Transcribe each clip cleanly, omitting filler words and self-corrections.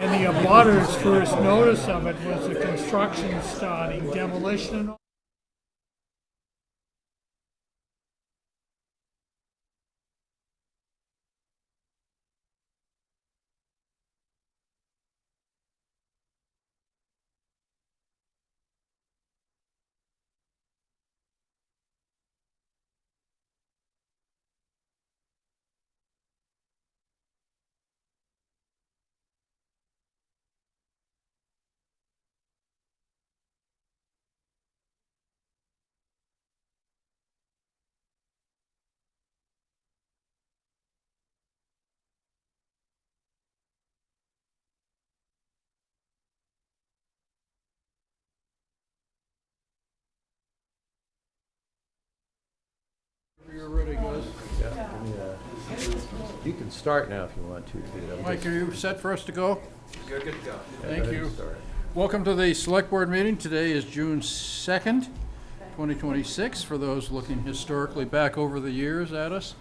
And the abutters' first notice of it was the construction starting, demolition and all. You're ready, guys. Yeah, you can start now if you want to, Pete. Mike, are you set for us to go? You're good to go. Thank you. Welcome to the Select Board meeting. Today is June 2nd, 2026, for those looking historically back over the years at us.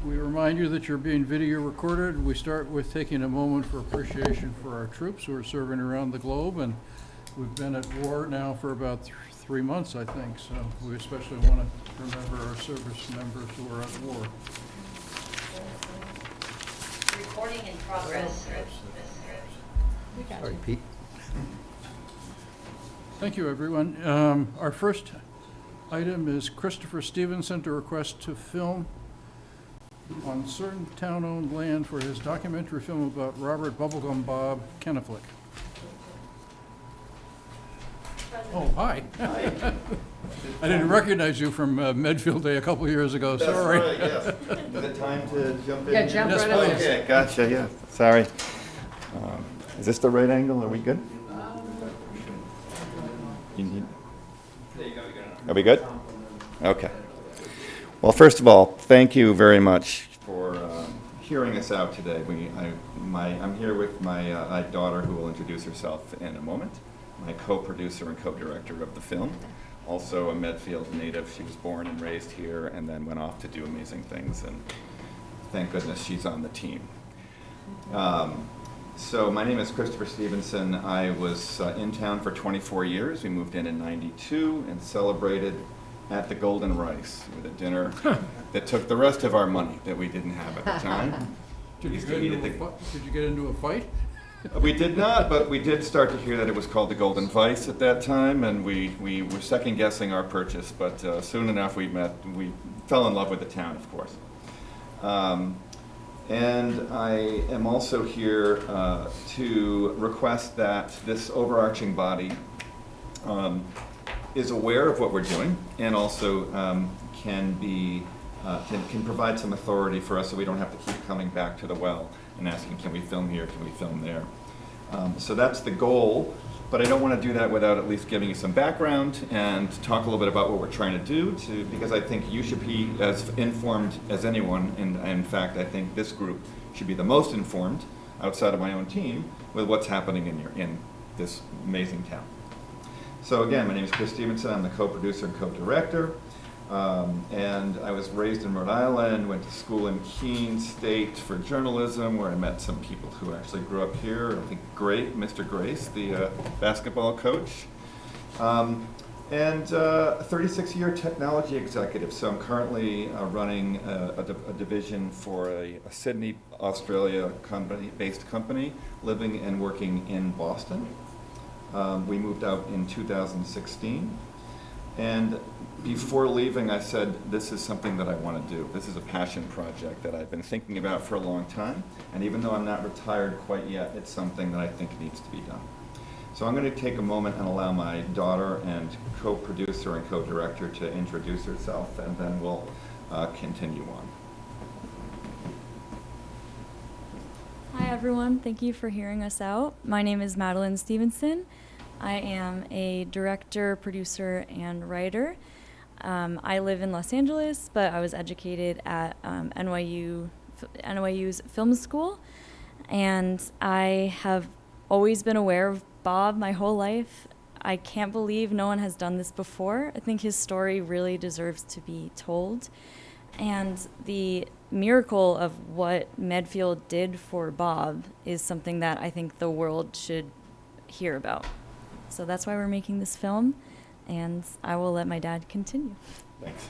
We remind you that you're being video recorded. We start with taking a moment for appreciation for our troops who are serving around the globe, and we've been at war now for about 3 months, I think, so we especially want to remember our service members who are at war. Recording in progress. Sorry, Pete. Thank you, everyone. Our first item is Christopher Stevenson to request to film on certain town-owned land for his documentary film about Robert Bubblegum Bob Kennefick. Oh, hi. I didn't recognize you from Medfield Day a couple of years ago, sorry. That's right, yes. Is it time to jump in? Yeah, jump Yes, right in. please. Okay, gotcha, yeah, sorry. Is this the right angle? Are we good? You need- Are we good? Okay. Well, first of all, thank you very much for hearing us out today. I'm here with my daughter, who will introduce herself in a moment, my co-producer and co-director of the film, also a Medfield native. She was born and raised here and then went off to do amazing things, and thank goodness she's on the team. So my name is Christopher Stevenson. I was in town for 24 years. We moved in '92 and celebrated at the Golden Rice with a dinner that took the rest of our money that we didn't have at the time. Did you Used get to eat into at the- did you get into a fight? We did not, but we did start to hear that it was called the Golden Vice at that time, and we were second guessing our purchase, but soon enough we fell in love with the town, of course. And I am also here to request that this overarching body is aware of what we're doing, and also can provide some authority for us, so we don't have to keep coming back to the well and asking, can we film here, can we film there? So that's the goal, but I don't want to do that without at least giving you some background and talk a little bit about what we're trying to do, because I think you should be as informed as anyone, and in fact I think this group should be the most informed, outside of my own team, with what's happening in this amazing town. So again, my name is Chris Stevenson. I'm the co-producer and co-director. And I was raised in Rhode Island, went to school in Keene State for journalism, where I met some people who actually grew up here. I think Mr. Grace, the basketball coach. And a 36-year technology executive. So I'm currently running a division for a Sydney, Australia based company, living and working in Boston. We moved out in 2016. And before leaving, I said, this is something that I want to do. This is a passion project that I've been thinking about for a long time. And even though I'm not retired quite yet, it's something that I think needs to be done. So I'm going to take a moment and allow my daughter and co-producer and co-director to introduce herself, and then we'll continue on. Hi everyone, thank you for hearing us out. My name is Madeline Stevenson. I am a director, producer, and writer. I live in Los Angeles, but I was educated at NYU's film school, and I have always been aware of Bob my whole life. I can't believe no one has done this before. I think his story really deserves to be told. And the miracle of what Medfield did for Bob is something that I think the world should hear about. So that's why we're making this film, and I will let my dad continue. Thanks.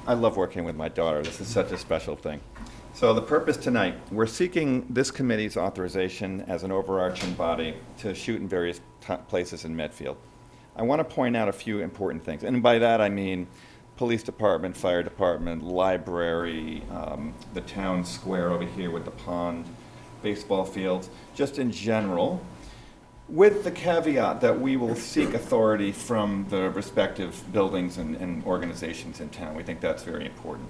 I love working with my daughter. This is such a special thing. So the purpose tonight, we're seeking this committee's authorization as an overarching body to shoot in various places in Medfield. I want to point out a few important things, and by that I mean police department, fire department, library, the town square over here with the pond, baseball fields, just in general, with the caveat that we will seek authority from the respective buildings and organizations in town. We think that's very important.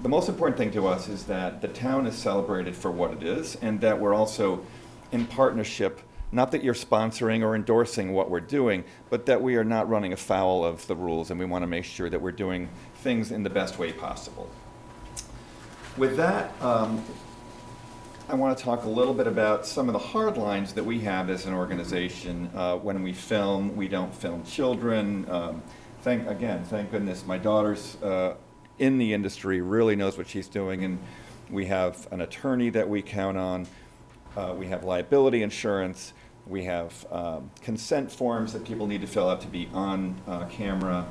The most important thing to us is that the town is celebrated for what it is, and that we're also in partnership, not that you're sponsoring or endorsing what we're doing, but that we are not running afoul of the rules, and we want to make sure that we're doing things in the best way possible. With that, I want to talk a little bit about some of the hard lines that we have as an organization. When we film, we don't film children. Thank goodness, my daughter's in the industry, really knows what she's doing, and we have an attorney that we count on. We have liability insurance. We have consent forms that people need to fill out to be on camera.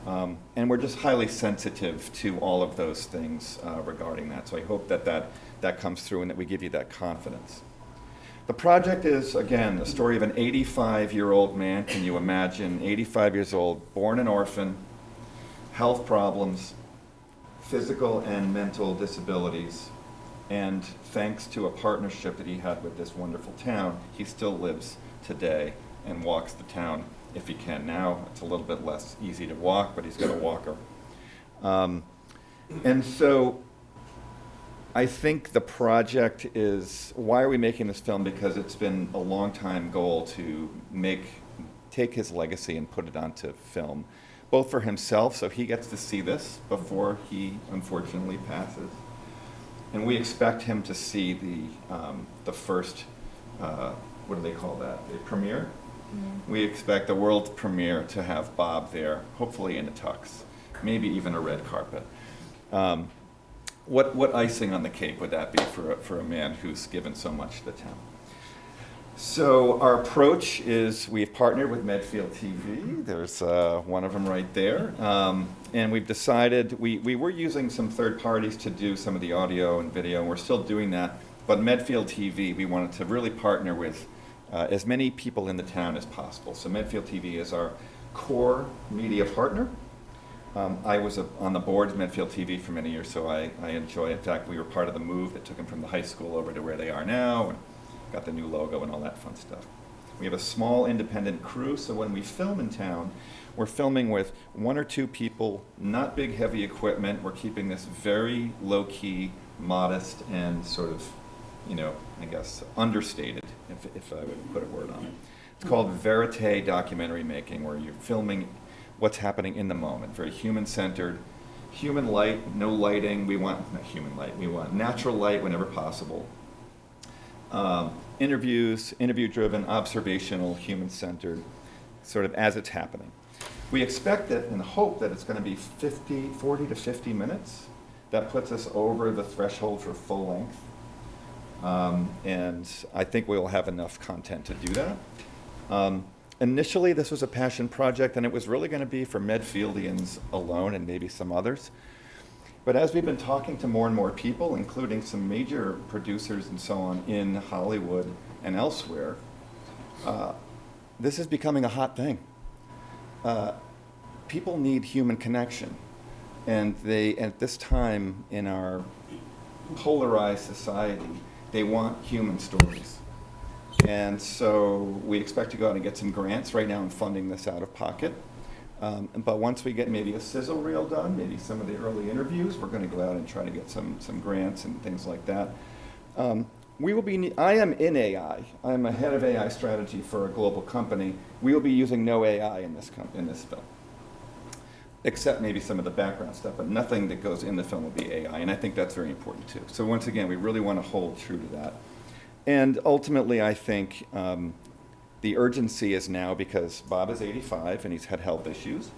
And we're just highly sensitive to all of those things regarding that. So I hope that comes through and that we give you that confidence. The project is, again, the story of an 85-year-old man. Can you imagine? 85 years old, born an orphan, health problems, physical and mental disabilities, and thanks to a partnership that he had with this wonderful town, he still lives today and walks the town if he can. Now it's a little bit less easy to walk, but he's got a walker. And so I think the project is, why are we making this film? Because it's been a long time goal to take his legacy and put it onto film, both for himself, so he gets to see this before he unfortunately passes. And we expect him to see the first, what do they call that, the premiere? Mm-hmm. We expect the world premiere to have Bob there, hopefully in a tux, maybe even a red carpet. What icing on the cake would that be for a man who's given so much to the town? So our approach is we've partnered with Medfield TV. There's one of them right there. And we've decided, we were using some third parties to do some of the audio and video, and we're still doing that. But Medfield TV, we wanted to really partner with as many people in the town as possible. So Medfield TV is our core media partner. I was on the board of Medfield TV for many years, so I enjoy it. In fact, we were part of the move that took them from the high school over to where they are now. Got the new logo and all that fun stuff. We have a small independent crew, so when we film in town, we're filming with one or two people, not big heavy equipment. We're keeping this very low-key, modest, and sort of, I guess, understated, if I would put a word on it. It's called verite documentary making, where you're filming what's happening in the moment, very human-centered. Human light, no lighting. We want, not human light, we want natural light whenever possible. Interviews, interview-driven, observational, human-centered, sort of as it's happening. We expect it and hope that it's going to be 40 to 50 minutes. That puts us over the threshold for full length. And I think we'll have enough content to do that. Initially, this was a passion project, and it was really going to be for Medfieldians alone and maybe some others. But as we've been talking to more and more people, including some major producers and so on in Hollywood and elsewhere, this is becoming a hot thing. People need human connection. And at this time in our polarized society, they want human stories. And so we expect to go out and get some grants. Right now I'm funding this out of pocket. But once we get maybe a sizzle reel done, maybe some of the early interviews, we're going to go out and try to get some grants and things like that. I am in AI. I am a head of AI strategy for a global company. We will be using no AI in this film, except maybe some of the background stuff, but nothing that goes in the film will be AI, and I think that's very important too. So once again, we really want to hold true to that. And ultimately, I think the urgency is now, because Bob is 85 and he's had health issues,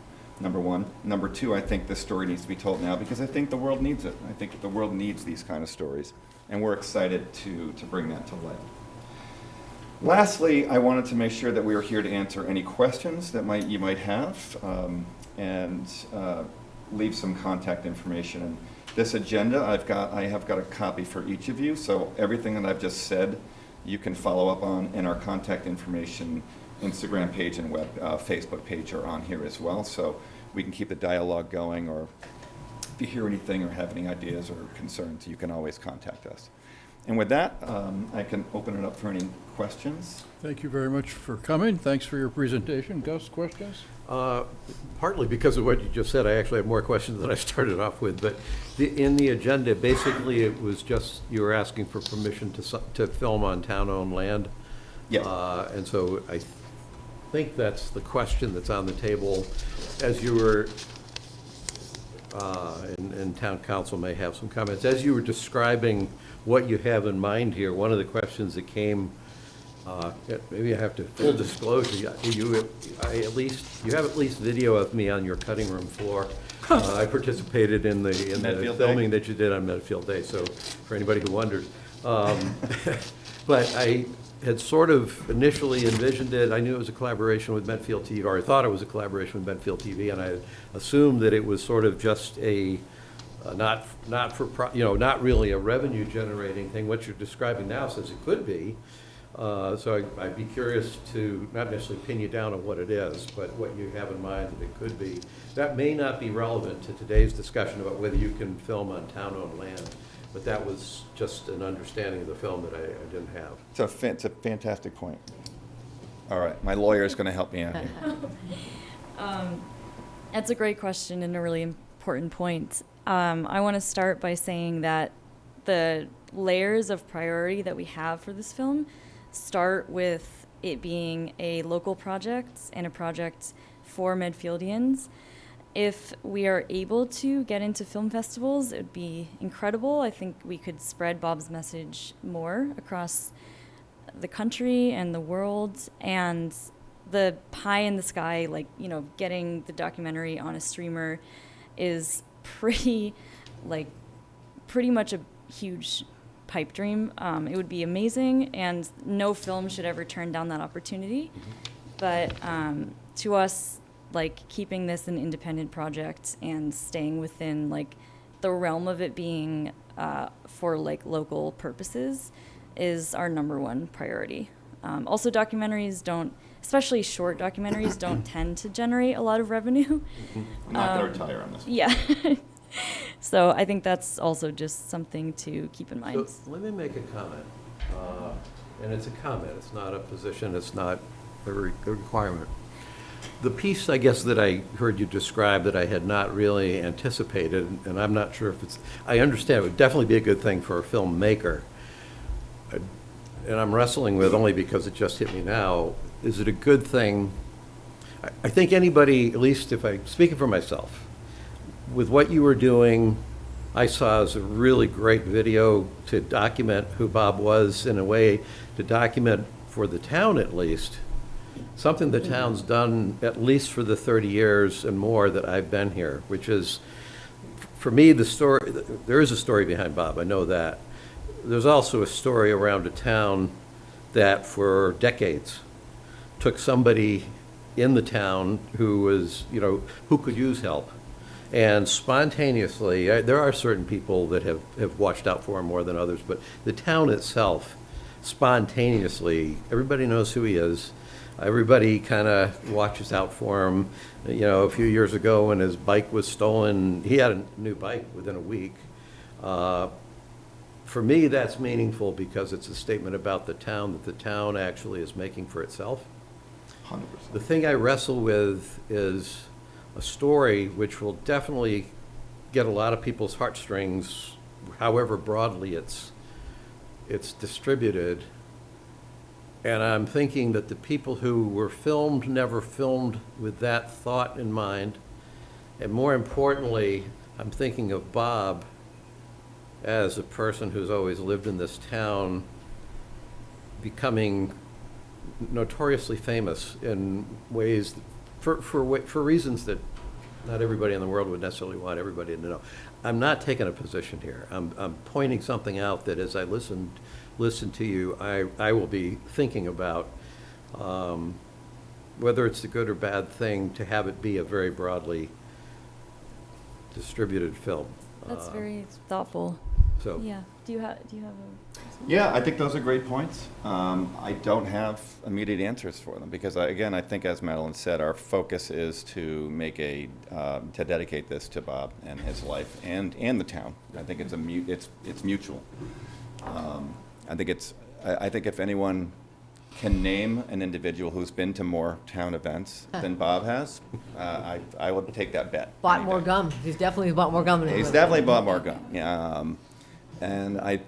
number one. Number two, I think this story needs to be told now because I think the world needs it. I think the world needs these kind of stories, and we're excited to bring that to light. Lastly, I wanted to make sure that we were here to answer any questions that you might have, and leave some contact information. And this agenda, I have got a copy for each of you, so everything that I've just said, you can follow up on, and our contact information, Instagram page and Facebook page are on here as well, so we can keep the dialogue going, or if you hear anything or have any ideas or concerns, you can always contact us. And with that, I can open it up for any questions. Thank you very much for coming. Thanks for your presentation. Gus, questions? Partly because of what you just said, I actually have more questions than I started off with, but in the agenda, basically it was just, you were asking for permission to film on town-owned land. Yes. And so I think that's the question that's on the table. As you were, and town council may have some comments, as you were describing what you have in mind here, one of the questions that came, maybe I have to, full disclosure, you have at least video of me on your cutting room floor. I participated in the filming that you did on Medfield Day, so for anybody who wonders. But I had sort of initially envisioned it, I knew it was a collaboration with Medfield TV, or I thought it was a collaboration with Medfield TV, and I assumed that it was sort of just a not really a revenue generating thing. What you're describing now says it could be. So I'd be curious to not necessarily pin you down on what it is, but what you have in mind that it could be. That may not be relevant to today's discussion about whether you can film on town-owned land, but that was just an understanding of the film that I didn't have. It's a fantastic point. All right, my lawyer is going to help me out here. That's a great question and a really important point. I want to start by saying that the layers of priority that we have for this film start with it being a local project and a project for Medfieldians. If we are able to get into film festivals, it would be incredible. I think we could spread Bob's message more across the country and the world. And the pie in the sky, getting the documentary on a streamer is pretty much a huge pipe dream. It would be amazing, and no film should ever turn down that opportunity. But to us, keeping this an independent project and staying within the realm of it being for local purposes is our number one priority. Also, documentaries especially short documentaries, don't tend to generate a lot of revenue. I'm not going to retire on this one. Yeah. So I think that's also just something to keep in mind. So let me make a comment, and it's a comment, it's not a position, it's not a requirement. The piece, I guess, that I heard you describe that I had not really anticipated, and I'm not sure if I understand it would definitely be a good thing for a filmmaker, and I'm wrestling with only because it just hit me now, is it a good thing? I think anybody, at least if I'm speaking for myself, with what you were doing, I saw as a really great video to document who Bob was, in a way to document for the town at least, something the town's done at least for the 30 years and more that I've been here, which is, for me, the story, there is a story behind Bob, I know that. There's also a story around a town that for decades took somebody in the town who was, who could use help. And spontaneously, there are certain people that have watched out for him more than others, but the town itself, spontaneously, everybody knows who he is. Everybody kind of watches out for him. A few years ago when his bike was stolen, he had a new bike within a week. For me, that's meaningful because it's a statement about the town that the town actually is making for itself. 100%. The thing I wrestle with is a story which will definitely get a lot of people's heartstrings, however broadly it's distributed. And I'm thinking that the people who were filmed never filmed with that thought in mind. And more importantly, I'm thinking of Bob as a person who's always lived in this town, becoming notoriously famous in ways, for reasons that not everybody in the world would necessarily want everybody to know. I'm not taking a position here. I'm pointing something out that as I listen to you, I will be thinking about whether it's a good or bad thing to have it be a very broadly distributed film. That's very thoughtful. So, Yeah. Do you have a? Yeah, I think those are great points. I don't have immediate answers for them because, again, I think as Madeline said, our focus is to make to dedicate this to Bob and his life and the town. I think it's mutual. I think if anyone can name an individual who's been to more town events than Bob has, I would take that bet. Bought more gum. He's definitely bought more gum than He's anybody. definitely bought more gum. Yeah.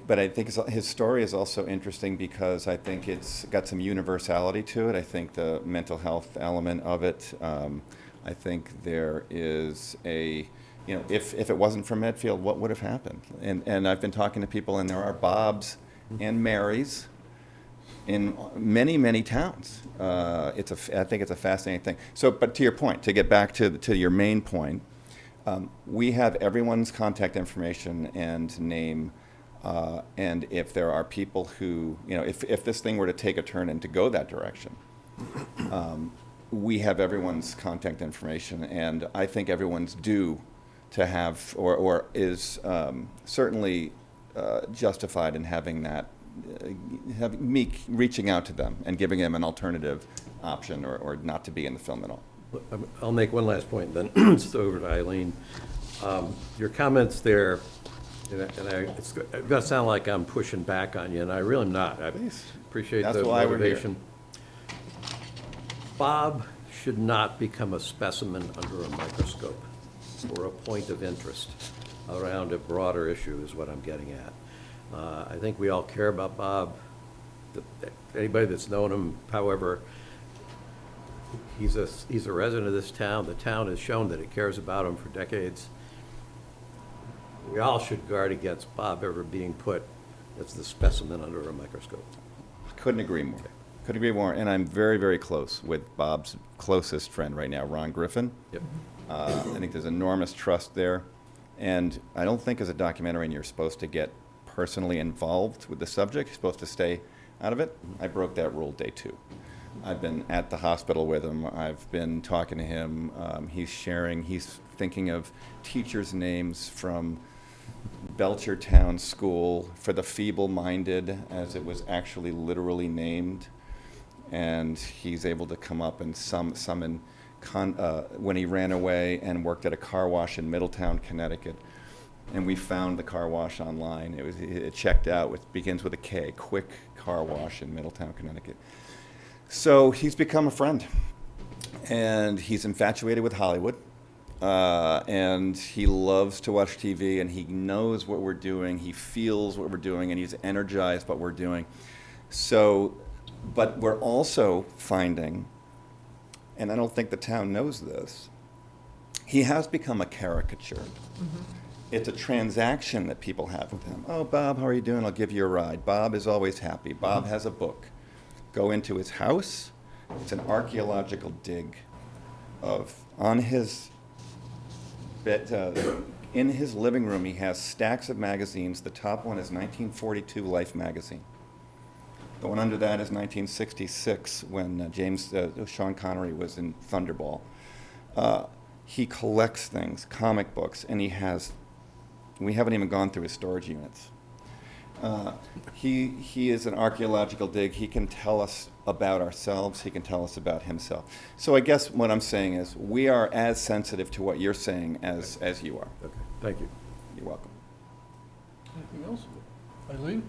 But I think his story is also interesting because I think it's got some universality to it. I think the mental health element of it. I think there is if it wasn't for Medfield, what would have happened? And I've been talking to people, and there are Bobs and Marys in many, many towns. I think it's a fascinating thing. So, but to your point, to get back to your main point, we have everyone's contact information and name, and if there are people who, if this thing were to take a turn and to go that direction, we have everyone's contact information, and I think everyone's due to have, or is certainly justified in having that, me reaching out to them and giving them an alternative option or not to be in the film at all. I'll make one last point, then it's over to Eileen. Your comments there, it's going to sound like I'm pushing back on you, and I really am not. I appreciate That's the why we're here. motivation. Bob should not become a specimen under a microscope or a point of interest around a broader issue is what I'm getting at. I think we all care about Bob. Anybody that's known him, however, he's a resident of this town. The town has shown that it cares about him for decades. We all should guard against Bob ever being put as the specimen under a microscope. Couldn't agree more. Couldn't agree more. And I'm very, very close with Bob's closest friend right now, Ron Griffin. Yep. I think there's enormous trust there. And I don't think as a documentarian you're supposed to get personally involved with the subject. You're supposed to stay out of it. I broke that rule day 2. I've been at the hospital with him. I've been talking to him. He's thinking of teachers' names from Belchertown School for the feeble-minded, as it was actually literally named. And he's able to come up and summon when he ran away and worked at a car wash in Middletown, Connecticut. And we found the car wash online. It checked out. It begins with a K, Quick Car Wash in Middletown, Connecticut. So he's become a friend. And he's infatuated with Hollywood. And he loves to watch TV, and he knows what we're doing. He feels what we're doing, and he's energized by what we're doing. So, but we're also finding, and I don't think the town knows this, he has become a caricature. Mm-hmm. It's a transaction that people have with him. Oh, Bob, how are you doing? I'll give you a ride. Bob is always happy. Bob has a book. Go into his house. It's an archaeological dig on his bed. In his living room, he has stacks of magazines. The top one is 1942 Life magazine. The one under that is 1966 when Sean Connery was in Thunderball. He collects things, comic books, and we haven't even gone through his storage units. He is an archaeological dig. He can tell us about ourselves. He can tell us about himself. So I guess what I'm saying is we are as sensitive to what you're saying as you are. Okay, thank you. You're welcome. Anything else? Eileen?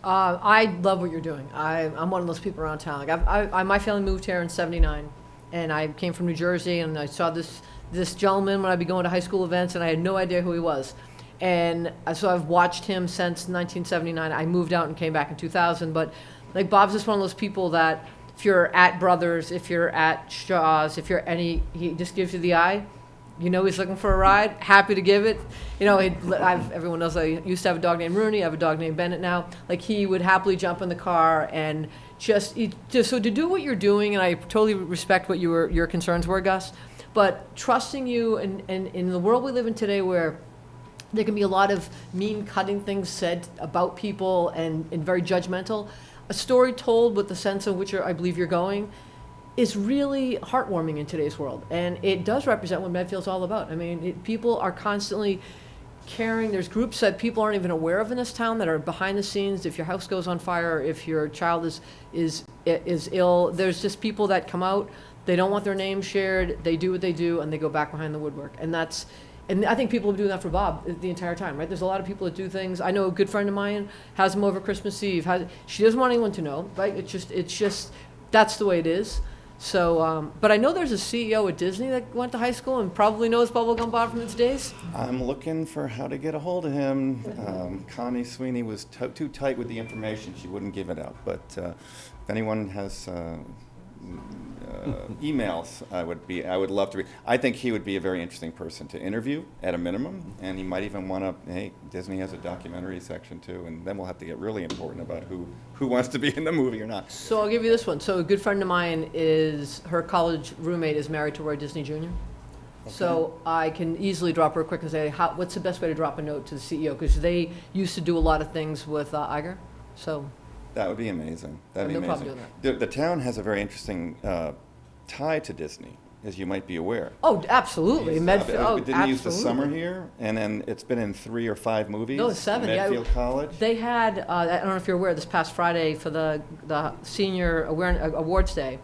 I love what you're doing. I'm one of those people around town. Like my family moved here in '79, and I came from New Jersey, and I saw this gentleman when I'd be going to high school events, and I had no idea who he was. And so I've watched him since 1979. I moved out and came back in 2000. But like Bob's just one of those people that if you're at Brothers, if you're at Shaw's, he just gives you the eye. You know he's looking for a ride. Happy to give it. You know, everyone knows I used to have a dog named Rooney. I have a dog named Bennett now. Like he would happily jump in the car and just so to do what you're doing. And I totally respect what your concerns were, Gus. But trusting you, and in the world we live in today where there can be a lot of mean, cutting things said about people and very judgmental, a story told with the sense in which I believe you're going is really heartwarming in today's world. And it does represent what Medfield's all about. I mean, people are constantly caring. There's groups that people aren't even aware of in this town that are behind the scenes. If your house goes on fire, if your child is ill, there's just people that come out. They don't want their name shared. They do what they do, and they go back behind the woodwork. And I think people have been doing that for Bob the entire time, right? There's a lot of people that do things. I know a good friend of mine has him over Christmas Eve. She doesn't want anyone to know, right? It's just that's the way it is. So, but I know there's a CEO at Disney that went to high school and probably knows Bubblegum Bob from its days. I'm looking for how to get a hold of him. Connie Sweeney was too tight with the information. She wouldn't give it out. But if anyone has emails, I would love to be. I think he would be a very interesting person to interview at a minimum, and he might even want to, hey, Disney has a documentary section too, and then we'll have to get really important about who wants to be in the movie or not. So I'll give you this one. So a good friend of mine her college roommate is married to Roy Disney Jr. Okay. So I can easily drop her quick and say, what's the best way to drop a note to the CEO? Because they used to do a lot of things with Iger. So that would be amazing. That'd be no amazing. problem doing The town has a very interesting tie to Disney, as you might be aware. Oh, absolutely. Didn't Absolutely. use the summer here, and then it's been in 3 or 5 movies. No, 7. Medfield College. They had, I don't know if you're aware, this past Friday for the Senior Awards Day,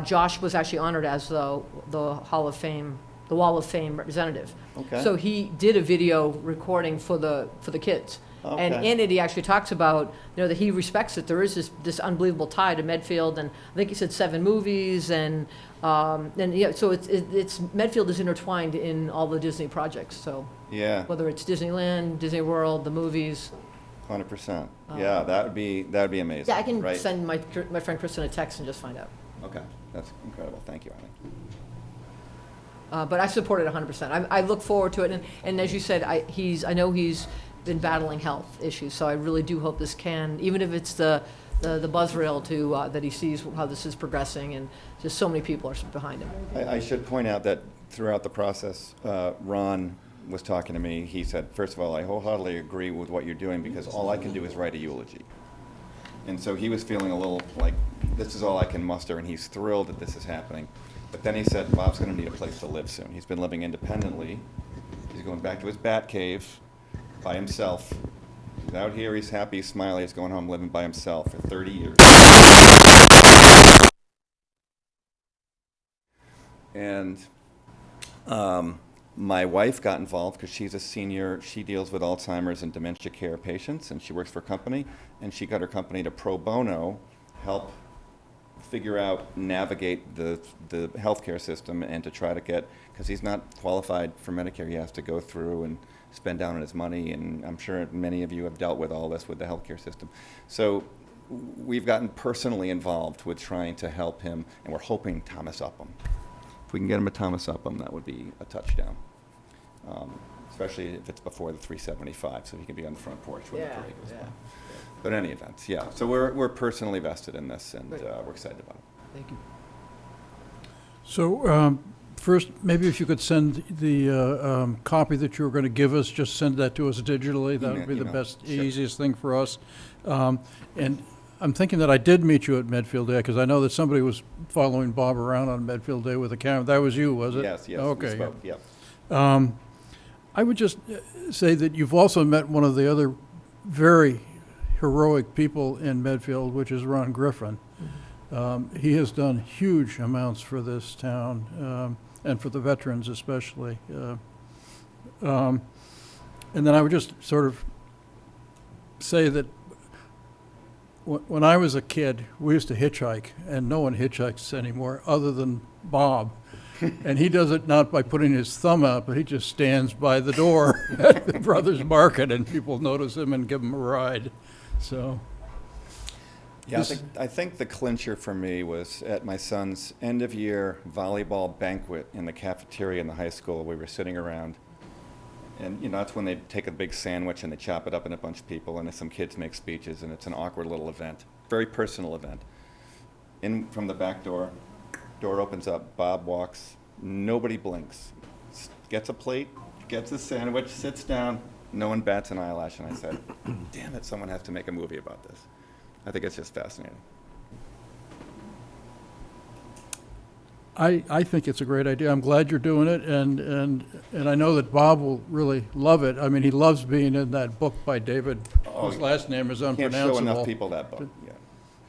Josh was actually honored as the Hall of Fame, the Wall of Fame representative. Okay. So he did a video recording for the kids. Okay. And in it, he actually talks about, that he respects that there is this unbelievable tie to Medfield, and I think he said 7 movies, and yeah, so it's Medfield is intertwined in all the Disney projects. So Yeah. whether it's Disneyland, Disney World, the movies. 100%. Yeah, that would be amazing. Yeah, I can right? send my friend Kristen a text and just find out. Okay, that's incredible. Thank you, Eileen. But I support it 100%. I look forward to it, and as you said, I know he's been battling health issues, so I really do hope this can, even if it's the buzzrail to that he sees how this is progressing, and just so many people are behind him. I should point out that throughout the process, Ron was talking to me. He said, first of all, I wholeheartedly agree with what you're doing because all I can do is write a eulogy. And so he was feeling a little like, this is all I can muster, and he's thrilled that this is happening. But then he said, Bob's going to need a place to live soon. He's been living independently. He's going back to his bat cave by himself. He's out here, he's happy, he's smiling, he's going home living by himself for 30 years. And my wife got involved because she's a senior. She deals with Alzheimer's and dementia care patients, and she works for a company, and she got her company to pro bono help figure out, navigate the healthcare system, and to try to get, because he's not qualified for Medicare, he has to go through and spend down on his money, and I'm sure many of you have dealt with all this with the healthcare system. So we've gotten personally involved with trying to help him, and we're hoping Thomas Upham. If we can get him a Thomas Upham, that would be a touchdown, especially if it's before the 375, so he can be on the front porch when the parade goes by. But in any event, yeah. So we're personally vested in this, and we're excited about it. Thank you. So first, maybe if you could send the copy that you were going to give us, just send that to us digitally. That would be the best, Sure. easiest thing for us. And I'm thinking that I did meet you at Medfield Day, because I know that somebody was following Bob around on Medfield Day with a camera. That was you, was it? Yes, yes. Okay. We spoke, yeah. I would just say that you've also met one of the other very heroic people in Medfield, which is Ron Griffin. He has done huge amounts for this town, and for the veterans especially. And then I would just sort of say that when I was a kid, we used to hitchhike, and no one hitchhikes anymore other than Bob. And he does it not by putting his thumb out, but he just stands by the door at the Brothers Market, and people notice him and give him a ride. So, Yeah, I think the clincher for me was at my son's end-of-year volleyball banquet in the cafeteria in the high school. We were sitting around, and that's when they take a big sandwich and they chop it up in a bunch of people, and some kids make speeches, and it's an awkward little event, very personal event. In from the back door opens up. Bob walks Nobody blinks. Gets a plate, gets a sandwich, sits down, no one bats an eyelash, and I said, damn it, someone has to make a movie about this. I think it's just fascinating. I think it's a great idea. I'm glad you're doing it, and I know that Bob will really love it. I mean, he loves being in that book by David, whose last name is Can't unpronounceable. show enough people that book, yeah.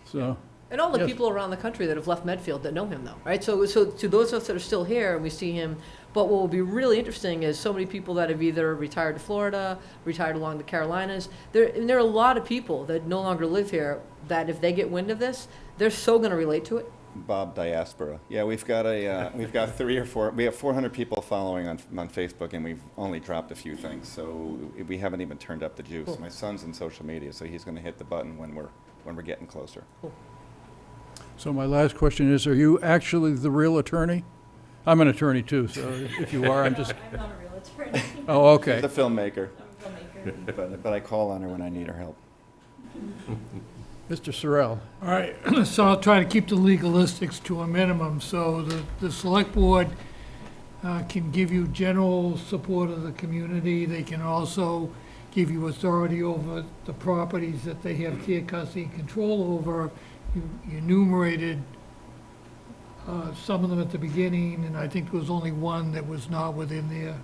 So, And all the Yes. people around the country that have left Medfield that know him, though, right? So to those of us that are still here and we see him, but what will be really interesting is so many people that have either retired to Florida, retired along the Carolinas. There are a lot of people that no longer live here that if they get wind of this, they're so going to relate to it. Bob Diaspora. Yeah, we've got 3 or 4, we have 400 people following on Facebook, and we've only dropped a few things, so we haven't even turned up the juice. Cool. My son's in social media, so he's gonna hit the button when we're getting closer. so my last question is, are you actually the real attorney? I'm an attorney too, so if you are, I'm just, I'm not a real attorney. oh, okay. The filmmaker, I'm a filmmaker. but I call on her when I need her help. Mr. Sorrell. All right, so I'll try to keep the legalistics to a minimum. So the select board can give you general support of the community. They can also give you authority over the properties that they have care, custody, and control over. You enumerated some of them at the beginning, and I think there was only one that was not within their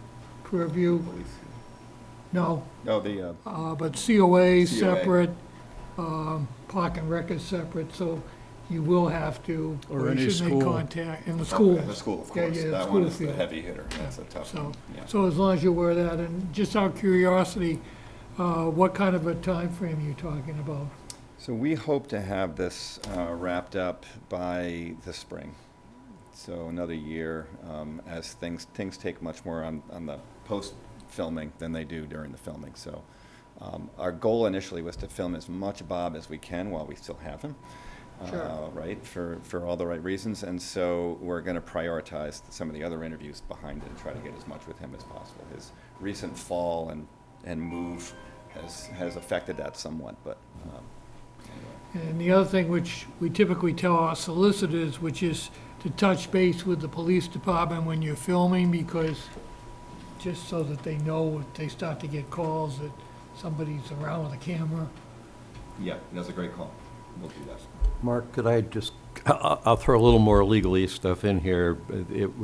purview. No, Oh, the, but COA is COA. separate, park and rec is separate, so you will have to, Or or any you should make school. contact, in the schools. The school, of Yeah, course, yeah, the that school one is the field. heavy hitter, that's a tough So, one, yeah. so as long as you're aware of that, and just out of curiosity, what kind of a time frame are you talking about? So we hope to have this wrapped up by the spring. So another year, as things take much more on the post-filming than they do during the filming. So our goal initially was to film as much Bob as we can while we still have him. Sure. Right, for all the right reasons. And so we're going to prioritize some of the other interviews behind it and try to get as much with him as possible. His recent fall and move has affected that somewhat, but anyway. And the other thing which we typically tell our solicitors, which is to touch base with the police department when you're filming, because just so that they know if they start to get calls that somebody's around with a camera. Yeah, that's a great call. We'll do that. Mark, could I just, I'll throw a little more legalese stuff in here,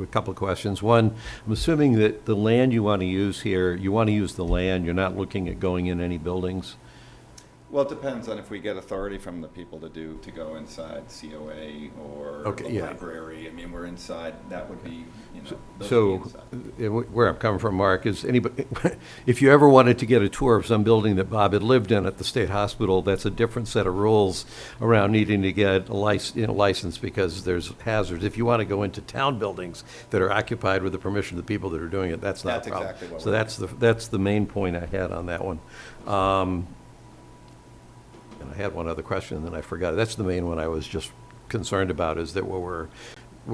a couple of questions. One, I'm assuming that the land you want to use here, you want to use the land, you're not looking at going in any buildings? Well, it depends on if we get authority from the people to go inside COA or Okay, the yeah. library. I mean, we're inside, that would be, those So, would be inside. where I'm coming from, Mark, is anybody, if you ever wanted to get a tour of some building that Bob had lived in at the state hospital, that's a different set of rules around needing to get a license because there's hazards. If you want to go into town buildings that are occupied with the permission of the people that are doing it, that's not That's a problem. exactly what So we're that's the main point I had on that one. And I had one other question, and then I forgot it. That's the main one I was just concerned about, is that we're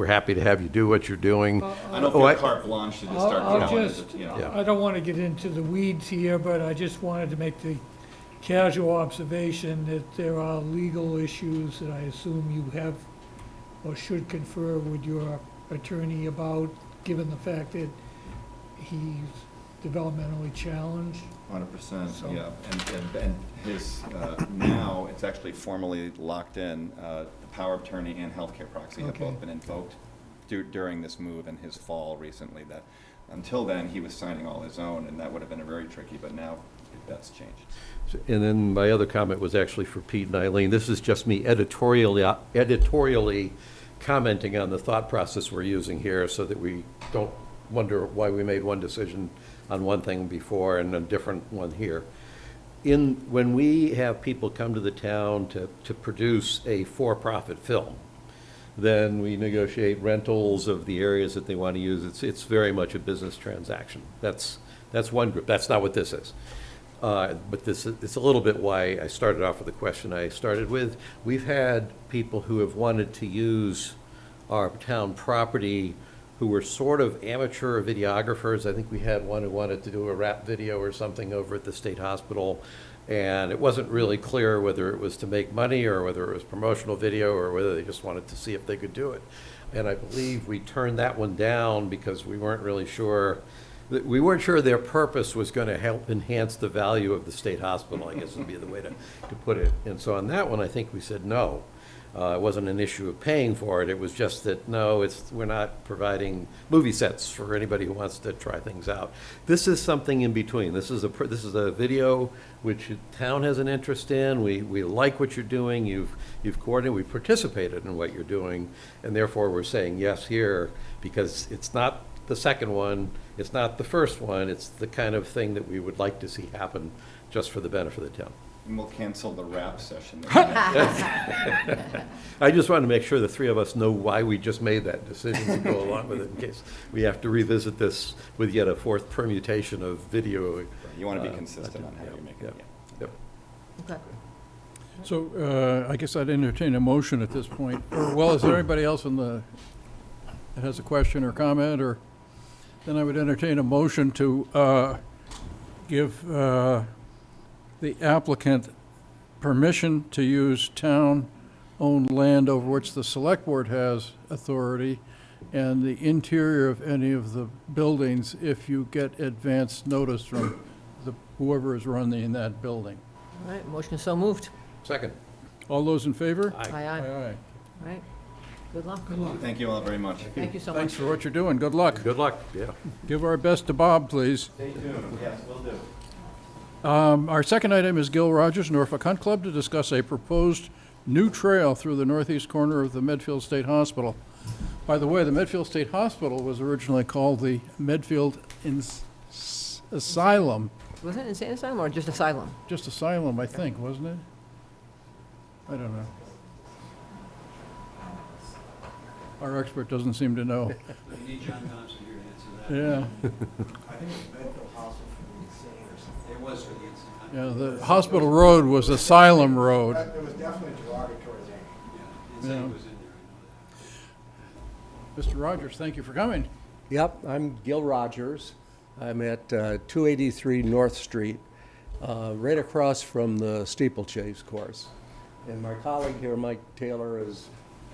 happy to have you do what you're doing. I don't feel carte blanche to just start I'll going, just, Yeah. I don't want to get into the weeds here, but I just wanted to make the casual observation that there are legal issues that I assume you have or should confer with your attorney about, given the fact that he's developmentally challenged. 100%, So- yeah. And his, now, it's actually formally locked in, the power of attorney and healthcare proxy have Okay. both been invoked during this move and his fall recently. That, until then, he was signing all his own, and that would have been very tricky, but now that's changed. And then my other comment was actually for Pete and Eileen. This is just me editorially commenting on the thought process we're using here so that we don't wonder why we made one decision on one thing before and a different one here. When we have people come to the town to produce a for-profit film, then we negotiate rentals of the areas that they want to use. It's very much a business transaction. That's one group. That's not what this is. But it's a little bit why I started off with the question I started with. We've had people who have wanted to use our town property who were sort of amateur videographers. I think we had one who wanted to do a rap video or something over at the state hospital. And it wasn't really clear whether it was to make money or whether it was promotional video or whether they just wanted to see if they could do it. And I believe we turned that one down because we weren't really sure, we weren't sure their purpose was going to help enhance the value of the state hospital, I guess would be the way to put it. And so on that one, I think we said no. It wasn't an issue of paying for it. It was just that, no, we're not providing movie sets for anybody who wants to try things out. This is something in between. This is a video which the town has an interest in. We like what you're doing. You've coordinated, we participated in what you're doing, and therefore we're saying yes here, because it's not the second one, it's not the first one, it's the kind of thing that we would like to see happen just for the benefit of the town. And we'll cancel the rap session. I just wanted to make sure the three of us know why we just made that decision to go along with it, in case we have to revisit this with yet a fourth permutation of video. You want to be consistent on how you make it. Yep. Okay. So I guess I'd entertain a motion at this point. Well, is there anybody else that has a question or comment? Or then I would entertain a motion to give the applicant permission to use town-owned land over which the select board has authority, and the interior of any of the buildings if you get advance notice from whoever is running that building. All right, motion is so moved. Second. All those in favor? Aye. Aye, aye. Aye. All right, good luck. Thank you all very much. Thank you so much. Thanks for what you're doing. Good luck. Good luck, yeah. Give our best to Bob, please. Stay tuned. Yes, will do. Our second item is Gil Rogers, Norfolk Hunt Club, to discuss a proposed new trail through the northeast corner of the Medfield State Hospital. By the way, the Medfield State Hospital was originally called the Medfield Asylum. Was it insane asylum or just asylum? Just asylum, I think, wasn't it? I don't know. Our expert doesn't seem to know. We need John Thompson here to answer that. Yeah, I think it's Medfield Hospital for the Insane or something. It was for the Insane. yeah, the hospital road was Asylum Road. It was definitely derogatory thing. Yeah, Yeah. Insane was in there, I know that. Mr. Rogers, thank you for coming. Yep, I'm Gil Rogers. I'm at 283 North Street, right across from the steeplechase course. And my colleague here, Mike Taylor, is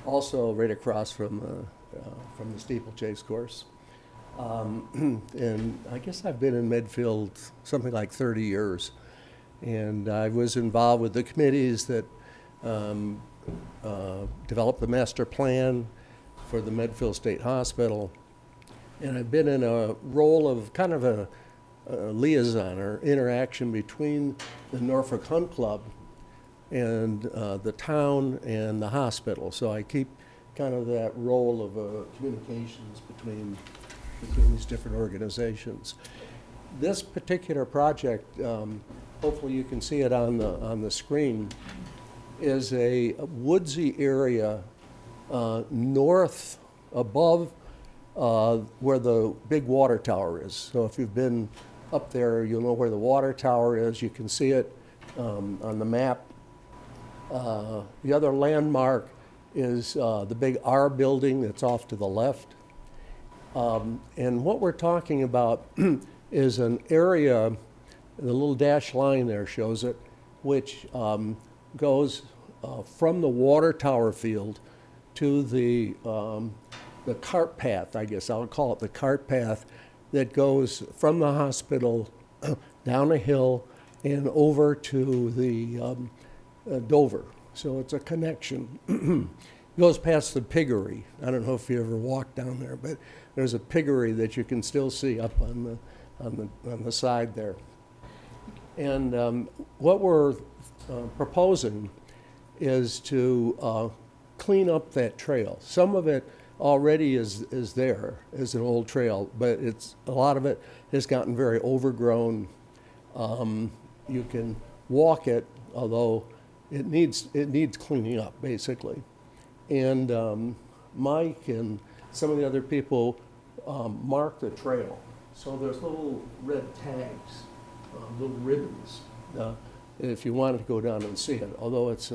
also right across from the steeplechase course. And I guess I've been in Medfield something like 30 years. And I was involved with the committees that developed the master plan for the Medfield State Hospital. And I've been in a role of kind of a liaison or interaction between the Norfolk Hunt Club and the town and the hospital. So I keep kind of that role of communications between these different organizations. This particular project, hopefully you can see it on the screen, is a woodsy area north above where the big water tower is. So if you've been up there, you'll know where the water tower is. You can see it on the map. The other landmark is the big R building that's off to the left. And what we're talking about is an area, the little dashed line there shows it, which goes from the water tower field to the cart path, I guess I'll call it the cart path, that goes from the hospital down a hill and over to the Dover. So it's a connection. It goes past the piggery. I don't know if you ever walked down there, but there's a piggery that you can still see up on the side there. And what we're proposing is to clean up that trail. Some of it already is there as an old trail, but a lot of it has gotten very overgrown. You can walk it, although it needs cleaning up, basically. And Mike and some of the other people mark the trail. So there's little red tags, little ribbons, if you wanted to go down and see it, although it's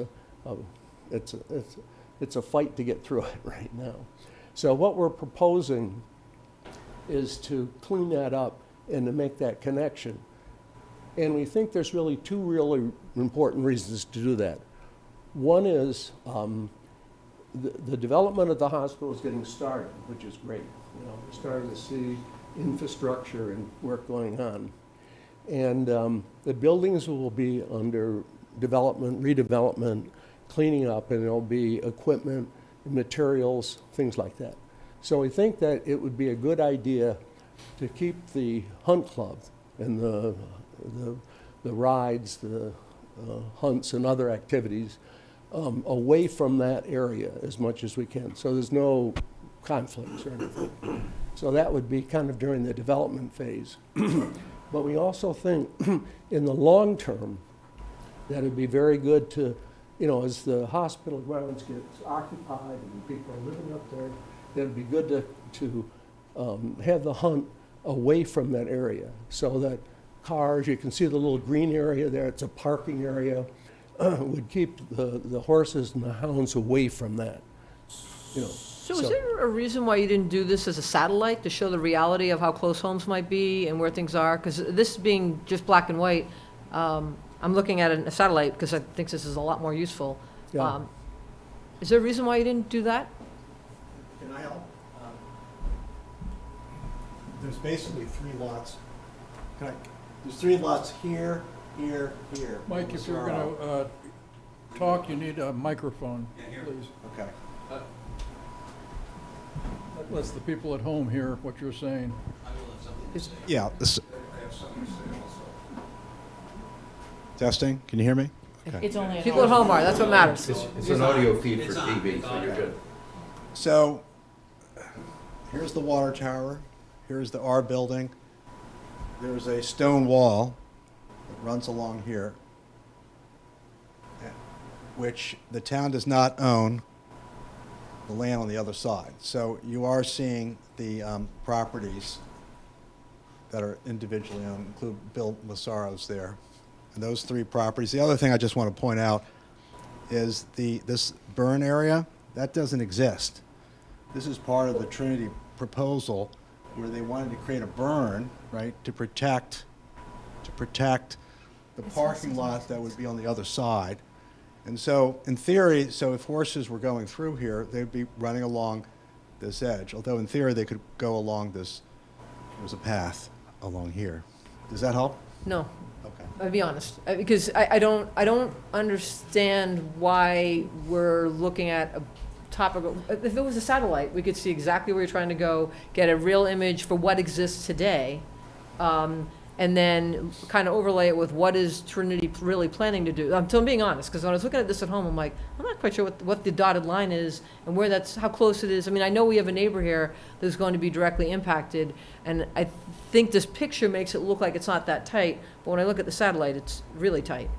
a fight to get through it right now. So what we're proposing is to clean that up and to make that connection. And we think there's really two really important reasons to do that. One is the development of the hospital is getting started, which is great. You know, we're starting to see infrastructure and work going on. And the buildings will be under development, redevelopment, cleaning up, and there'll be equipment, materials, things like that. So we think that it would be a good idea to keep the hunt club and the rides, the hunts and other activities away from that area as much as we can. So there's no conflicts or anything. So that would be kind of during the development phase. But we also think in the long term that it'd be very good to, you know, as the hospital grounds get occupied and people are living up there, it'd be good to have the hunt away from that area so that cars, you can see the little green area there, it's a parking area, would keep the horses and the hounds away from that, you know. So is there a reason why you didn't do this as a satellite to show the reality of how close homes might be and where things are? Because this being just black and white, I'm looking at a satellite because I think this is a lot more useful. Yeah. Is there a reason why you didn't do that? Can I help? There's basically 3 lots. There's 3 lots here, here, here. Mike, if you're going to talk, you need a microphone, please. Okay. That lets the people at home hear what you're saying. Yeah. Testing, can you hear me? It's only people at home are, that's what matters. It's an audio feed for TV, so you're good. So, here's the water tower, here's the R building. There's a stone wall that runs along here, which the town does not own the land on the other side. So you are seeing the properties that are individually owned, include Bill Massaro's there. And those 3 properties. The other thing I just want to point out is this burn area, that doesn't exist. This is part of the Trinity proposal where they wanted to create a burn, right, to protect the parking lot that would be on the other side. And so, in theory, so if horses were going through here, they'd be running along this edge. Although in theory, they could go along this, there's a path along here. Does that help? No, Okay. I'll be honest, because I don't understand why we're looking at a topical. If it was a satellite, we could see exactly where you're trying to go, get a real image for what exists today, and then kind of overlay it with what is Trinity really planning to do. I'm being honest, because when I was looking at this at home, I'm like, I'm not quite sure what the dotted line is and where that's, how close it is. I mean, I know we have a neighbor here that's going to be directly impacted, and I think this picture makes it look like it's not that tight, but when I look at the satellite, it's really tight.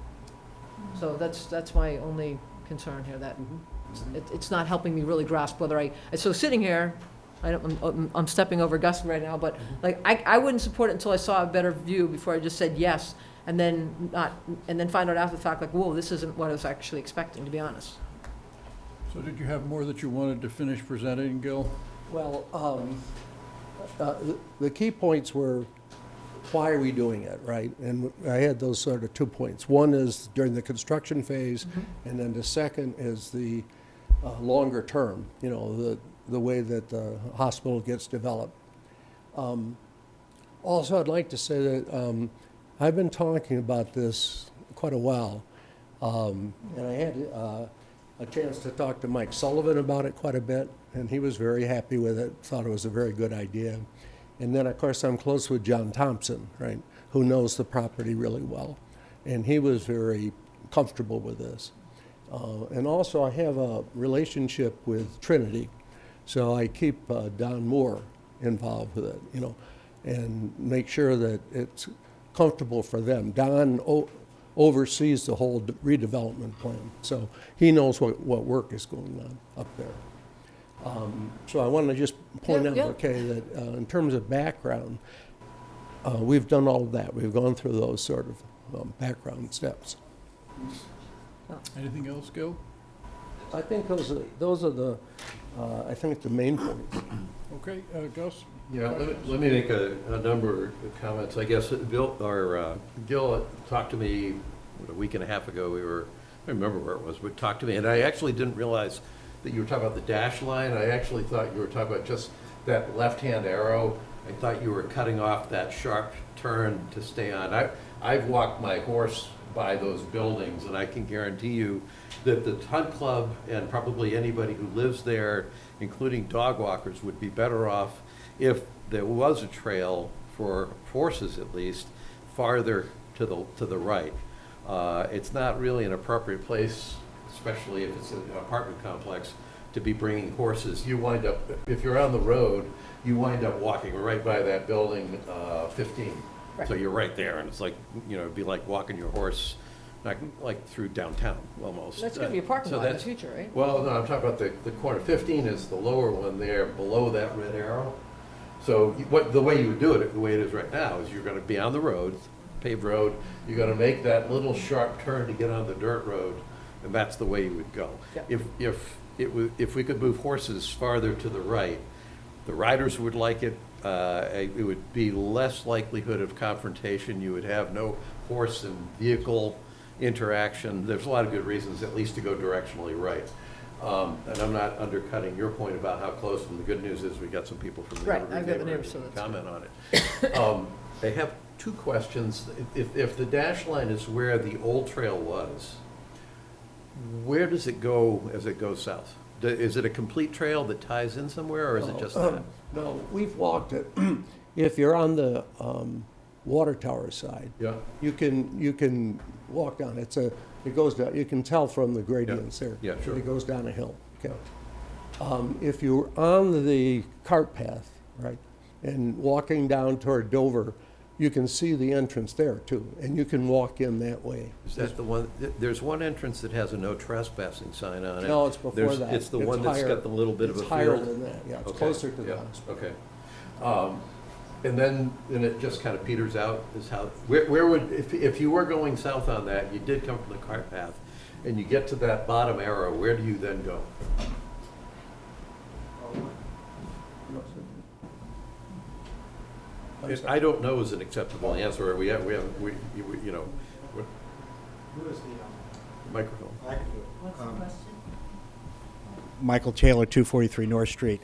So that's my only concern here, that it's not helping me really grasp whether so sitting here, I'm stepping over Gus right now, but like I wouldn't support it until I saw a better view before I just said yes, and then find out after the fact, like, whoa, this isn't what I was actually expecting, to be honest. So did you have more that you wanted to finish presenting, Gil? Well, the key points were, why are we doing it, right? And I had those sort of 2 points. One is during the construction phase, and then the second is the longer term, you know, the way that the hospital gets developed. Also, I'd like to say that I've been talking about this quite a while, and I had a chance to talk to Mike Sullivan about it quite a bit, and he was very happy with it, thought it was a very good idea. And then, of course, I'm close with John Thompson, right, who knows the property really well, and he was very comfortable with this. And also, I have a relationship with Trinity, so I keep Don Moore involved with it, you know, and make sure that it's comfortable for them. Don oversees the whole redevelopment plan, so he knows what work is going on up there. So I want to just point out, okay, that in terms of background, we've done all of that. We've gone through those sort of background steps. Anything else, Gil? I think those are the I think the main points. Okay, Gus? Yeah, let me make a number of comments. I guess Gil talked to me a week and a half ago. I don't remember where it was, but talked to me, and I actually didn't realize that you were talking about the dash line. I actually thought you were talking about just that left-hand arrow. I thought you were cutting off that sharp turn to stay on. I've walked my horse by those buildings, and I can guarantee you that the Hunt Club and probably anybody who lives there, including dog walkers, would be better off if there was a trail for horses, at least, farther to the right. It's not really an appropriate place, especially if it's an apartment complex, to be bringing horses. You wind up, if you're on the road, you wind up walking right by that building 15. Right. So you're right there, and it's like, it'd be like walking your horse, like through downtown, almost. That's gonna be a parking So lot in the that's- future, right? Well, no, I'm talking about the corner. 15 is the lower one there, below that red arrow. So the way you would do it, the way it is right now, is you're gonna be on the road, paved road, you're gonna make that little sharp turn to get on the dirt road, and that's the way you would go. Yep. If we could move horses farther to the right, the riders would like it. It would be less likelihood of confrontation. You would have no horse and vehicle interaction. There's a lot of good reasons, at least, to go directionally right. And I'm not undercutting your point about how close, and the good news is we got some people from the Right, neighborhood I've got the neighborhood neighbors, so who can that's comment on it. They have two questions. If the dash line is where the old trail was, where does it go as it goes south? Is it a complete trail that ties in somewhere, or is it just that? No, we've walked it. If you're on the water tower side, Yeah. you can walk down. It goes down, you can tell from the gradients there. Yeah, sure. It goes down a hill. Okay. If you're on the cart path, right, and walking down toward Dover, you can see the entrance there too, and you can walk in that way. Is that the one, there's one entrance that has a no trespassing sign on it. No, it's before that. It's the one that's higher. got the little bit of a It's field? higher than that, yeah, it's Okay, closer to the yeah, hospital. Okay. And then it just kind of peters out, is how, where would, if you were going south on that, you did come from the cart path, and you get to that bottom arrow, where do you then go? I don't know is an acceptable answer, we have, what- Who is the, microphone. I can do it. What's the question? Michael Taylor, 243 North Street.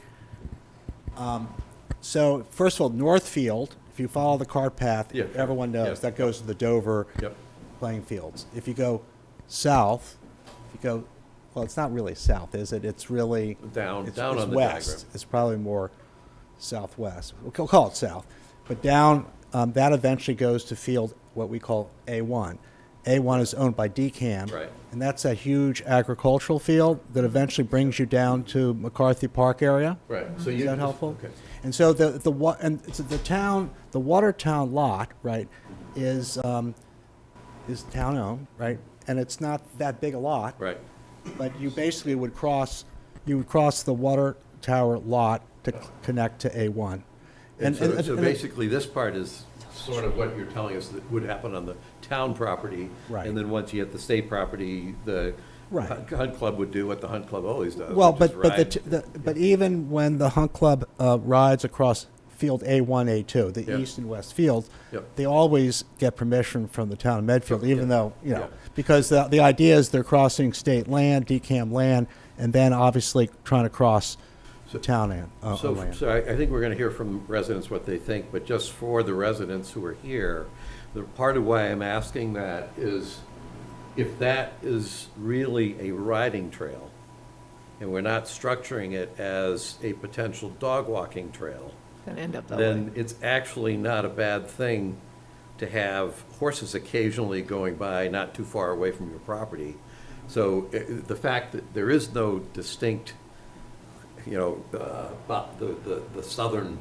So first of all, Northfield, if you follow the cart path, Yeah, sure. everyone knows, Yeah. that goes to the Dover Yep. playing fields. If you go south, well, it's not really south, is it? It's really. Down it's on the west. diagram. It's probably more southwest. We'll call it south. But down, that eventually goes to field, what we call A1. A1 is owned by DCAM. Right. And that's a huge agricultural field that eventually brings you down to McCarthy Park area. Right, so you. Is that helpful? Okay. And so the Watertown lot, right, is town-owned, right? And it's not that big a lot. Right. But you basically would cross the water tower lot to connect to A1. So basically, this part is sort of what you're telling us that would happen on the town property. Right. And then once you hit the state property, the Right. Hunt Club would do what the Hunt Club always does. Well, which is but ride. even when the Hunt Club rides across field A1, A2, the Yep. east and west fields, Yep. they always get permission from the town of Medfield, even Yeah. though, Yeah. because the idea is they're crossing state land, DCAM land, and then obviously trying to cross town land. So I think we're going to hear from residents what they think, but just for the residents who are here, the part of why I'm asking that is if that is really a riding trail, and we're not structuring it as a potential dog walking trail, Gonna end up that way. then it's actually not a bad thing to have horses occasionally going by not too far away from your property. So the fact that there is no distinct, the southern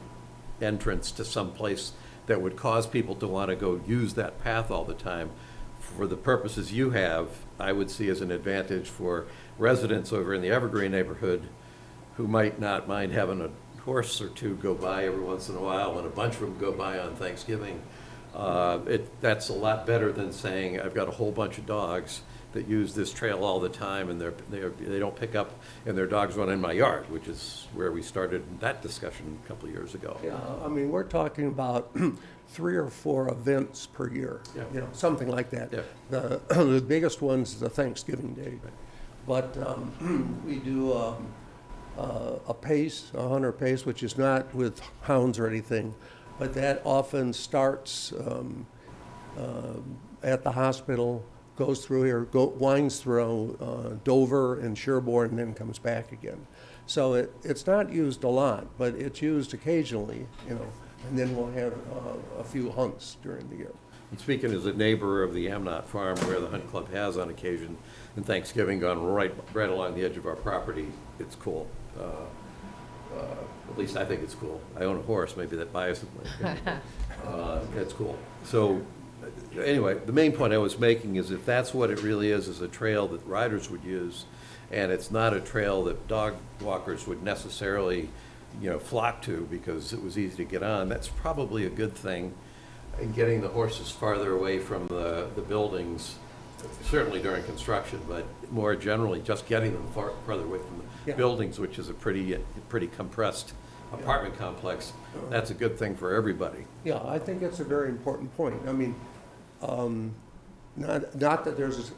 entrance to some place that would cause people to want to go use that path all the time, for the purposes you have, I would see as an advantage for residents over in the Evergreen neighborhood who might not mind having a horse or two go by every once in a while, and a bunch of them go by on Thanksgiving. That's a lot better than saying, I've got a whole bunch of dogs, that use this trail all the time, and they don't pick up, and their dogs run in my yard, which is where we started that discussion a couple of years ago. Yeah, I mean, we're talking about 3 or 4 events per year, Yeah. you know, something like that. Yeah. The biggest one's the Thanksgiving Day. But we do a pace, a hunter pace, which is not with hounds or anything, but that often starts at the hospital, goes through here, winds through Dover and Sherborne, and then comes back again. So it's not used a lot, but it's used occasionally, you know, and then we'll have a few hunts during the year. And speaking as a neighbor of the Amnott Farm, where the Hunt Club has on occasion, and Thanksgiving gone right along the edge of our property, it's cool. At least I think it's cool. I own a horse, maybe that biases my opinion. It's cool. So, anyway, the main point I was making is if that's what it really is a trail that riders would use, and it's not a trail that dog walkers would necessarily, you know, flock to because it was easy to get on, that's probably a good thing in getting the horses farther away from the buildings, certainly during construction, but more generally, just getting them farther away from the Yeah. buildings, which is a pretty compressed apartment complex. That's a good thing for everybody. Yeah, I think it's a very important point. I mean, not that there's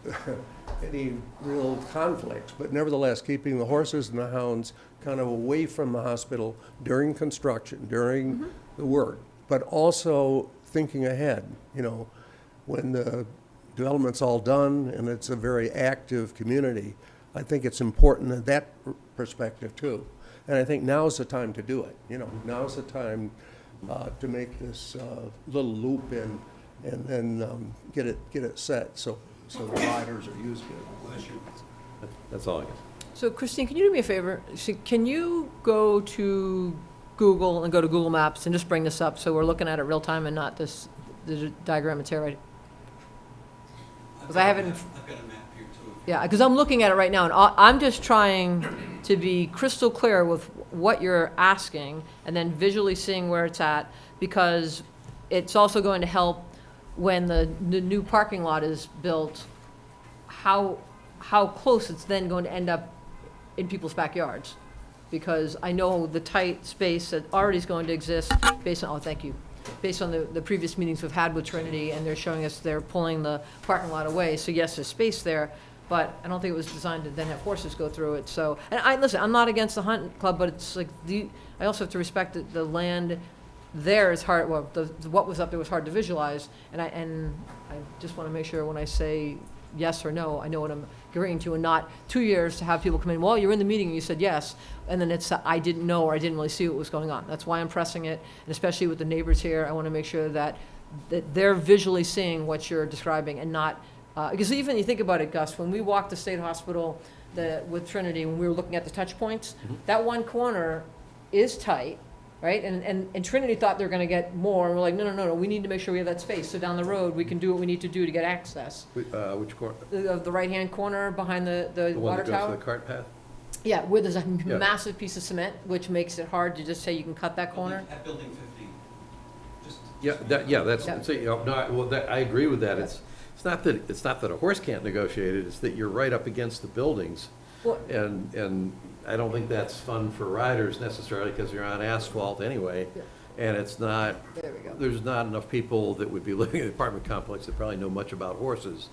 any real conflicts, but nevertheless, keeping the horses and the hounds kind of away from the hospital during construction, during the work, but also thinking ahead, you know, when the development's all done and it's a very active community, I think it's important in that perspective too. And I think now's the time to do it, you know, now's the time to make this little loop in and then get it set so the riders are used to it. That's all I guess. So Christine, can you do me a favor? Can you go to Google and go to Google Maps and just bring this up so we're looking at it real time and not the diagram that's here, right? Because I haven't. I've got a map here too. Yeah, because I'm looking at it right now, and I'm just trying to be crystal clear with what you're asking, and then visually seeing where it's at, because it's also going to help when the new parking lot is built, how close it's then going to end up in people's backyards. Because I know the tight space that already is going to exist based on, thank you, based on the previous meetings we've had with Trinity, and they're showing us they're pulling the parking lot away. So yes, there's space there, but I don't think it was designed to then have horses go through it. So, and listen, I'm not against the hunt club, but it's like I also have to respect that the land there is hard. Well, what was up there was hard to visualize, and I just want to make sure when I say yes or no, I know what I'm agreeing to, and not 2 years to have people come in, well, you're in the meeting and you said yes, and then it's, I didn't know, or I didn't really see what was going on. That's why I'm pressing it, and especially with the neighbors here, I want to make sure that they're visually seeing what you're describing and not, because even you think about it, Gus, when we walked the state hospital with Trinity, when we were looking at the touch points, that one corner is tight, right? And Trinity thought they were going to get more, and we're like, no, we need to make sure we have that space, so down the road, we can do what we need to do to get access. Which corner? The right-hand corner behind the The one water that goes tower? to the cart path? Yeah, where there's a Yeah. massive piece of cement, which makes it hard to just say you can cut that corner. At building 15. That's, Yeah. so, you know, no, well, I agree with that. It's not that a horse can't negotiate it, it's that you're right up against the buildings. Well- And I don't think that's fun for riders necessarily, because you're on asphalt anyway. Yeah. And it's not, There we go. there's not enough people that would be living in the apartment complex that probably know much about horses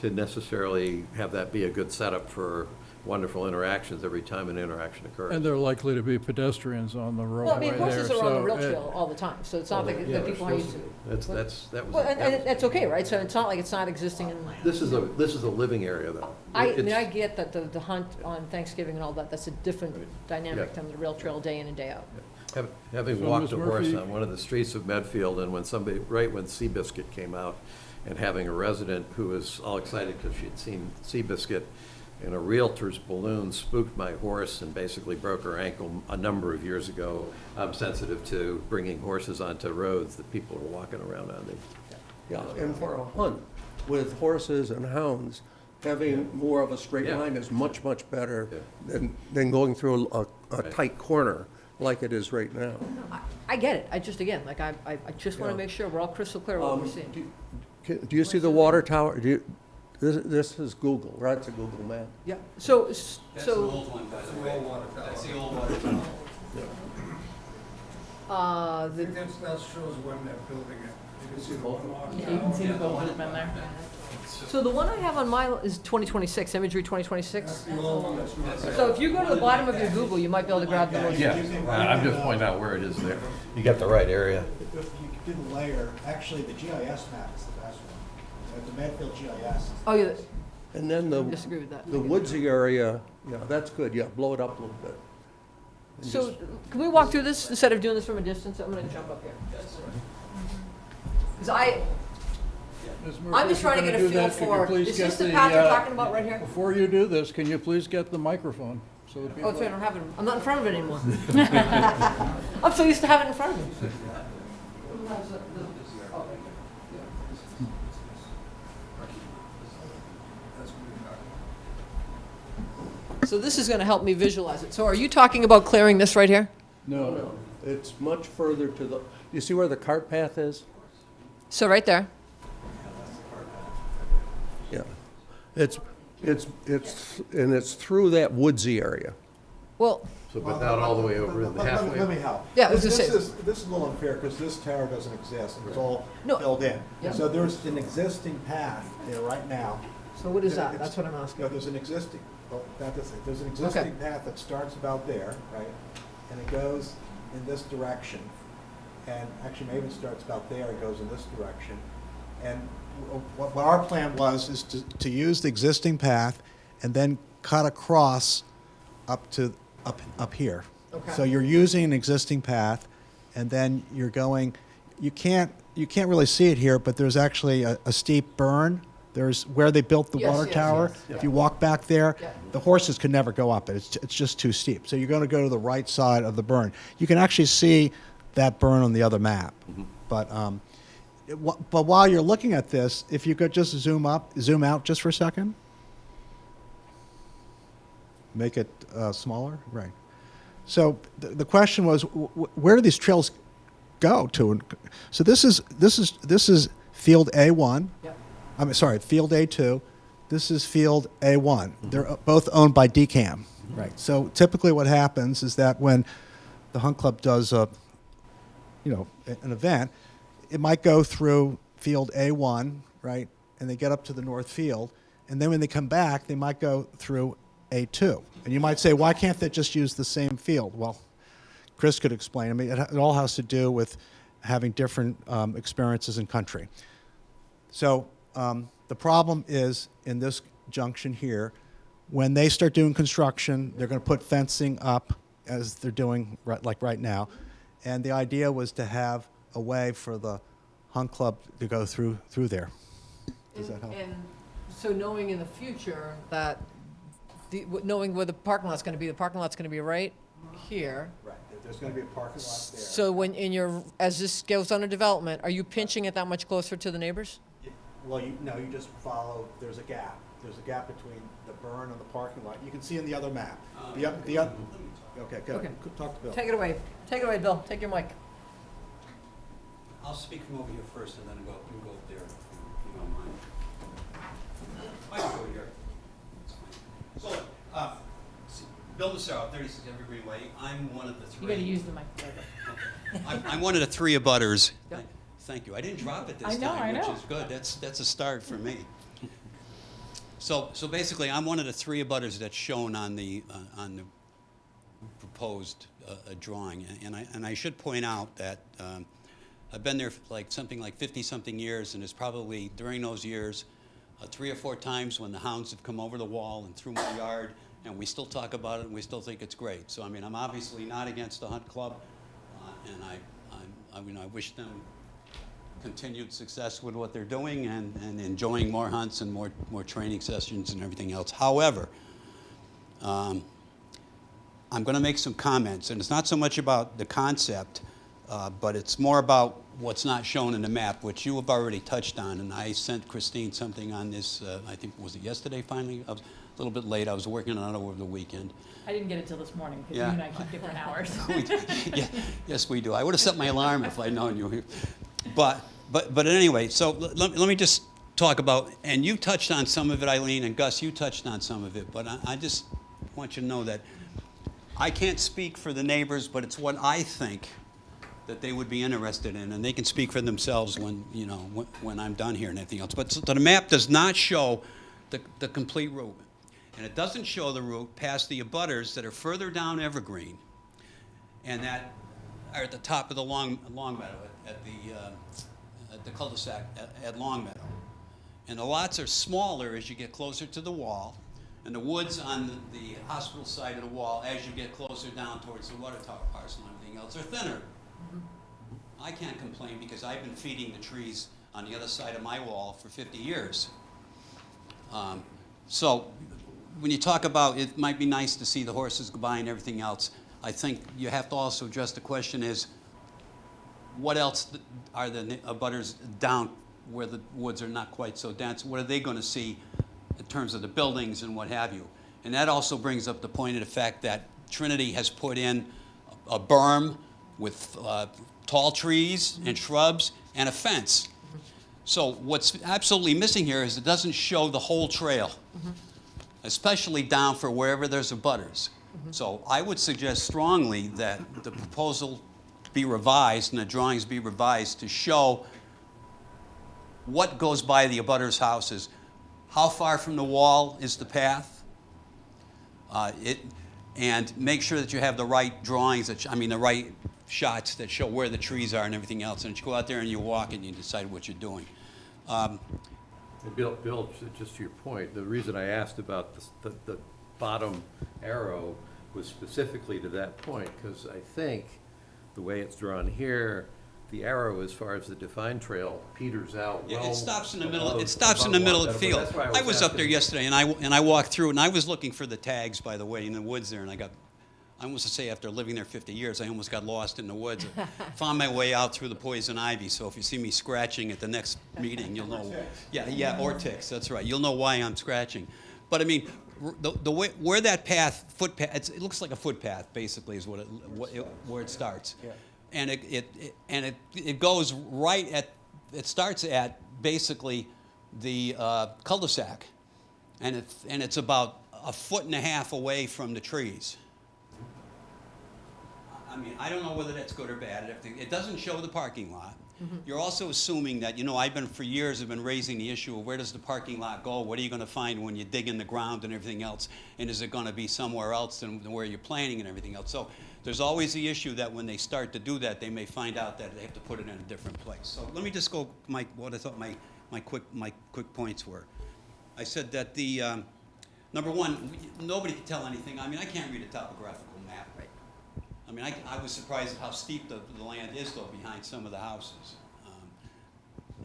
to necessarily have that be a good setup for wonderful interactions every time an interaction occurs. And there are likely to be pedestrians on the roadway Well, I mean, there. horses are on the so rail it- trail all the time, so it's not like Yeah, the people are they're used to. supposed to. That was. Well, that and was- that's okay, right? So it's not like it's not existing in. This is a living area, though. I mean, It's- I get that the hunt on Thanksgiving and all that, that's a different Right. dynamic Yeah. than the rail trail day in and day out. Having So, walked Ms. a horse Murphy- on one of the streets of Medfield, and when when Seabiscuit came out, and having a resident who was all excited because she had seen Seabiscuit, and a realtor's balloon spooked my horse and basically broke her ankle a number of years ago. I'm sensitive to bringing horses onto roads that people are walking around on. Yeah, and for a hunt with horses and hounds, having more of a straight Yeah. line is much, much better Yeah. than going through a Right. tight corner like it is right now. I get it, I just just want Yeah. to make sure we're all crystal clear what we're seeing. Do you see the water tower? This is Google, right? It's a Google map. Yeah, so, That's an so, old one, by the way. That's the old one. That shows when they're building it. You can see the one. Yeah, you can see the boat has been there. so the one I have on my, is 2026, imagery 2026. That's the old one, that's not. So if you go to the bottom of your Google, you might be able to grab the most. Yeah, I'm just pointing out where it is there. You got the right area. If you did the layer, actually, the GIS map is the best one. The Medfield GIS. Oh, yeah, And then I disagree with that. the woodsy area, yeah, that's good, yeah, blow it up a little bit. And So, just- can we walk through this instead of doing this from a distance? I'm gonna jump up here. Because Ms. Murphy, I'm just if you're trying to get gonna a do feel that, could you for, please is get this the the, path you're talking about right here? Before you do this, can you please get the microphone? So that Oh, people. it's right, I don't have it, I'm not in front of it anymore. I'm so used to having it in front of me. So this is gonna help me visualize it. So are you talking about clearing this right here? No, it's much further to the, you see where the cart path is? So right there. Yeah. It's through that woodsy area. Well, So, but not all the way over in the halfway. Let me help. Yeah, I was This gonna say- this is a little unfair because this tower doesn't exist. It's all No. filled in. Yeah. So there's an existing path there right now. so what is that? It's- That's what I'm asking. No, there's an existing, well, not this thing. There's an existing path that starts about there, right? And it goes in this direction. And actually, maybe it starts about there, it goes in this direction. And what our plan was is to use the existing path and then cut across up here. Okay. So you're using an existing path, and then you're going, you can't really see it here, but there's actually a steep burn. There's where they built the Yes, water yes, tower. yes. If you walk back there, Yeah. the horses could never go up it. It's just too steep. So you're going to go to the right side of the burn. You can actually see that burn on the other map. But while you're looking at this, if you could just zoom out just for a second. Make it smaller, right. So the question was, where do these trails go to? So this is field A1. Yep. Field A2. This is field A1. They're both owned by DCAM. Right. So typically what happens is that when the Hunt Club does an event, it might go through field A1, right, and they get up to the north field, and then when they come back, they might go through A2. And you might say, why can't they just use the same field? Well, Chris could explain. I mean, it all has to do with having different experiences in country. So the problem is in this junction here, when they start doing construction, they're going to put fencing up as they're doing right now. And the idea was to have a way for the Hunt Club to go through there. Does that help? And so knowing in the future that, knowing where the parking lot's gonna be, the parking lot's gonna be right here. Right. There's going to be a parking lot there. So when as this goes under development, are you pinching it that much closer to the neighbors? Well, you just follow, there's a gap. There's a gap between the burn and the parking lot. You can see in the other map. Okay, good. Okay. Talk to Bill. Take it away, Bill, take your mic. I'll speak from over here first and then you go up there, if you don't mind. I can go here. It's fine. So, Bill Massaro, 36 Evergreen Way. I'm one of the three. You gotta use the mic. I'm one of the three abutters. Yep. Thank you. I didn't drop it this I know, time, I which know. is good. That's a start for me. So basically, I'm one of the three abutters that's shown on the proposed drawing, and I should point out that I've been there for something like 50-something years, and it's probably during those years 3 or 4 times when the hounds have come over the wall and through my yard, and we still talk about it and we still think it's great. So I mean, I'm obviously not against the Hunt Club, and I wish them continued success with what they're doing and enjoying more hunts and more training sessions and everything else. However, I'm going to make some comments, and it's not so much about the concept, but it's more about what's not shown in the map, which you have already touched on. And I sent Christine something on this, I think, was it yesterday finally? I was a little bit late. I was working on it over the weekend. I didn't get it till this morning, because Yeah. you and I keep different hours. Yeah, yes, we do. I would have set my alarm if I'd known you were here. But anyway, so let me just talk about, and you touched on some of it, Eileen, and Gus, you touched on some of it, but I just want you to know that I can't speak for the neighbors, but it's what I think that they would be interested in, and they can speak for themselves when, you know, when I'm done here and everything else. But so the map does not show the complete route, and it doesn't show the route past the abutters that are further down Evergreen, and that are at the top of the Long Meadow at the cul-de-sac at Long Meadow. And the lots are smaller as you get closer to the wall, and the woods on the hospital side of the wall, as you get closer down towards the water tower parcel and everything else, are thinner. I can't complain because I've been feeding the trees on the other side of my wall for 50 years. So when you talk about it might be nice to see the horses go by and everything else, I think you have to also address the question is, what else are the abutters down where the woods are not quite so dense? What are they going to see in terms of the buildings and what have you? And that also brings up the point of the fact that Trinity has put in a berm with tall trees and shrubs and a fence. So what's absolutely missing here is it doesn't show the whole trail, especially down for wherever there's abutters. So I would suggest strongly that the proposal be revised and the drawings be revised to show what goes by the abutters' houses, how far from the wall is the path, and make sure that you have the right drawings, the right shots that show where the trees are and everything else. And you go out there and you walk and you decide what you're doing. Bill, just to your point, the reason I asked about the bottom arrow was specifically to that point, because I think the way it's drawn here, the arrow as far as the defined trail peters out well. Yeah, it stops in the middle. It stops in the middle of the field. I was up there yesterday, and I walked through, and I was looking for the tags, by the way, in the woods there, and I almost to say after living there 50 years, I almost got lost in the woods. Found my way out through the poison ivy. So if you see me scratching at the next meeting, you'll know. Yeah, or ticks. That's right. You'll know why I'm scratching. But I mean, the way where that footpath, it looks like a footpath basically is where it starts. Yeah. And it goes right at, it starts at basically the cul-de-sac, and it's about 1.5 feet away from the trees. I mean, I don't know whether that's good or bad. It doesn't show the parking lot. You're also assuming that, for years I've been raising the issue of where does the parking lot go? What are you going to find when you dig in the ground and everything else? And is it going to be somewhere else than where you're planning and everything else? So there's always the issue that when they start to do that, they may find out that they have to put it in a different place. So let me just go what I thought my quick points were. I said that the number one, nobody can tell anything. I mean, I can't read a topographical map. Right. I mean, I was surprised at how steep the land is, though, behind some of the houses.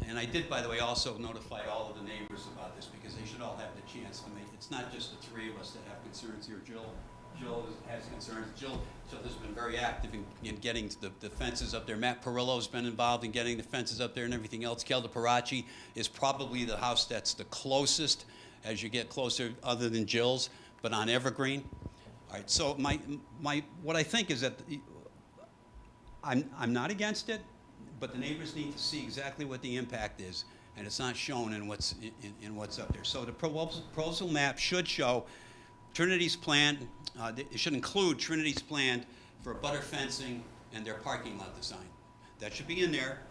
And I did, by the way, also notify all of the neighbors about this because they should all have the chance to make. It's not just the three of us that have concerns here. Jill has concerns. Jill has been very active in getting the fences up there. Matt Perillo's been involved in getting the fences up there and everything else. Kelda Parachi is probably the house that's the closest as you get closer, other than Jill's, but on Evergreen. All right, so what I think is that I'm not against it, but the neighbors need to see exactly what the impact is, and it's not shown in what's up there. So the proposal map should show Trinity's plan. It should include Trinity's plan for butter fencing and their parking lot design. That should be in there.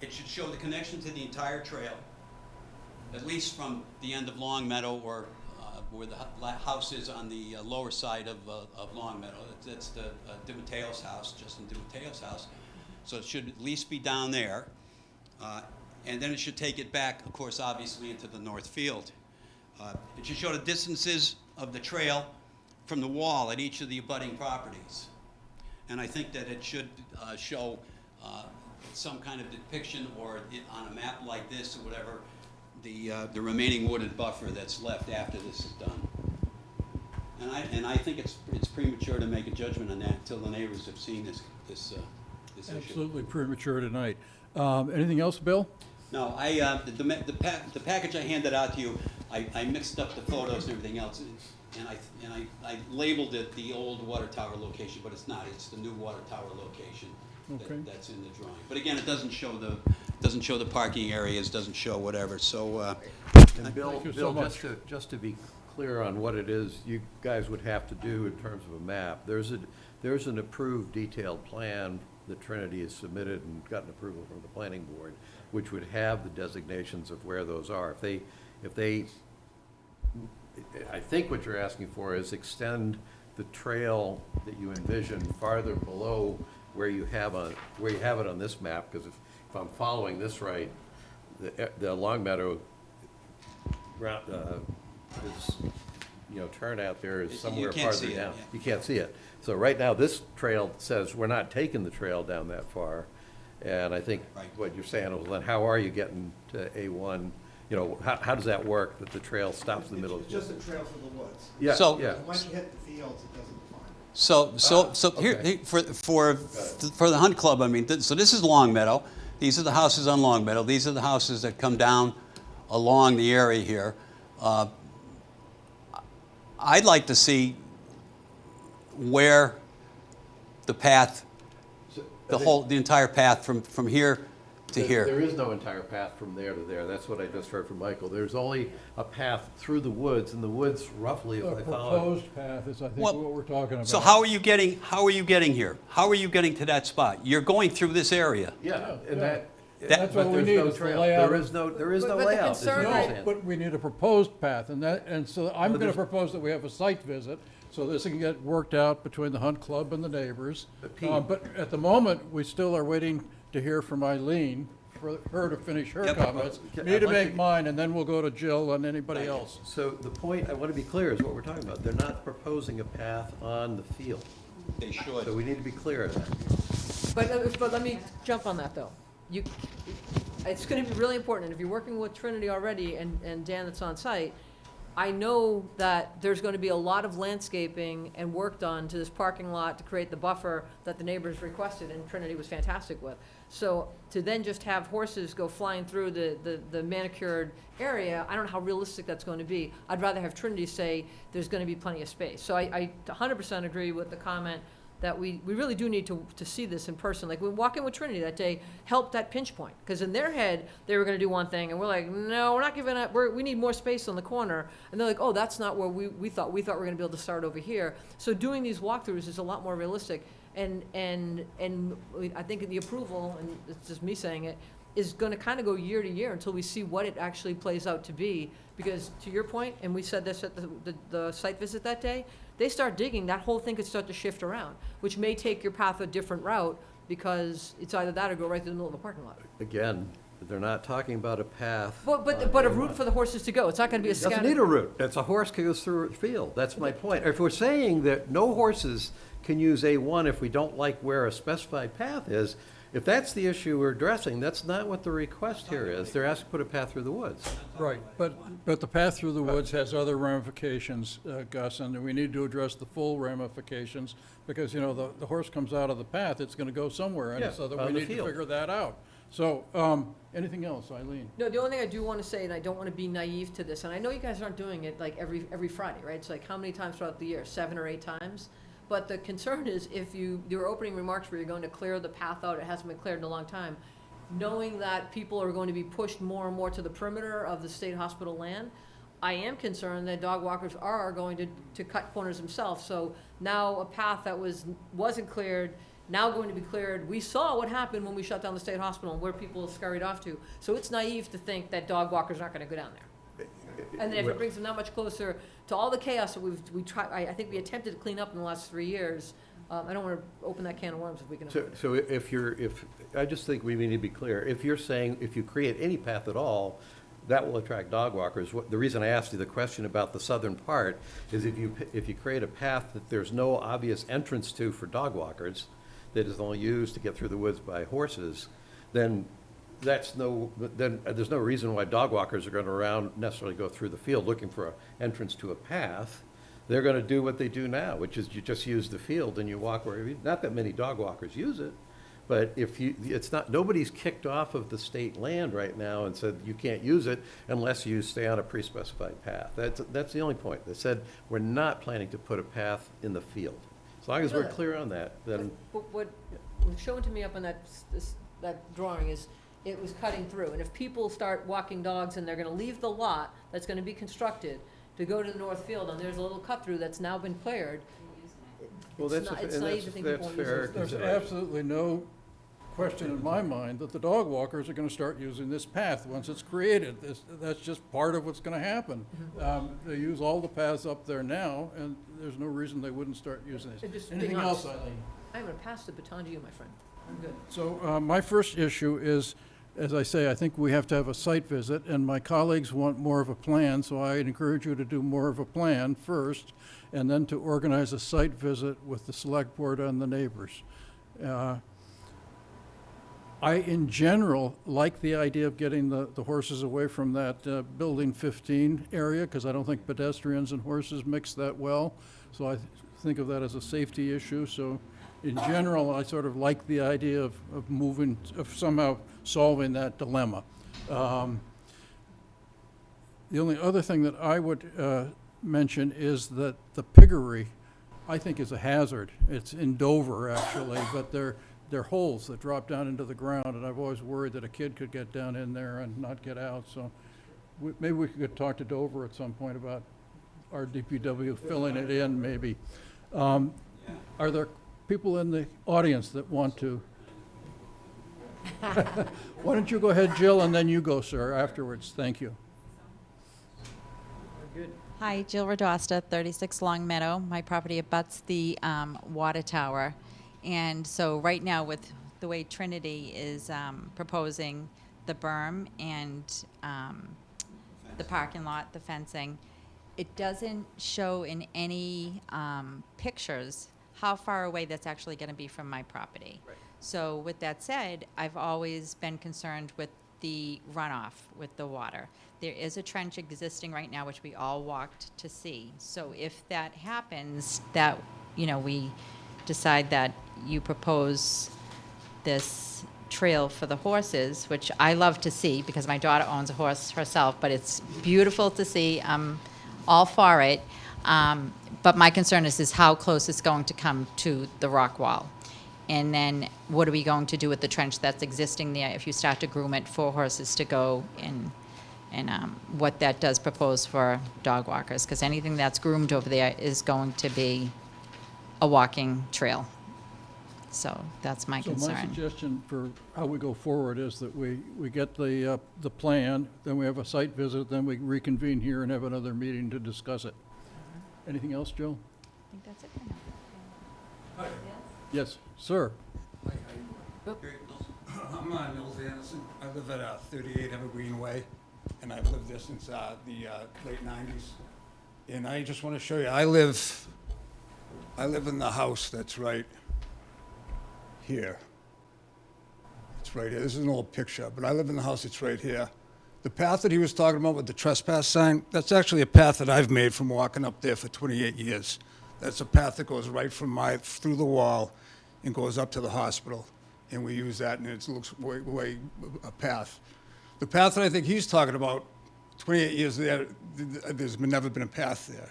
It should show the connection to the entire trail, at least from the end of Long Meadow or where the house is on the lower side of Long Meadow. That's the DiMatteo's house, Justin DiMatteo's house. So it should at least be down there. And then it should take it back, of course, obviously, into the north field. It should show the distances of the trail from the wall at each of the abutting properties. And I think that it should show some kind of depiction, or on a map like this or whatever, the remaining wooded buffer that's left after this is done. And I think it's premature to make a judgment on that until the neighbors have seen this issue. Absolutely premature tonight. Anything else, Bill? No, the package I handed out to you, I mixed up the photos and everything else. I labeled it the old water tower location, but it's not. It's the new water tower location Okay. that's in the drawing. But again, it doesn't show the parking areas, doesn't show whatever, so, And Bill, Thank you so Bill, much. just to be clear on what it is you guys would have to do in terms of a map, there's an approved detailed plan that Trinity has submitted and gotten approval from the planning board, which would have the designations of where those are. If they, I think what you're asking for is extend the trail that you envision farther below where you have it on this map, because if I'm following this right, the Long Meadow route, is, turnout there is You somewhere can't farther see it, down. yeah. You can't see it. So right now, this trail says we're not taking the trail down that far. And I think Right. what you're saying is, then how are you getting to A1? How does that work, that the trail stops in the middle? It's just a trail through the woods. Yeah, So- yeah. Once you hit the fields, it doesn't define. So here, okay. for the Hunt Club, I mean, so this is Long Meadow. These are the houses on Long Meadow. These are the houses that come down along the area here. I'd like to see where the path, the entire path from here to There here. is no entire path from there to there. That's what I just heard from Michael. There's only a path through the woods, and the woods roughly, The if I follow. proposed path is, I think, Well, what we're talking about. So how are you getting here? How are you getting to that spot? You're going through this area. Yeah, and Yeah. but That's what we there's need, no is the trail. layout. There is no But the layout, is what concern I'm I- saying. But we need a proposed path, and so I'm But gonna there's- propose that we have a site visit, so this can get worked out between the Hunt Club and the neighbors. But Pete- But at the moment, we still are waiting to hear from Eileen, for her to finish her Yep. comments, I'd me to like make to- mine, and then we'll go to Jill and anybody else. So the point, I want to be clear, is what we're talking about. They're not proposing a path on the field. They should. So we need to be clear on that. But let me jump on that, though. It's gonna be really important, and if you're working with Trinity already, and Dan that's on site, I know that there's gonna be a lot of landscaping and work done to this parking lot to create the buffer that the neighbors requested, and Trinity was fantastic with. So to then just have horses go flying through the manicured area, I don't know how realistic that's going to be. I'd rather have Trinity say there's gonna be plenty of space. So I 100% agree with the comment that we really do need to see this in person. Like, we walk in with Trinity that day, helped that pinch point. Because in their head, they were gonna do one thing, and we're like, no, we're not giving up, we need more space on the corner. And they're like, oh, that's not where we thought we were gonna be able to start over here. So doing these walkthroughs is a lot more realistic. And I think the approval, and it's just me saying it, is gonna kinda go year to year until we see what it actually plays out to be. Because to your point, and we said this at the site visit that day, they start digging, that whole thing could start to shift around, which may take your path a different route, because it's either that or go right through the middle of a parking lot. Again, they're not talking about a path. But a route for the horses to go, it's not gonna be a It doesn't scattered. need a route. It's a horse goes through a field. That's my point. If we're saying that no horses can use A1 if we don't like where a specified path is, if that's the issue we're addressing, that's not what the request here is. They're asking to put a path through the woods. Right, but the path through the woods has other ramifications, Gus, and we need to address the full ramifications, because, the horse comes out of the path, it's gonna go somewhere, Yeah, and so that on we the need to field. figure that out. So, anything else, Eileen? No, the only thing I do wanna say, and I don't wanna be naive to this, and I know you guys aren't doing it like every Friday, right? It's like, how many times throughout the year? 7 or 8 times? But the concern is, if your opening remarks where you're going to clear the path out, it hasn't been cleared in a long time, knowing that people are going to be pushed more and more to the perimeter of the state hospital land, I am concerned that dog walkers are going to cut corners themselves. So now a path that wasn't cleared, now going to be cleared. We saw what happened when we shut down the state hospital and where people scurried off to. So it's naive to think that dog walkers aren't gonna go down there. And then if it brings them that much closer to all the chaos that I think we attempted to clean up in the last 3 years, I don't wanna open that can of worms if we can avoid it. So I just think we need to be clear. If you're saying, if you create any path at all, that will attract dog walkers. The reason I asked you the question about the southern part is if you create a path that there's no obvious entrance to for dog walkers, that is only used to get through the woods by horses, then there's no reason why dog walkers are gonna necessarily go through the field looking for an entrance to a path. They're gonna do what they do now, which is you just use the field and you walk wherever, not that many dog walkers use it, But if you, it's not, nobody's kicked off of the state land right now and said you can't use it unless you stay on a pre-specified path. That's the only point. They said, we're not planning to put a path in the field. As long as we're clear on that, then, But what was shown to me up on that drawing is, it was cutting through, and if people start walking dogs and they're gonna leave the lot that's gonna be constructed to go to the north field, and there's a little cut through that's now been cleared, well, it's that's, it's and naive to think that's people won't use fair those. There's consideration. absolutely no question in my mind that the dog walkers are gonna start using this path once it's created. That's just part of what's gonna happen. They use all the paths up there now, and there's no reason they wouldn't start using And this. just being Anything else, honest. Eileen? I'm gonna pass the baton to you, my friend. I'm good. So my first issue is, as I say, I think we have to have a site visit, and my colleagues want more of a plan, so I encourage you to do more of a plan first, and then to organize a site visit with the select board and the neighbors. I, in general, like the idea of getting the horses away from that Building 15 area, because I don't think pedestrians and horses mix that well, so I think of that as a safety issue. So in general, I sort of like the idea of moving, of somehow solving that dilemma. The only other thing that I would mention is that the piggery, I think, is a hazard. It's in Dover, actually, but they're holes that drop down into the ground, and I've always worried that a kid could get down in there and not get out. So maybe we could talk to Dover at some point about our DPW filling it in, maybe. Are there people in the audience that want to? Why don't you go ahead, Jill, and then you go, sir, afterwards. Thank you. Hi, Jill Radosta, 36 Long Meadow. My property abuts the water tower. And so right now, with the way Trinity is proposing the berm and the parking lot, the fencing, it doesn't show in any pictures how far away that's actually going to be from my property. Right. So with that said, I've always been concerned with the runoff with the water. There is a trench existing right now, which we all walked to see. So if that happens, that, you know, we decide that you propose this trail for the horses, which I love to see because my daughter owns a horse herself, but it's beautiful to see. I'm all for it. But my concern is how close it's going to come to the rock wall. And then what are we going to do with the trench that's existing there if you start to groom it for horses to go in, and what that does propose for dog walkers, because anything that's groomed over there is going to be a walking trail. So that's my So concern. my suggestion for how we go forward is that we get the plan, then we have a site visit, then we reconvene here and have another meeting to discuss it. Anything else, Jill? I think that's it for now. Yes, sir. I'm Nils Anderson. I live at 38 Evergreen Way, and I've lived there since the late 90s. And I just want to show you, I live in the house that's right here. It's right here. This is an old picture, but I live in the house that's right here. The path that he was talking about with the trespass sign, that's actually a path that I've made from walking up there for 28 years. That's a path that goes right from through the wall and goes up to the hospital. And we use that, and it looks way a path. The path that I think he's talking about, 28 years there, there's never been a path there.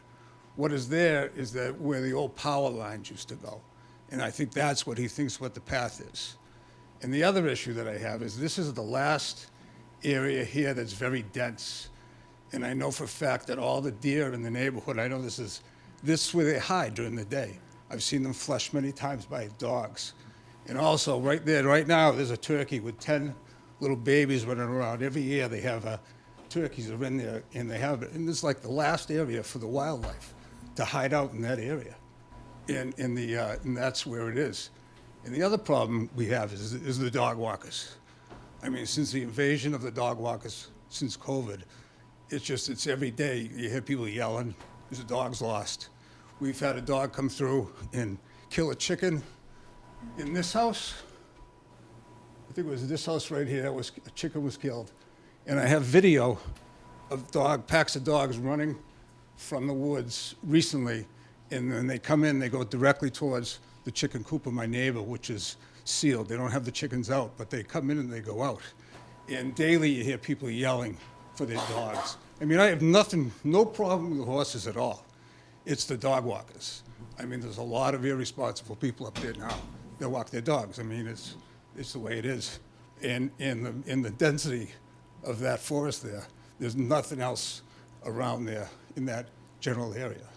What is there is that where the old power lines used to go. And I think that's what he thinks what the path is. And the other issue that I have is this is the last area here that's very dense. And I know for a fact that all the deer in the neighborhood, I know this is where they hide during the day. I've seen them flushed many times by dogs. And also, right there, right now, there's a turkey with 10 little babies running around. Every year they have turkeys are in there, and and it's like the last area for the wildlife to hide out in that area. And that's where it is. And the other problem we have is the dog walkers. I mean, since the invasion of the dog walkers, since COVID, it's every day you hear people yelling, there's a dog's lost. We've had a dog come through and kill a chicken in this house. I think it was this house right here, a chicken was killed. And I have video of packs of dogs running from the woods recently, and then they come in, they go directly towards the chicken coop of my neighbor, which is sealed. They don't have the chickens out, but they come in and they go out. And daily you hear people yelling for their dogs. I mean, I have no problem with the horses at all. It's the dog walkers. I mean, there's a lot of irresponsible people up there now that walk their dogs. I mean, it's the way it is. And in the density of that forest there's nothing else around there in that general area.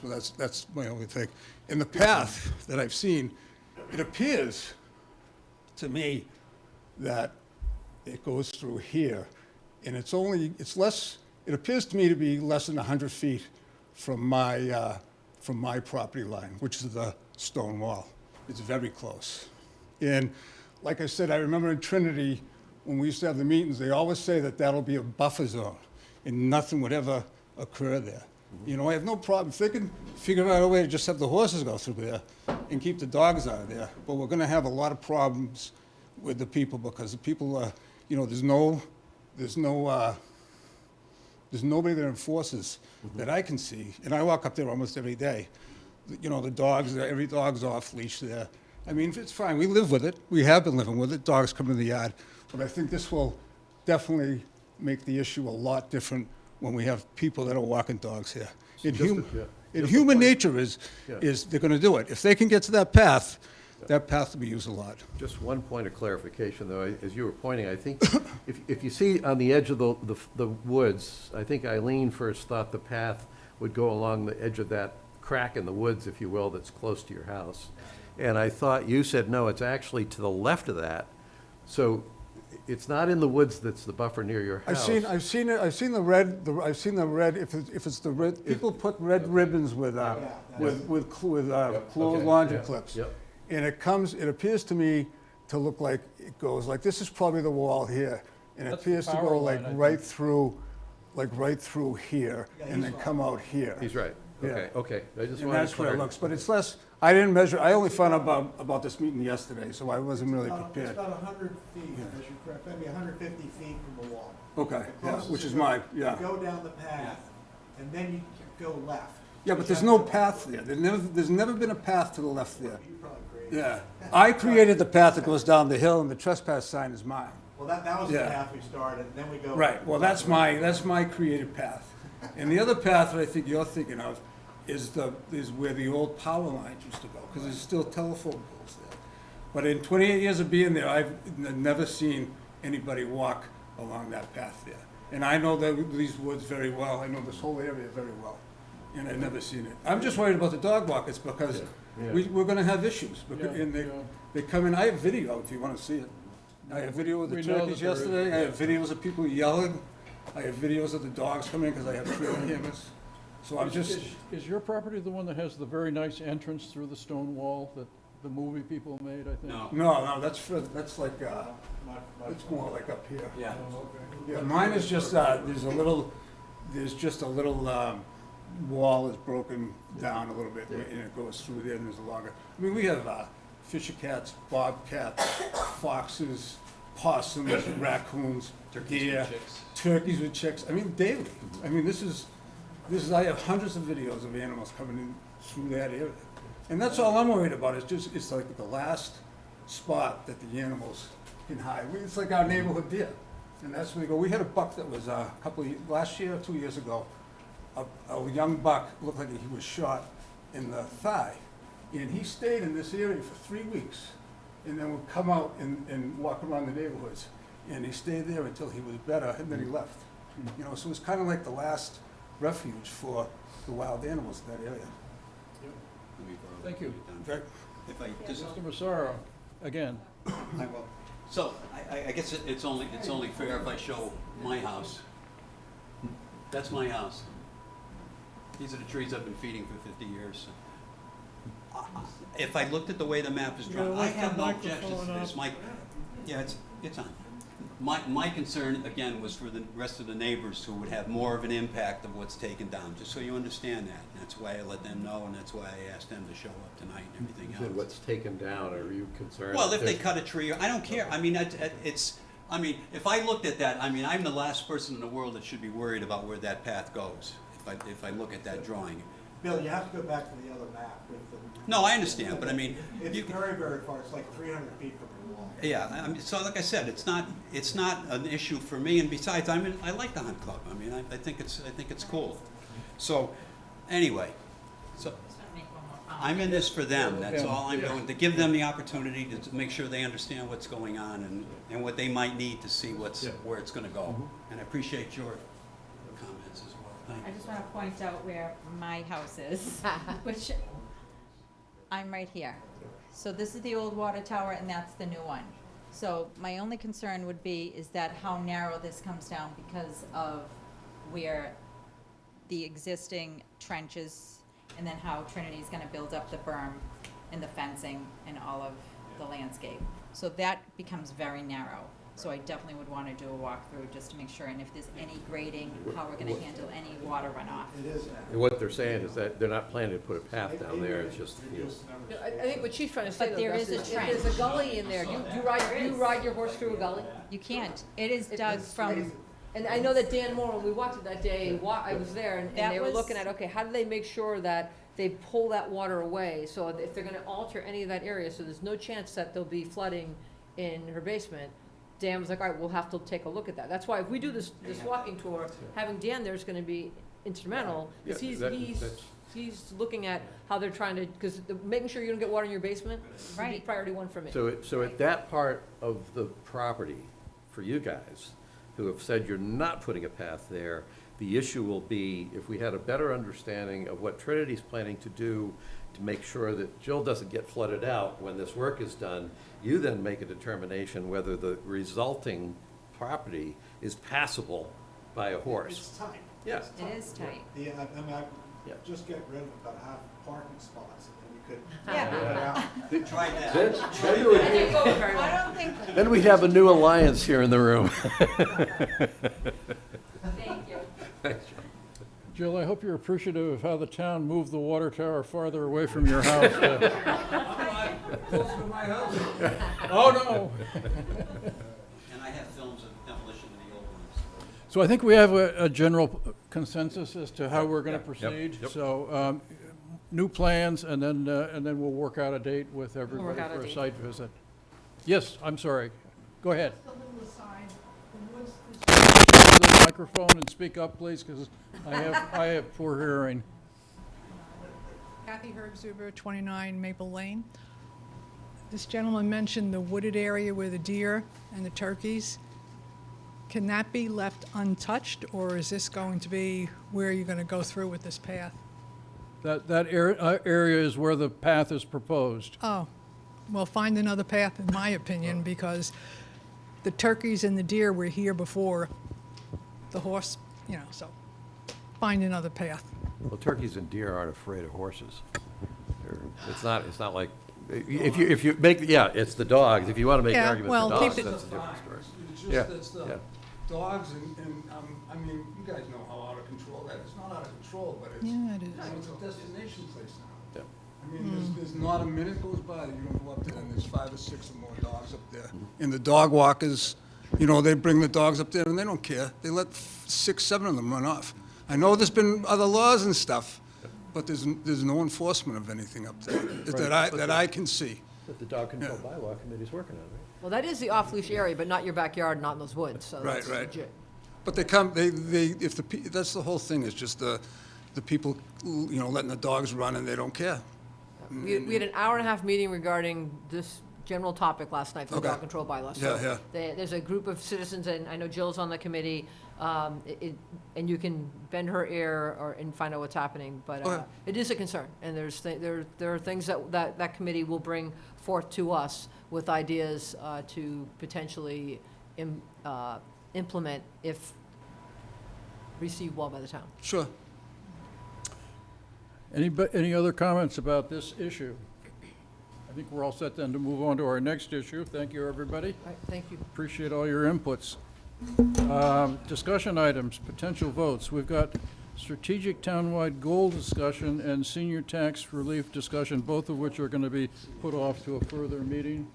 So that's my only thing. In the path that I've seen, it appears to me that it goes through here, and it appears to me to be less than 100 feet from my property line, which is the stone wall. It's very close. And like I said, I remember in Trinity, when we used to have the meetings, they always say that that'll be a buffer zone, and nothing would ever occur there. You know, I have no problem. If they can figure out a way to just have the horses go through there and keep the dogs out of there, but we're gonna have a lot of problems with the people, because the people are, you know, there's nobody that enforces that I can see, and I walk up there almost every day. You know, the dogs, every dog's off leash there. I mean, it's fine, we live with it, we have been living with it, dogs come in the yard, but I think this will definitely make the issue a lot different when we have people that are walking dogs here. Human nature is they're gonna do it. If they can get to that path will be used a lot. Just one point of clarification, though, as you were pointing, I think if you see on the edge of the woods, I think Eileen first thought the path would go along the edge of that crack in the woods, if you will, that's close to your house. And I thought you said, no, it's actually to the left of that. So it's not in the woods that's the buffer near your house. I've seen the red, if it's the red, people put red ribbons with closed laundry clips. Yep. And it appears to me to look like it goes, like, this is probably the wall here, and it That's the appears to power go line, like I right through here, and then come out here. He's right. Yeah. Okay. I just And wanted that's to where it clarify. looks, but it's less, I didn't measure, I only found out about this meeting yesterday, so I wasn't really It's prepared. about 100 feet, as you're correct, maybe 150 feet from the wall. Okay, The yeah, closest which is you my, go- yeah. You go down the path, and then you go left. Yeah, but there's no path there. There's never been a path to the left there. You probably created. Yeah. I created the path that goes down the hill, and the trespass sign is mine. Well, that was the Yeah. path we started, and then we go. Right, well, that's my creative path. And the other path that I think you're thinking of is where the old power lines used to go, because there's still telephone poles there. But in 28 years of being there, I've never seen anybody walk along that path there. And I know these woods very well, I know this whole area very well, and I've never seen it. I'm just worried about the dog walkers, because we're gonna have issues. And they come in, I have video if you wanna see it. I have video of the We know turkeys that there is- yesterday, I have videos of people yelling, I have videos of the dogs coming, because I have trail cameras. So I'm just, Is your property the one that has the very nice entrance through the stone wall that the movie people made, I think? no, that's like, it's more like up here. Yeah. Yeah, mine is just, there's just a little wall is broken down a little bit, and it goes through there, and there's a longer, I mean, we have fisher cats, bobcats, foxes, possums, raccoons, deer, turkeys with chicks, I mean, daily. I mean, I have hundreds of videos of animals coming in through that area. And that's all I'm worried about, it's like the last spot that the animals can hide. It's like our neighborhood deer, and that's where we go. We had a buck that was last year or 2 years ago, a young buck, looked like he was shot in the thigh. And he stayed in this area for 3 weeks, and then would come out and walk around the neighborhoods. And he stayed there until he was better, and then he left. You know, so it's kind of like the last refuge for the wild animals in that area. Thank you. Okay. If I just, Mr. Massaro, again. I will. So, I guess it's only fair if I show my house. That's my house. These are the trees I've been feeding for 50 years. If I looked at the way the map is drawn, I have no objections to this. Yeah, it's on. My concern, again, was for the rest of the neighbors who would have more of an impact of what's taken down, just so you understand that. And that's why I let them know, and that's why I asked them to show up tonight and everything You said else. what's taken down, are you concerned? Well, if they there's- cut a tree, I don't care. I mean, if I looked at that, I mean, I'm the last person in the world that should be worried about where that path goes, if I look at that drawing. Bill, you have to go back to the other map with the. No, I understand, but I mean, It's you- very, very far, it's like 300 feet from the wall. Yeah, I mean, so like I said, it's not an issue for me, and besides, I like the hunt club. I mean, I think it's cool. So, anyway, so I'm in this for them. That's all I'm doing, to give them the opportunity to make sure they understand what's going on and what they might need to see where it's going to go. And I appreciate your comments as well. Thank I you. just want to point out where my house is, which I'm right here. So this is the old water tower and that's the new one. So my only concern would be is that how narrow this comes down because of where the existing trenches and then how Trinity's gonna build up the berm and the fencing and all of the landscape. So that becomes very narrow. So I definitely would wanna do a walkthrough just to make sure, and if there's any grading, how we're gonna handle any water runoff. It is. And what they're saying is that they're not planning to put a path down there, it's just fields. I think what she's trying to say But though, there Gus, is a if trench. there's a gully in there, you ride your horse through a gully? You can't. It is dug from, And I know that Dan Moore, when we walked it that day, I was there, and That they were was- looking at, okay, how do they make sure that they pull that water away? So if they're gonna alter any of that area, so there's no chance that there'll be flooding in her basement, Dan was like, all right, we'll have to take a look at that. That's why if we do this walking tour, having Dan there is gonna be instrumental, because Yeah, that's- he's looking at how they're trying to, because making sure you don't get water in your basement would be Right. priority one for me. So at that part of the property, for you guys, who have said you're not putting a path there, the issue will be if we had a better understanding of what Trinity's planning to do to make sure that Jill doesn't get flooded out when this work is done, you then make a determination whether the resulting property is passable by a horse. It's tight. Yeah. it is tight. Yeah, I mean, Yeah. just get rid of about half parking spots, and then we could. Yeah. Tried that. Then it would That didn't go very well. I don't think, Then we'd have a new alliance here in the room. thank you. Jill, I hope you're appreciative of how the town moved the water tower farther away from your house. Closer to my house. Oh, no. And I have films of demolition of the old ones. So I think we have a general consensus as to how we're going to Yep, proceed. yep. So, new plans, and then we'll work out a date with everybody work out a for a date. site visit. Yes, I'm sorry. Go ahead. The microphone and speak up, please, because I have poor hearing. Kathy Herbzuber, 29 Maple Lane. This gentleman mentioned the wooded area where the deer and the turkeys. Can that be left untouched, or is this going to be where you're going to go through with this path? That area is where the path is proposed. Oh, well, find another path, in my opinion, because the turkeys and the deer were here before the horse, so find another path. Well, turkeys and deer aren't afraid of horses. It's not like, if you make, yeah, it's the dogs. If you want to make an Yeah, argument well, for dogs, keep it- that's a different story. It's Yeah, just, it's yeah. the dogs and, I mean, you guys know how out of control that is. It's not out of control, but it's, Yeah, it is. it's a destination place now. Yeah. I mean, there's not a minute goes by that you don't go up there and there's 5 or 6 or more dogs up there. And the dog walkers, they bring the dogs up there and they don't care. They let 6, 7 of them run off. I know there's been other laws and stuff, but there's no enforcement of anything up there that I can see. But the dog control bylaw committee's working on it, right? Well, that is the off-leash area, but not your backyard, not in those woods, so Right, that's right. legit. But that's the whole thing, is just the people, letting the dogs run and they don't care. We had an hour-and-a-half meeting regarding this general topic last night for the Okay. dog control bylaw. Yeah, yeah. There's a group of citizens, and I know Jill's on the committee, and you can bend her ear and find out what's happening, but Okay. it is a concern, and there are things that committee will bring forth to us with ideas to potentially implement if received well by the town. Sure. Any other comments about this issue? I think we're all set then to move on to our next issue. Thank you, everybody. All right, thank you. Appreciate all your inputs. Discussion items, potential votes. We've got strategic townwide goal discussion and senior tax relief discussion, both of which are going to be put off to a further meeting.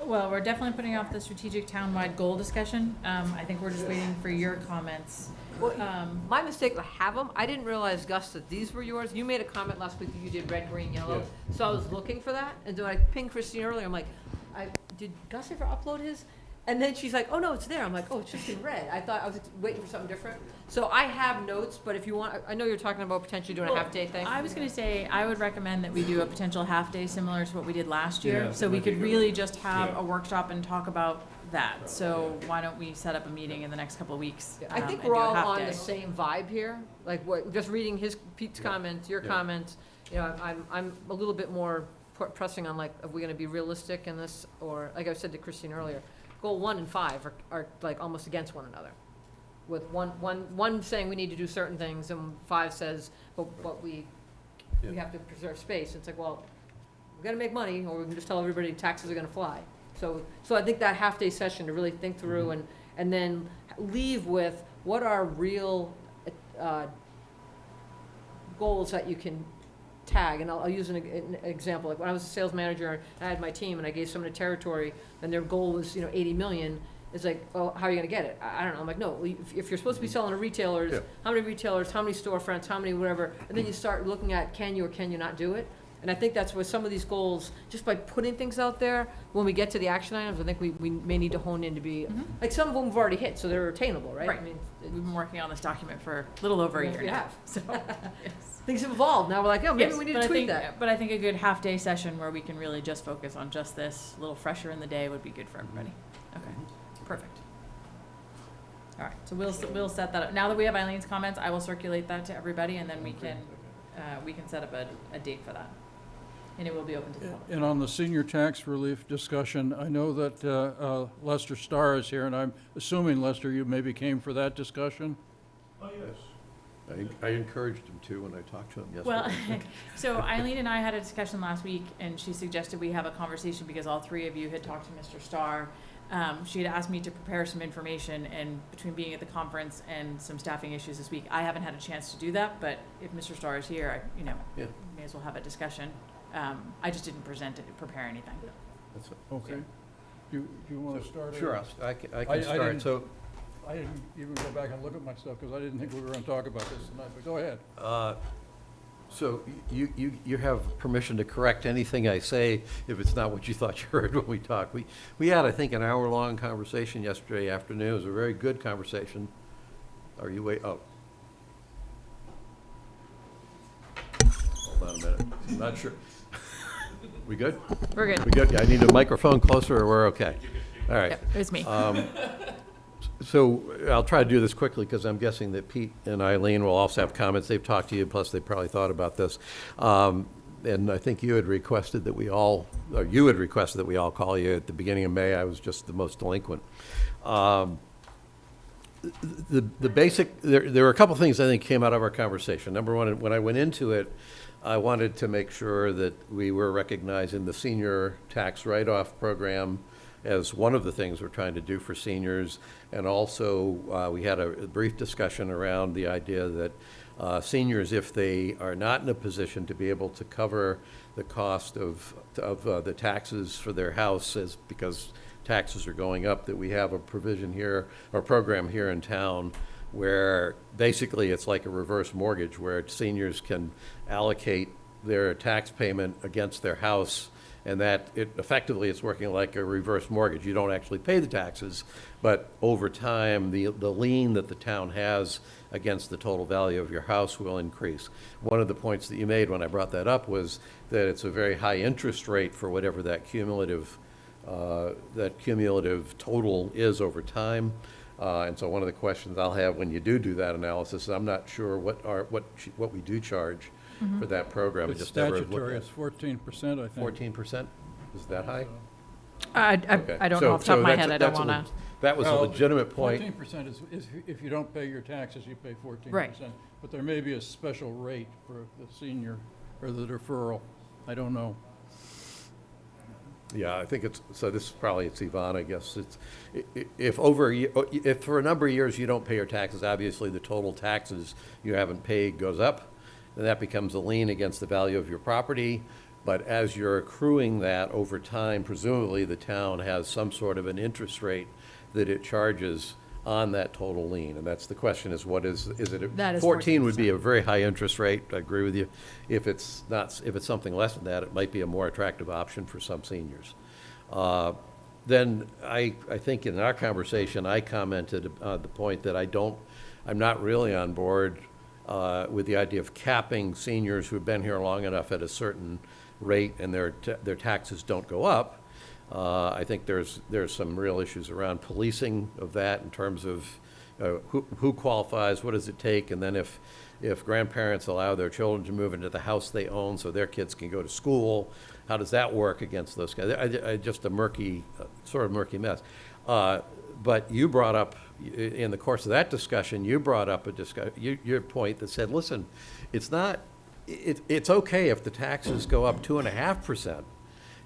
Well, we're definitely putting off the strategic townwide goal discussion. I think we're just waiting for your comments. Well, my mistake, I have them. I didn't realize, Gus, that these were yours. You made a comment last week that you did red, green, yellow. So I was looking for that. And then I pinged Christine earlier. I'm like, did Gus ever upload his? And then she's like, oh, no, it's there. I'm like, oh, it's just in red. I thought I was waiting for something different. So I have notes, but if you want, I know you're talking about potentially doing a half-day thing. I was gonna say, I would recommend that we do a potential half-day similar to what we did last year. Yeah, So that we might be could good. really just have a workshop and talk about that. So why don't we set up a meeting in the next couple of weeks? I think and we're do a all half on day. the same vibe here. Like, what, just reading Pete's comments, your comments, you know, I'm a little bit more pressing on, like, are we gonna be realistic in this? Or, like I said to Christine earlier, goal 1 and 5 are like almost against one another. With one saying we need to do certain things, and 5 says, but we have to preserve space. It's like, well, we gotta make money, or we can just tell everybody taxes are gonna fly. So I think that half-day session to really think through and then leave with what are real goals that you can tag. And I'll use an example. Like when I was a sales manager, I had my team and I gave someone a territory and their goal was, 80 million. It's like, well, how are you gonna get it? I don't know. I'm like, no, if you're supposed to be selling to retailers, how many retailers, how many storefronts, how many whatever, and then you start looking at can you or can you not do it? And I think that's where some of these goals, just by putting things out there, when we get to the action items, I think we may need to hone in to be, like some of them have already hit, so they're attainable, right? Right. I mean, We've been working on this document for a little over a year We now. have. So, yes. things have evolved. Now we're like, oh, maybe Yes, we need but to I tweak think- that. But I think a good half-day session where we can really just focus on just this, a little fresher in the day would be good for everybody. Okay, perfect. All right, so we'll set that up. Now that we have Eileen's comments, I will circulate that to everybody, and then we can set up a date for that. And it will be open to the public. And on the senior tax relief discussion, I know that Lester Starr is here, and I'm assuming, Lester, you maybe came for that discussion? Oh, yes. I encouraged him to when I talked to him yesterday. Well, so Eileen and I had a discussion last week, and she suggested we have a conversation because all three of you had talked to Mr. Starr. She had asked me to prepare some information, and between being at the conference and some staffing issues this week, I haven't had a chance to do that, but if Mr. Starr is here, may as well have a discussion. I just didn't prepare anything. That's it. Okay. Do you want to start? Sure, I can start. didn't- So, I didn't even go back and look at my stuff because I didn't think we were going to talk about this tonight, but go ahead. so you have permission to correct anything I say if it's not what you thought you heard when we talked. We had, I think, an hour-long conversation yesterday afternoon. It was a very good conversation. Are you oh. Hold on a minute. I'm not sure. We good? We're good. We good? I need a microphone closer or we're okay? All right. Yep, it was me. So I'll try to do this quickly because I'm guessing that Pete and Eileen will also have comments. They've talked to you, plus they probably thought about this. And I think you had requested that we all call you at the beginning of May. I was just the most delinquent. The basic, there were a couple things I think came out of our conversation. Number one, when I went into it, I wanted to make sure that we were recognizing the senior tax write-off program as one of the things we're trying to do for seniors. And also, we had a brief discussion around the idea that seniors, if they are not in a position to be able to cover the cost of the taxes for their house, because taxes are going up, that we have a provision here, or program here in town, where basically it's like a reverse mortgage, where seniors can allocate their tax payment against their house, and that effectively it's working like a reverse mortgage. You don't actually pay the taxes, but over time, the lien that the town has against the total value of your house will increase. One of the points that you made when I brought that up was that it's a very high interest rate for whatever that cumulative total is over time. And so one of the questions I'll have when you do that analysis is I'm not sure what we do charge for that program. It's Just never looked statutory, at. it's 14%, I think. 14%? Is that high? I Okay. don't know off the top of my head. I don't want to. That was a Well, legitimate point. 14% is if you don't pay your taxes, you pay 14%. Right. But there may be a special rate for the senior or the deferral. I don't know. Yeah, I think it's Yvonne, I guess. If for a number of years you don't pay your taxes, obviously the total taxes you haven't paid goes up, and that becomes a lien against the value of your property. But as you're accruing that over time, presumably the town has some sort of an interest rate that it charges on that total lien. And that's the question, is what is it? That is 14 would be a very high interest rate, I agree with you. If it's something less than that, it might be a more attractive option for some seniors. Then I think in our conversation, I commented the point that I'm not really on board with the idea of capping seniors who've been here long enough at a certain rate and their taxes don't go up. I think there's some real issues around policing of that in terms of who qualifies, what does it take, and then if grandparents allow their children to move into the house they own so their kids can go to school, how does that work against those guys? Just a murky, sort of murky mess. But you brought up, in the course of that discussion, your point that said, listen, it's okay if the taxes go up 2.5%.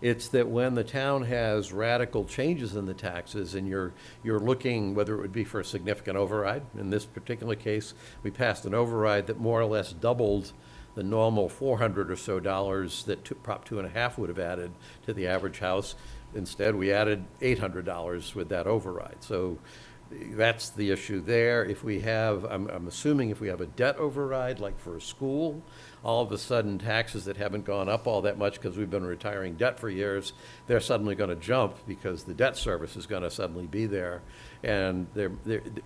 It's that when the town has radical changes in the taxes and you're looking, whether it would be for a significant override, in this particular case, we passed an override that more or less doubled the normal $400 or so that Prop 2.5 would have added to the average house. Instead, we added $800 with that override. So that's the issue there. If we have, I'm assuming if we have a debt override, like for a school, all of a sudden taxes that haven't gone up all that much because we've been retiring debt for years, they're suddenly going to jump because the debt service is going to suddenly be there. And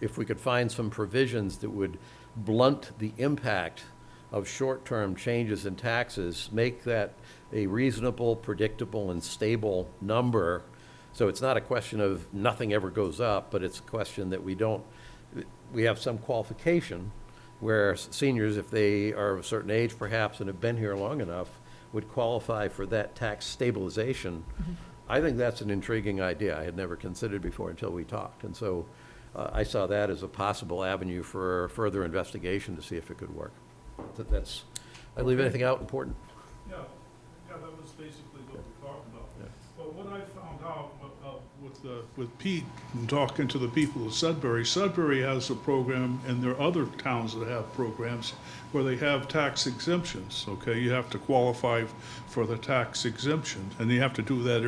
if we could find some provisions that would blunt the impact of short-term changes in taxes, make that a reasonable, predictable, and stable number. So it's not a question of nothing ever goes up, but it's a question that we have some qualification where seniors, if they are of a certain age perhaps and have been here long enough, would qualify for that tax stabilization. Mm-hmm. I think that's an intriguing idea I had never considered before until we talked. And so I saw that as a possible avenue for further investigation to see if it could work. I leave anything out important? Yeah, that was basically what we talked about. Yeah. But what I found out with Pete and talking to the people of Sudbury has a program, and there are other towns that have programs where they have tax exemptions. Okay, you have to qualify for the tax exemption, and you have to do that.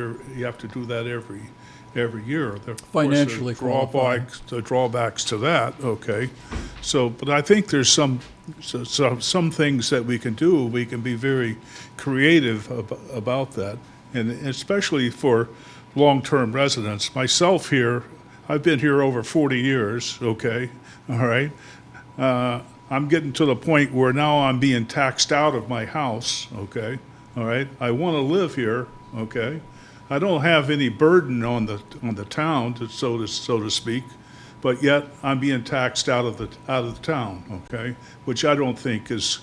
Every year. There, Financially qualifying. The drawbacks to that. Okay, so but I think there's some things that we can do. We can be very creative about that, and especially for long-term residents. Myself here, I've been here over 40 years. Okay, all right. I'm getting to the point where now I'm being taxed out of my house. Okay, all right. I want to live here. Okay. I don't have any burden on the town, so to speak, but yet I'm being taxed out of the town, okay? Which I don't think is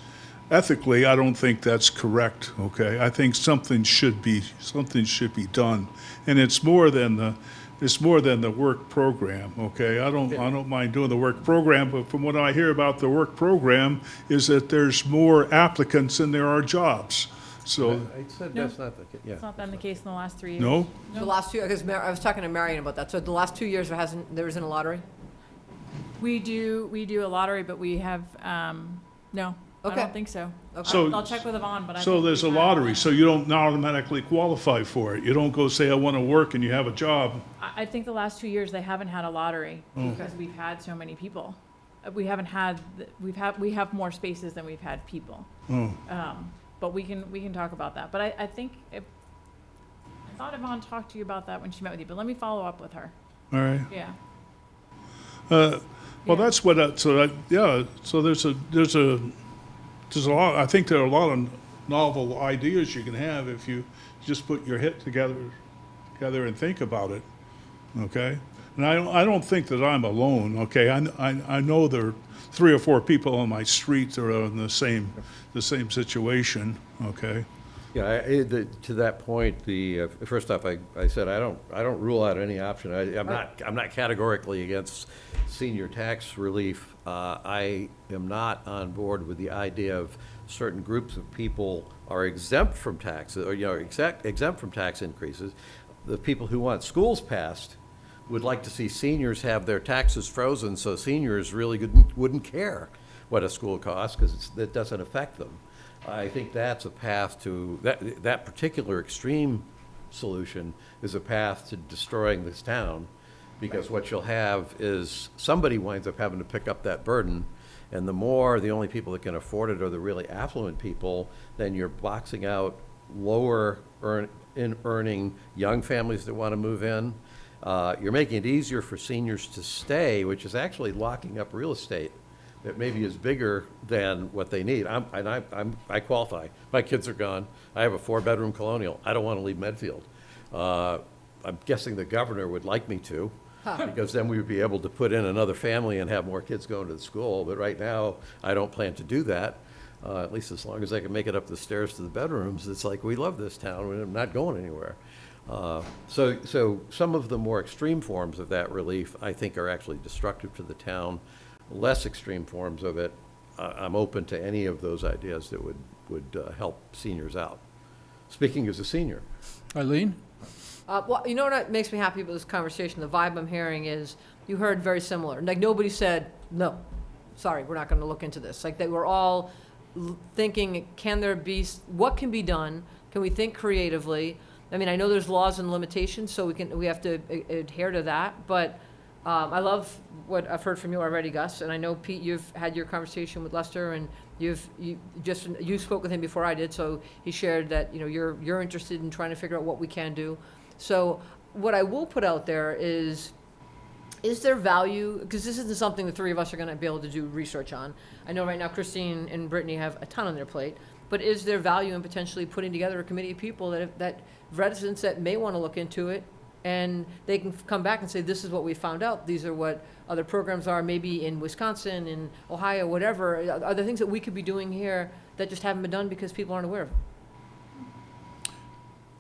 ethically. I don't think that's correct, okay? I think something should be done, and it's more than the work program, okay? I don't mind doing the work program, but from what I hear about the work program is that there's more applicants than there are jobs. So I said No. that's not the case. Yeah. It's not been the case in the last 3 years. no. The last two, because I was talking to Marion about that. So the last 2 years there isn't a lottery? We do a lottery, but we have, no, I Okay. don't think so. Okay. So- I'll check with Yvonne, but I So think there's a we've had- lottery, so you don't automatically qualify for it. You don't go say, I want to work, and you have a job. I think the last 2 years, they haven't had a lottery Oh. because we've had so many people. We haven't had, we have more spaces than we've had people. Oh, But we can talk about that. But I think, I thought Yvonne talked to you about that when she met with you, but let me follow up with her. all right. Yeah. Well, Yeah. that's what, so there's a lot, I think there are a lot of novel ideas you can have if you just put your head together and think about it, okay? And I don't think that I'm alone, okay? I know there are 3 or 4 people on my street that are in the same situation, okay? Yeah, to that point, first off, I said I don't rule out any option. I'm not categorically against senior tax relief. I am not on board with the idea of certain groups of people are exempt from taxes, or exempt from tax increases. The people who want schools passed would like to see seniors have their taxes frozen, so seniors really wouldn't care what a school costs because it doesn't affect them. I think that's a path to, that particular extreme solution is a path to destroying this town, because what you'll have is somebody winds up having to pick up that burden, and the only people that can afford it are the really affluent people, then you're boxing out earning young families that want to move in. You're making it easier for seniors to stay, which is actually locking up real estate that maybe is bigger than what they need. I qualify. My kids are gone. I have a 4-bedroom colonial. I don't want to leave Medfield. I'm guessing the governor would like me to, because then we would be able to put in another family and have more kids going to the school. But right now, I don't plan to do that, at least as long as I can make it up the stairs to the bedrooms. It's like, we love this town, and I'm not going anywhere. So some of the more extreme forms of that relief, I think, are actually destructive to the town. Less extreme forms of it, I'm open to any of those ideas that would help seniors out. Speaking as a senior. Eileen? Well, you know what makes me happy about this conversation? The vibe I'm hearing is you heard very similar. Like, nobody said, no, sorry, we're not going to look into this. Like, they were all thinking, what can be done? Can we think creatively? I mean, I know there's laws and limitations, so we have to adhere to that. But I love what I've heard from you already, Gus. And I know, Pete, you've had your conversation with Lester, and you spoke with him before I did. So he shared that you're interested in trying to figure out what we can do. So what I will put out there is there value, because this isn't something the three of us are going to be able to do research on. I know right now Christine and Brittany have a ton on their plate, but is there value in potentially putting together a committee of people that residents that may want to look into it, and they can come back and say, this is what we found out, these are what other programs are, maybe in Wisconsin, in Ohio, whatever. Are there things that we could be doing here that just haven't been done because people aren't aware of it?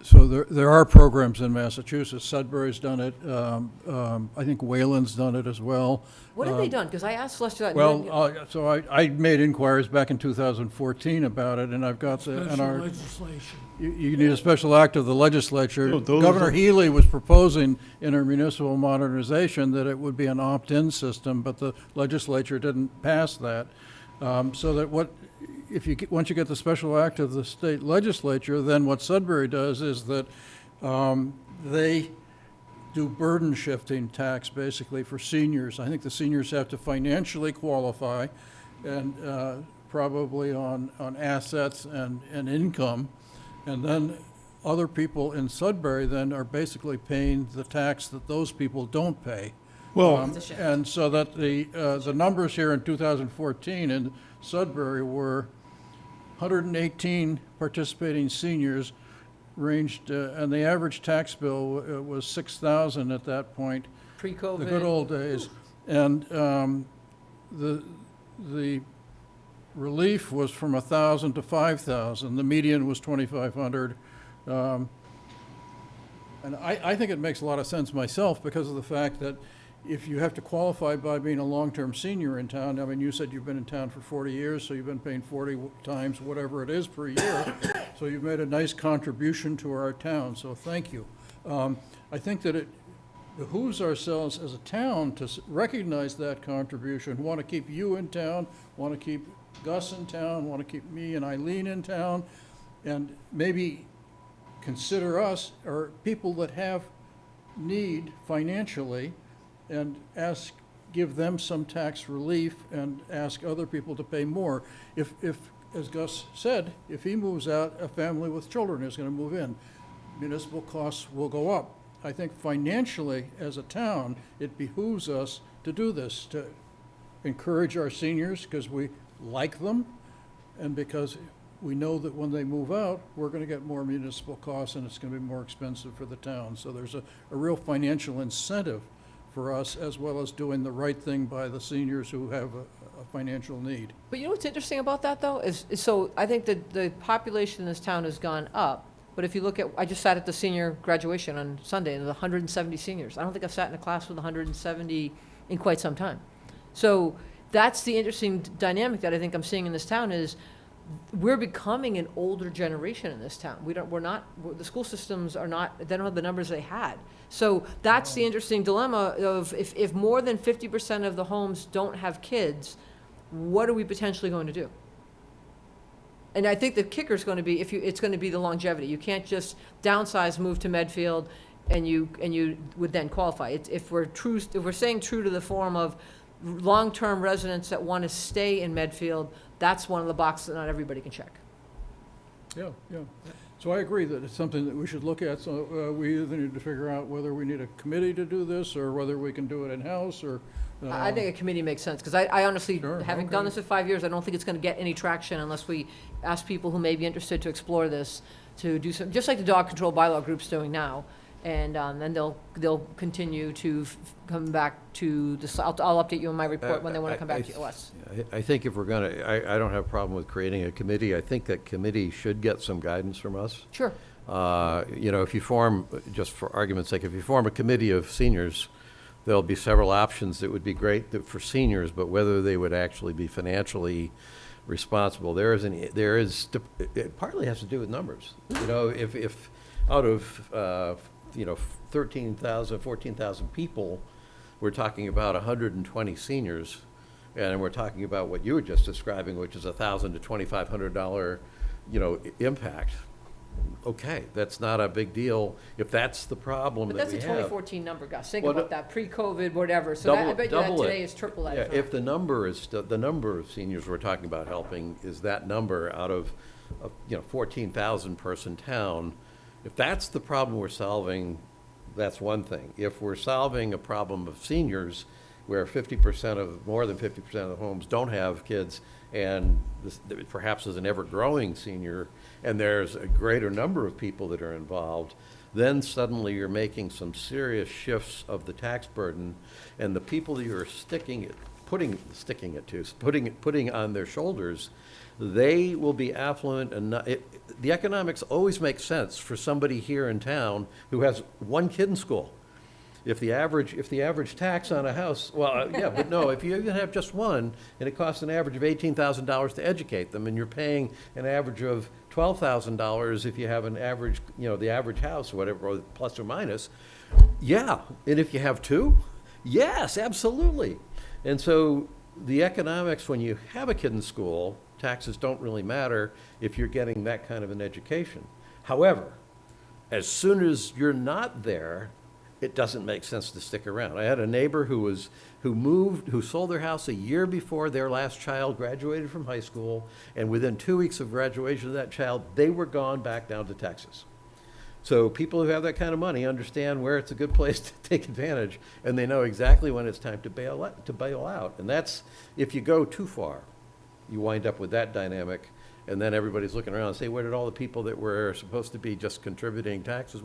So there are programs in Massachusetts. Sudbury's done it. I think Wayland's done it as well. What have they done? Because I asked Lester that. Well, so I made inquiries back in 2014 about it, and I've got Special legislation. You need a special act of the legislature. No, those Governor are- Healy was proposing in her municipal modernization that it would be an opt-in system, but the legislature didn't pass that. So that once you get the special act of the state legislature, then what Sudbury does is that they do burden shifting tax basically for seniors. I think the seniors have to financially qualify, and probably on assets and income. And then other people in Sudbury then are basically paying the tax that those people don't pay. Well, And so that the numbers here in 2014 in Sudbury were 118 participating seniors ranged, and the average tax bill was $6,000 at that point. Pre-COVID. The good old days. And the relief was from $1,000 to $5,000. The median was $2,500. And I think it makes a lot of sense myself because of the fact that if you have to qualify by being a long-term senior in town, I mean, you said you've been in town for 40 years, so you've been paying 40 times whatever it is per year. So you've made a nice contribution to our town, so thank you. I think that it behooves ourselves as a town to recognize that contribution, want to keep you in town, want to keep Gus in town, want to keep me and Eileen in town, and maybe consider us, or people that have need financially, and give them some tax relief and ask other people to pay more. If, as Gus said, if he moves out, a family with children is going to move in. Municipal costs will go up. I think financially, as a town, it behooves us to do this, to encourage our seniors because we like them, and because we know that when they move out, we're going to get more municipal costs and it's going to be more expensive for the town. So there's a real financial incentive for us, as well as doing the right thing by the seniors who have a financial need. But you know what's interesting about that, though, is so I think that the population in this town has gone up. But if you look at, I just sat at the senior graduation on Sunday, and there's 170 seniors. I don't think I've sat in a class with 170 in quite some time. So that's the interesting dynamic that I think I'm seeing in this town is we're becoming an older generation in this town. The school systems they don't have the numbers they had. So that's the interesting dilemma of if more than 50% of the homes don't have kids, what are we potentially going to do? And I think the kicker's gonna be, it's gonna be the longevity. You can't just downsize, move to Medfield, and you would then qualify. If we're staying true to the form of long-term residents that want to stay in Medfield, that's one of the boxes that not everybody can check. Yeah, yeah. So I agree that it's something that we should look at, so we either need to figure out whether we need a committee to do this, or whether we can do it in-house, or... I think a committee makes sense, because I honestly, Sure, having okay. done this for 5 years, I don't think it's gonna get any traction unless we ask people who may be interested to explore this, to do some, just like the dog control bylaw group's doing now. And then they'll continue to come back to the, I'll update you on my report when they wanna come back to us. I think if we're gonna, I don't have a problem with creating a committee. I think that committee should get some guidance from us. Sure. You know, if you form, just for argument's sake, if you form a committee of seniors, there'll be several options that would be great for seniors, but whether they would actually be financially responsible, it partly has to do with numbers. You know, if out of, 13,000, 14,000 people, we're talking about 120 seniors, and we're talking about what you were just describing, which is $1,000 to $2,500, impact. Okay, that's not a big deal if that's the problem But that that's we a have. 2014 number, Gus. Think Well, about that, pre-COVID, whatever. So I bet you that double it. today is triple that. Yeah, if not. if the number is, the number of seniors we're talking about helping is that number out of, 14,000 person town, if that's the problem we're solving, that's one thing. If we're solving a problem of seniors where more than 50% of the homes don't have kids, and perhaps is an ever-growing senior, and there's a greater number of people that are involved, then suddenly you're making some serious shifts of the tax burden, and the people that you're putting on their shoulders, they will be affluent, and the economics always make sense for somebody here in town who has one kid in school. If the average tax on a house, but no, if you even have just one, and it costs an average of $18,000 to educate them, and you're paying an average of $12,000 if you have an average, the average house, whatever, or plus or minus, yeah. And if you have two, yes, absolutely. And so the economics, when you have a kid in school, taxes don't really matter if you're getting that kind of an education. However, as soon as you're not there, it doesn't make sense to stick around. I had a neighbor who sold their house a year before their last child graduated from high school, and within 2 weeks of graduation of that child, they were gone back down to Texas. So people who have that kind of money understand where it's a good place to take advantage, and they know exactly when it's time to bail out. And that's, if you go too far, you wind up with that dynamic, and then everybody's looking around and say, where did all the people that were supposed to be just contributing taxes,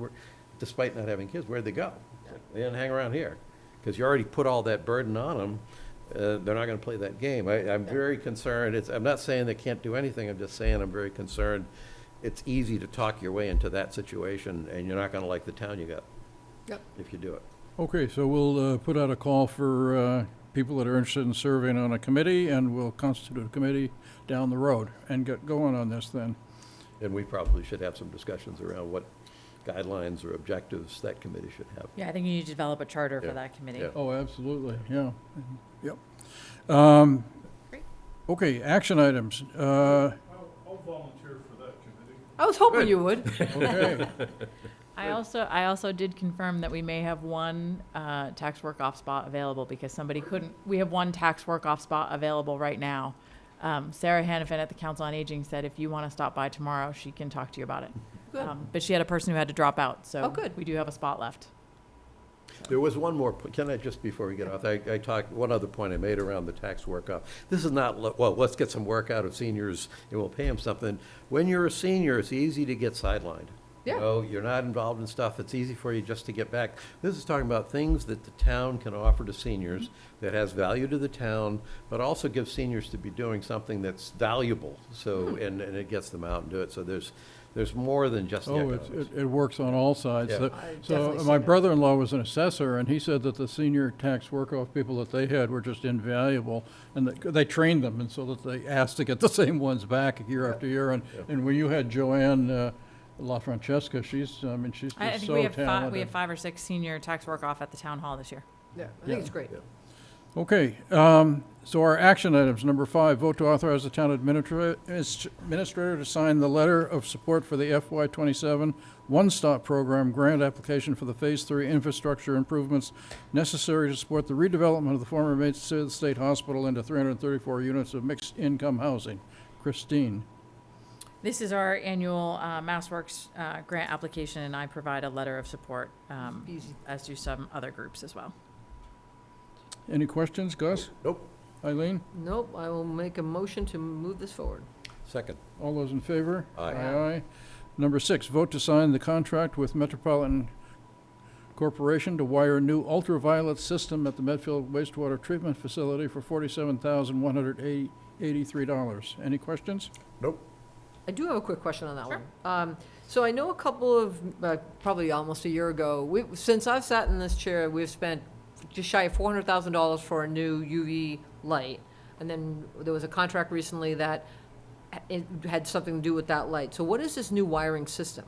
despite not having kids, where'd they go? They didn't hang around here, because you already put all that burden on them. They're not gonna play that game. I'm very concerned. I'm not saying they can't do anything, I'm just saying I'm very concerned. It's easy to talk your way into that situation, and you're not gonna like the town you got. Yep. If you do it. Okay, so we'll put out a call for people that are interested in serving on a committee, and we'll constitute a committee down the road and get going on this then. And we probably should have some discussions around what guidelines or objectives that committee should have. Yeah, I think you need to develop a charter Yeah. for that committee. Yeah. Oh, absolutely, yeah. Yep. Great. Okay, action items. I'll volunteer for that committee. I was hoping you would. Okay. I also did confirm that we may have one tax work-off spot available because somebody couldn't. We have one tax work-off spot available right now. Sarah Hannafin at the Council on Aging said if you want to stop by tomorrow, she can talk to you about it. Good. But she had a person who had to drop out, so Oh, good. we do have a spot left. There was one more, can I just, before we get off, I talked, one other point I made around the tax work-off. This is not, let's get some work out of seniors and we'll pay them something. When you're a senior, it's easy to get sidelined. Yeah. You know, you're not involved in stuff, it's easy for you just to get back. This is talking about things that the town can offer to seniors that has value to the town, but also gives seniors to be doing something that's valuable. So, and it gets them out and do it. So there's more than just the Oh, economics. it works on all sides. Yeah. So definitely see my that. brother-in-law was an assessor, and he said that the senior tax work-off people that they had were just invaluable, and they trained them, and so that they asked to get the same ones back year after year. And when you had Joanne La Francesca, she's just I think so we have talented. we have 5 or 6 senior tax work-off at the town hall this year. Yeah, I think it's great. Okay, so our action items, number 5, vote to authorize the town administrator to sign the letter of support for the FY27 One-Stop Program grant application for the Phase 3 infrastructure improvements necessary to support the redevelopment of the former Medfield State Hospital into 334 units of mixed-income housing. Christine. This is our annual MassWorks grant application, and I provide a letter of support, Easy. as do some other groups as well. Any questions, Gus? Nope. Eileen? Nope, I will make a motion to move this forward. Second. All those in favor? Aye. Aye. Number 6, vote to sign the contract with Metropolitan Corporation to wire new ultraviolet system at the Medfield wastewater treatment facility for $47,183. Any questions? Nope. I do have a quick question on that one. So I know a couple of, probably almost a year ago, since I've sat in this chair, we've spent just shy of $400,000 for a new UV light. And then there was a contract recently that it had something to do with that light. So what is this new wiring system?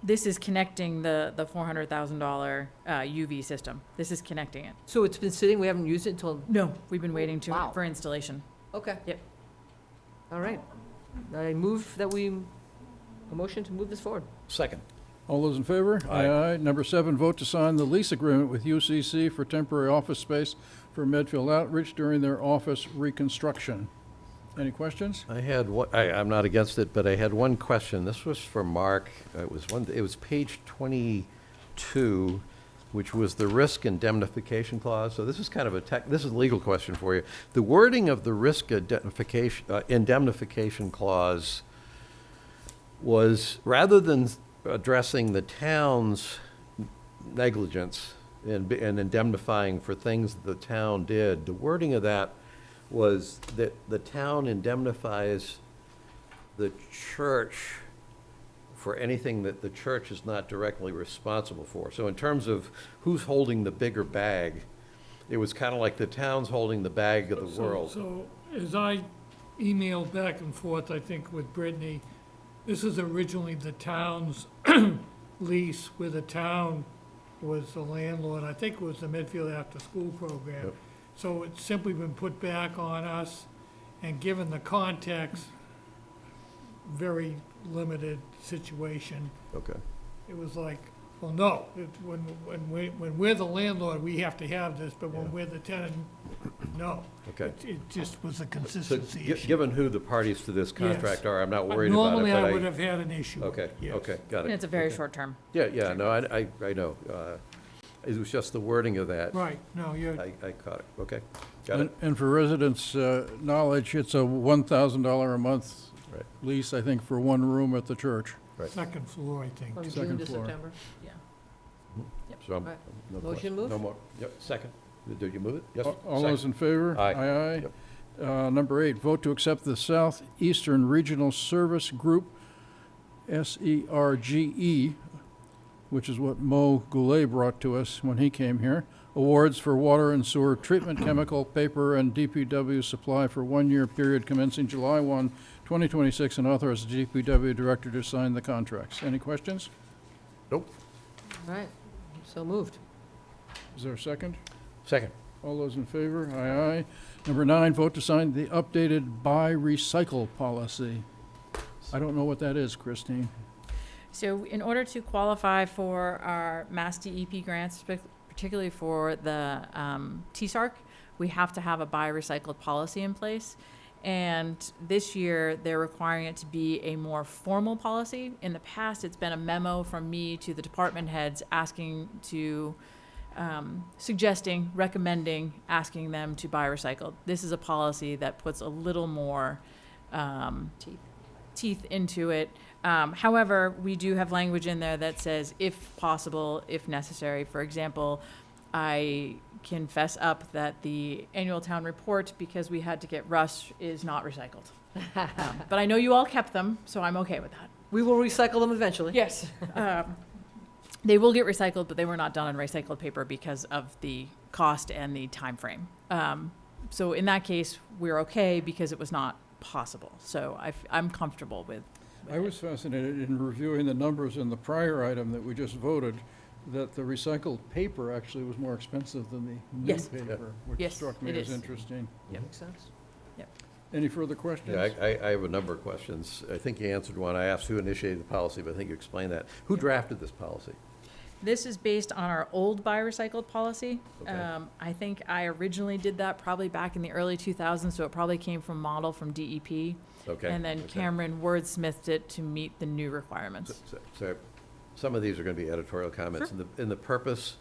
This is connecting the $400,000 UV system. This is connecting it. So it's been sitting, we haven't used it until, No, we've been waiting Wow. for installation. okay. Yep. All right. I move that a motion to move this forward. Second. All those in favor? Aye. Number 7, vote to sign the lease agreement with UCC for temporary office space for Medfield Outreach during their office reconstruction. Any questions? I had one, I'm not against it, but I had one question. This was for Mark. It was page 22, which was the risk indemnification clause. So this is kind of this is a legal question for you. The wording of the risk indemnification clause was, rather than addressing the town's negligence and indemnifying for things that the town did, the wording of that was that the town indemnifies the church for anything that the church is not directly responsible for. So in terms of who's holding the bigger bag, it was kind of like the town's holding the bag of the world. So as I emailed back and forth, I think with Brittany, this is originally the town's lease where the town was the landlord. I think it was the Medfield after-school program. Yep. So it's simply been put back on us, and given the context, very limited situation, Okay. it was like, well, no, when we're the landlord, we have to have this, but when Yeah. we're the tenant, no. Okay. It just was a So consistency issue. given who the parties to this contract are, I'm not But worried about it, normally but I would have had an issue. Okay, yes. okay, got it. And it's a very Okay. short term. Yeah, no, I know. It was just the wording of that. Right, no, you're, I caught it. Okay, got it. And for residents' knowledge, it's a $1,000 a month Right. lease, I think, for one room at the church. Right. second floor, I think. From June Second to floor. September. Yeah. So I'm, Right. no Motion question. moved? No more. Yep, second. Did you move it? Yes. All those in favor? Aye. Aye, Yep. Number 8, vote to accept the Southeastern Regional Service Group, SERGE, which is what Mo Goulet brought to us when he came here, awards for water and sewer treatment, chemical, paper, and DPW supply for one-year period commencing July 1, 2026, and authorize the DPW director to sign the contracts. Any questions? Nope. All right, so moved. Is there a second? Second. All those in favor? Aye, aye. Number 9, vote to sign the updated buy recycle policy. I don't know what that is, Christine. So in order to qualify for our Mass DEP grants, particularly for the TSARC, we have to have a buy recycled policy in place. And this year, they're requiring it to be a more formal policy. In the past, it's been a memo from me to the department heads asking to, suggesting, recommending, asking them to buy recycled. This is a policy that puts a little more teeth into it. However, we do have language in there that says, if possible, if necessary. For example, I can fess up that the annual town report, because we had to get rust, is not recycled. But I know you all kept them, so I'm okay with that. We will recycle them eventually. Yes. They will get recycled, but they were not done on recycled paper because of the cost and the time frame. So in that case, we're okay because it was not possible. So I'm comfortable with I was fascinated in reviewing the numbers in the prior item that we just voted. that the recycled paper actually was more expensive than the new Yes. paper, which Yes, struck me it as is. interesting. Yep. Makes sense. Any further questions? Yeah, I have a number of questions. I think you answered one. I asked who initiated the policy, but I think you explained that. Who drafted this policy? This is based on our old buy recycled policy. Okay. I think I originally did that probably back in the early 2000s, so it probably came from model from DEP. Okay. And then okay. Cameron wordsmithed it to meet the new requirements. So some of these are going to be editorial comments. In the purpose,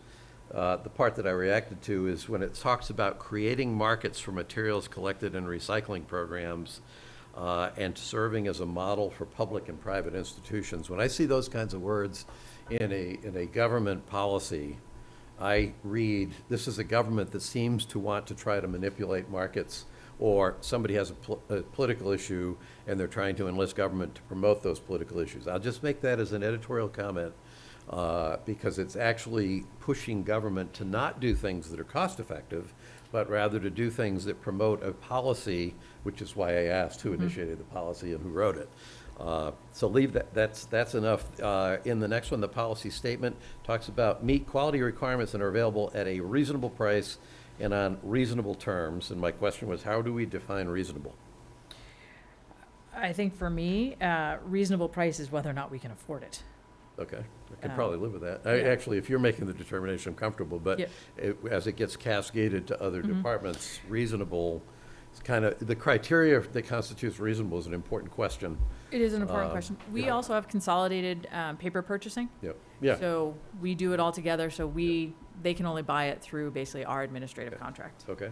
the part that I reacted to is when it talks about creating markets for materials collected in recycling programs and serving as a model for public and private institutions. When I see those kinds of words in a government policy, I read, this is a government that seems to want to try to manipulate markets, or somebody has a political issue and they're trying to enlist government to promote those political issues. I'll just make that as an editorial comment because it's actually pushing government to not do things that are cost effective, but rather to do things that promote a policy, which is why I asked who initiated the policy and who wrote it. So leave that, that's enough. In the next one, the policy statement talks about meet quality requirements and are available at a reasonable price and on reasonable terms. And my question was, how do we define reasonable? I think for me, reasonable price is whether or not we can afford it. Okay, I can Um, probably live with that. yeah. Actually, if you're making the determination, I'm comfortable, but Yep. as it gets cascaded to other Mhm. departments, reasonable, it's kind of, the criteria that constitutes reasonable is an important question. It is an important Um, question. We yeah. also have consolidated paper purchasing. Yep, yeah. So we do it all together, so they can only buy it through basically our administrative contract. Okay.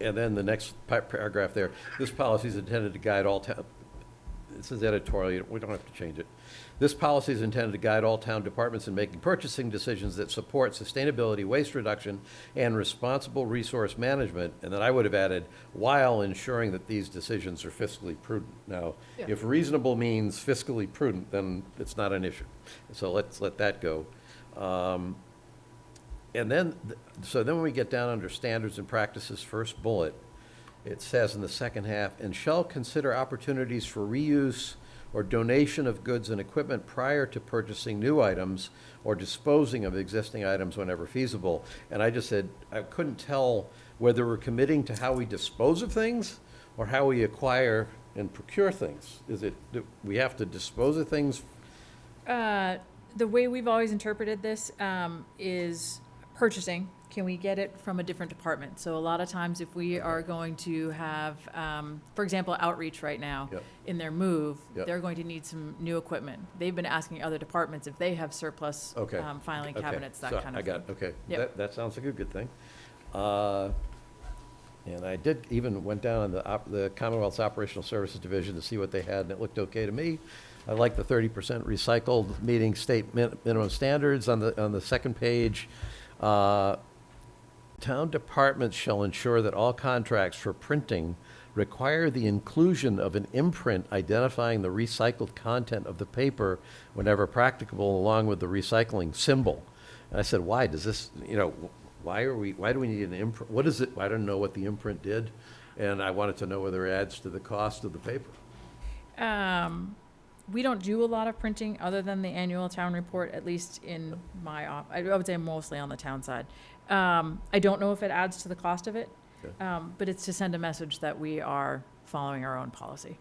And then the next paragraph there, this policy is intended to guide all town, this is editorial, we don't have to change it. This policy is intended to guide all town departments in making purchasing decisions that support sustainability, waste reduction, and responsible resource management. And then I would have added, while ensuring that these decisions are fiscally prudent. Now, Yeah. if reasonable means fiscally prudent, then it's not an issue. So let's let that go. And then, so then when we get down under standards and practices, first bullet, it says in the second half, and shall consider opportunities for reuse or donation of goods and equipment prior to purchasing new items or disposing of existing items whenever feasible. And I just said, I couldn't tell whether we're committing to how we dispose of things or how we acquire and procure things. Is it, do we have to dispose of things? The way we've always interpreted this is purchasing. Can we get it from a different department? So a lot of times if we are going to have, for example, outreach right now, Yep. in their move, Yep. they're going to need some new equipment. They've been asking other departments if they have surplus Okay. filing Okay. cabinets, that So kind I of got, thing. okay. Yep. That sounds like a good thing. And I did even went down on the Commonwealth's Operational Services Division to see what they had, and it looked okay to me. I like the 30% recycled, meeting state minimum standards on the second page. Town departments shall ensure that all contracts for printing require the inclusion of an imprint identifying the recycled content of the paper whenever practicable, along with the recycling symbol. And I said, why does this, why do we need an imprint? What is it? I don't know what the imprint did, and I wanted to know whether it adds to the cost of the paper. We don't do a lot of printing other than the annual town report, at least in my I would say mostly on the town side. I don't know if it adds to the cost of it, Okay. but it's to send a message that we are following our own policy.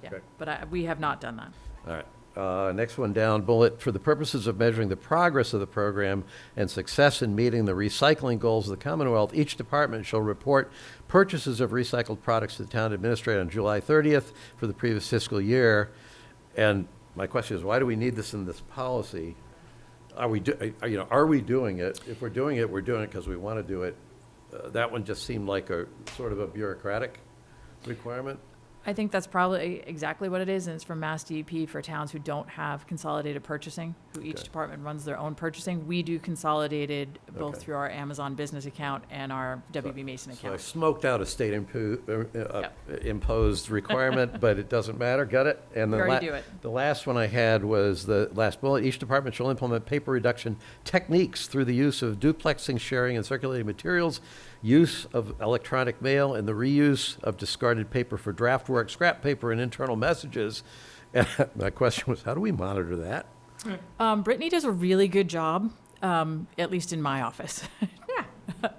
Yeah, Okay. but we have not done that. All right. Next one down, bullet, for the purposes of measuring the progress of the program and success in meeting the recycling goals of the Commonwealth, each department shall report purchases of recycled products to the town administrator on July 30th for the previous fiscal year. And my question is, why do we need this in this policy? Are we doing it? If we're doing it, we're doing it because we want to do it. That one just seemed like a sort of a bureaucratic requirement. I think that's probably exactly what it is, and it's from Mass DEP for towns who don't have consolidated purchasing, who each Okay. department runs their own purchasing. We do consolidated both Okay. through our Amazon business account and our WB Mason So I account. smoked out a state imposed requirement, but it doesn't matter. Got it? And We the already do it. The last one I had was the last bullet. Each department shall implement paper reduction techniques through the use of duplexing, sharing, and circulating materials, use of electronic mail, and the reuse of discarded paper for draft work, scrap paper, and internal messages. And my question was, how do we monitor that? Brittany does a really good job, at least in my office.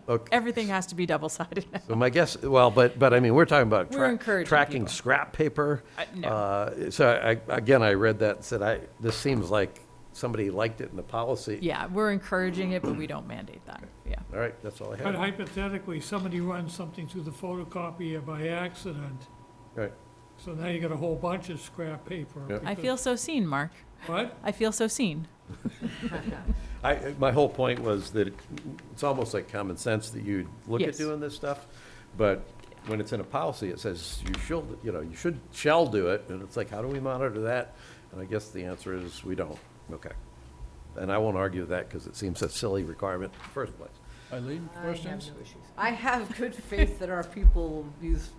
Okay. Everything has to be double-sided now. So my guess, well, but I mean, we're talking about We're encouraging tracking people. scrap paper. No. So I read that and said, this seems like somebody liked it in the policy. Yeah, we're encouraging it, but we don't mandate that, yeah. All right, that's all I But have. hypothetically, somebody runs something through the photocopier by accident, Right. so now you got a whole bunch of scrap paper. Yep. I feel so seen, Mark. What? I feel so seen. My whole point was that it's almost like common sense that you look at Yes. doing this stuff, but when it's in a policy, it says shall do it, and it's like, how do we monitor that? And I guess the answer is we don't. Okay. And I won't argue with that because it seems a silly requirement in the first place. Eileen, questions? I have good faith that our people will use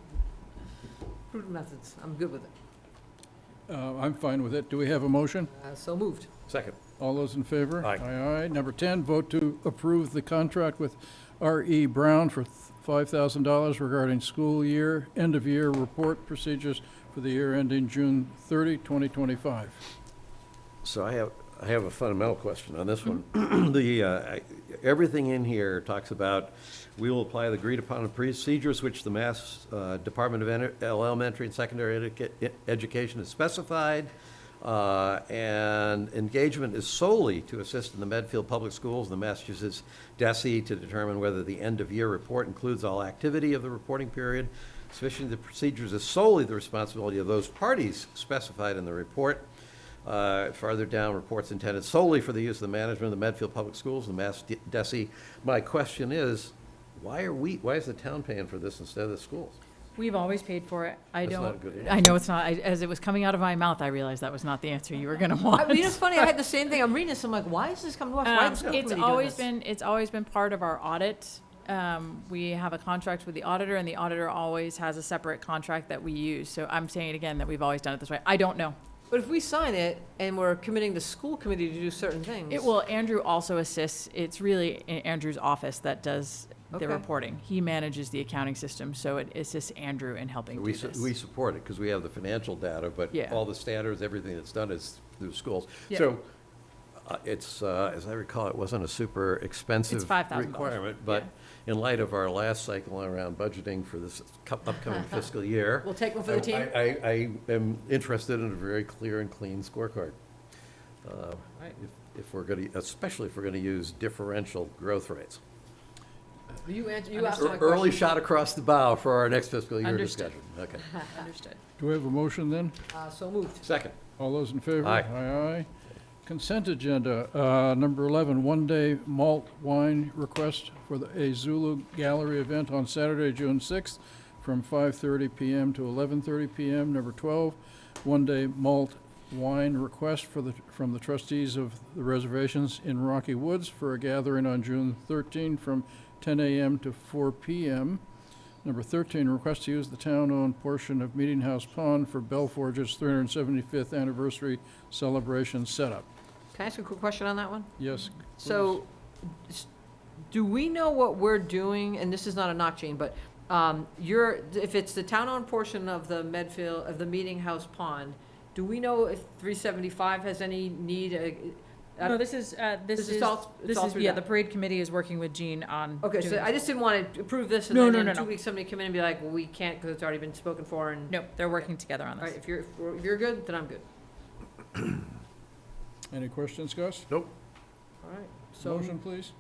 prudent methods. I'm good with it. I'm fine with it. Do we have a motion? So moved. Second. All those in favor? Aye. Aye, aye. Number 10, vote to approve the contract with R.E. Brown for $5,000 regarding school year, end-of-year report procedures for the year ending June 30, 2025. So I have a fundamental question on this one. Everything in here talks about, we will apply the agreed-upon procedures which the Mass Department of Elementary and Secondary Education has specified, and engagement is solely to assist in the Medfield Public Schools and the Massachusetts DESE to determine whether the end-of-year report includes all activity of the reporting period. Sufficient the procedures is solely the responsibility of those parties specified in the report. Farther down, reports intended solely for the use of the management of the Medfield Public Schools and the Mass DESE. My question is, why is the town paying for this instead of the schools? We've always paid for it. That's not a good answer. I know it's not. As it was coming out of my mouth, I realized that was not the answer you were going to want. I mean, it's funny, I had the same thing. I'm reading this, I'm like, why is this coming to us? Why is the school It's committee always doing this? been part of our audit. We have a contract with the auditor, and the auditor always has a separate contract that we use. So I'm saying again that we've always done it this way. I don't know. But if we sign it and we're committing the school committee to do certain things. Andrew also assists. It's really in Andrew's office that does Okay. the reporting. He manages the accounting system, so it assists Andrew in helping We do this. we support it because we have the financial data, but Yeah. all the standards, everything that's done is through schools. Yeah. So it's, as I recall, it wasn't a super expensive $5,000. requirement, but in light of our last cycle around budgeting for this upcoming fiscal year. We'll take one for the team. I am interested in a very clear and clean scorecard. Right. If we're going to, especially if we're going to use differential growth rates. You asked my question. Early shot across the bow for our next fiscal year Understood. discussion. Okay. Understood. Do we have a motion then? So moved. Second. All those in favor? Aye. Aye, aye. Consent agenda, number 11, one-day malt wine request for a Zulu Gallery event on Saturday, June 6th, from 5:30 PM to 11:30 PM. Number 12, one-day malt wine request from the trustees of the reservations in Rocky Woods for a gathering on June 13 from 10 AM to 4 PM. Number 13, request to use the town-owned portion of Meeting House Pond for Belforge's 375th anniversary celebration setup. Can I ask a quick question on that one? Yes. So, do we know what we're doing, and this is not a knock, Jane, but if it's the town-owned portion of the Medfield, of the Meeting House Pond, do we know if 375 has any need? No, this is through the that. parade committee is working with Jean on. Okay, so doing I just didn't want to approve this, and No, then no, in no, 2 no. weeks, somebody come in and be like, well, we can't because it's already been spoken for, and. Nope, they're working together on All right, this. if you're good, then I'm good. Any questions, Gus? Nope. All right, so. Motion, please.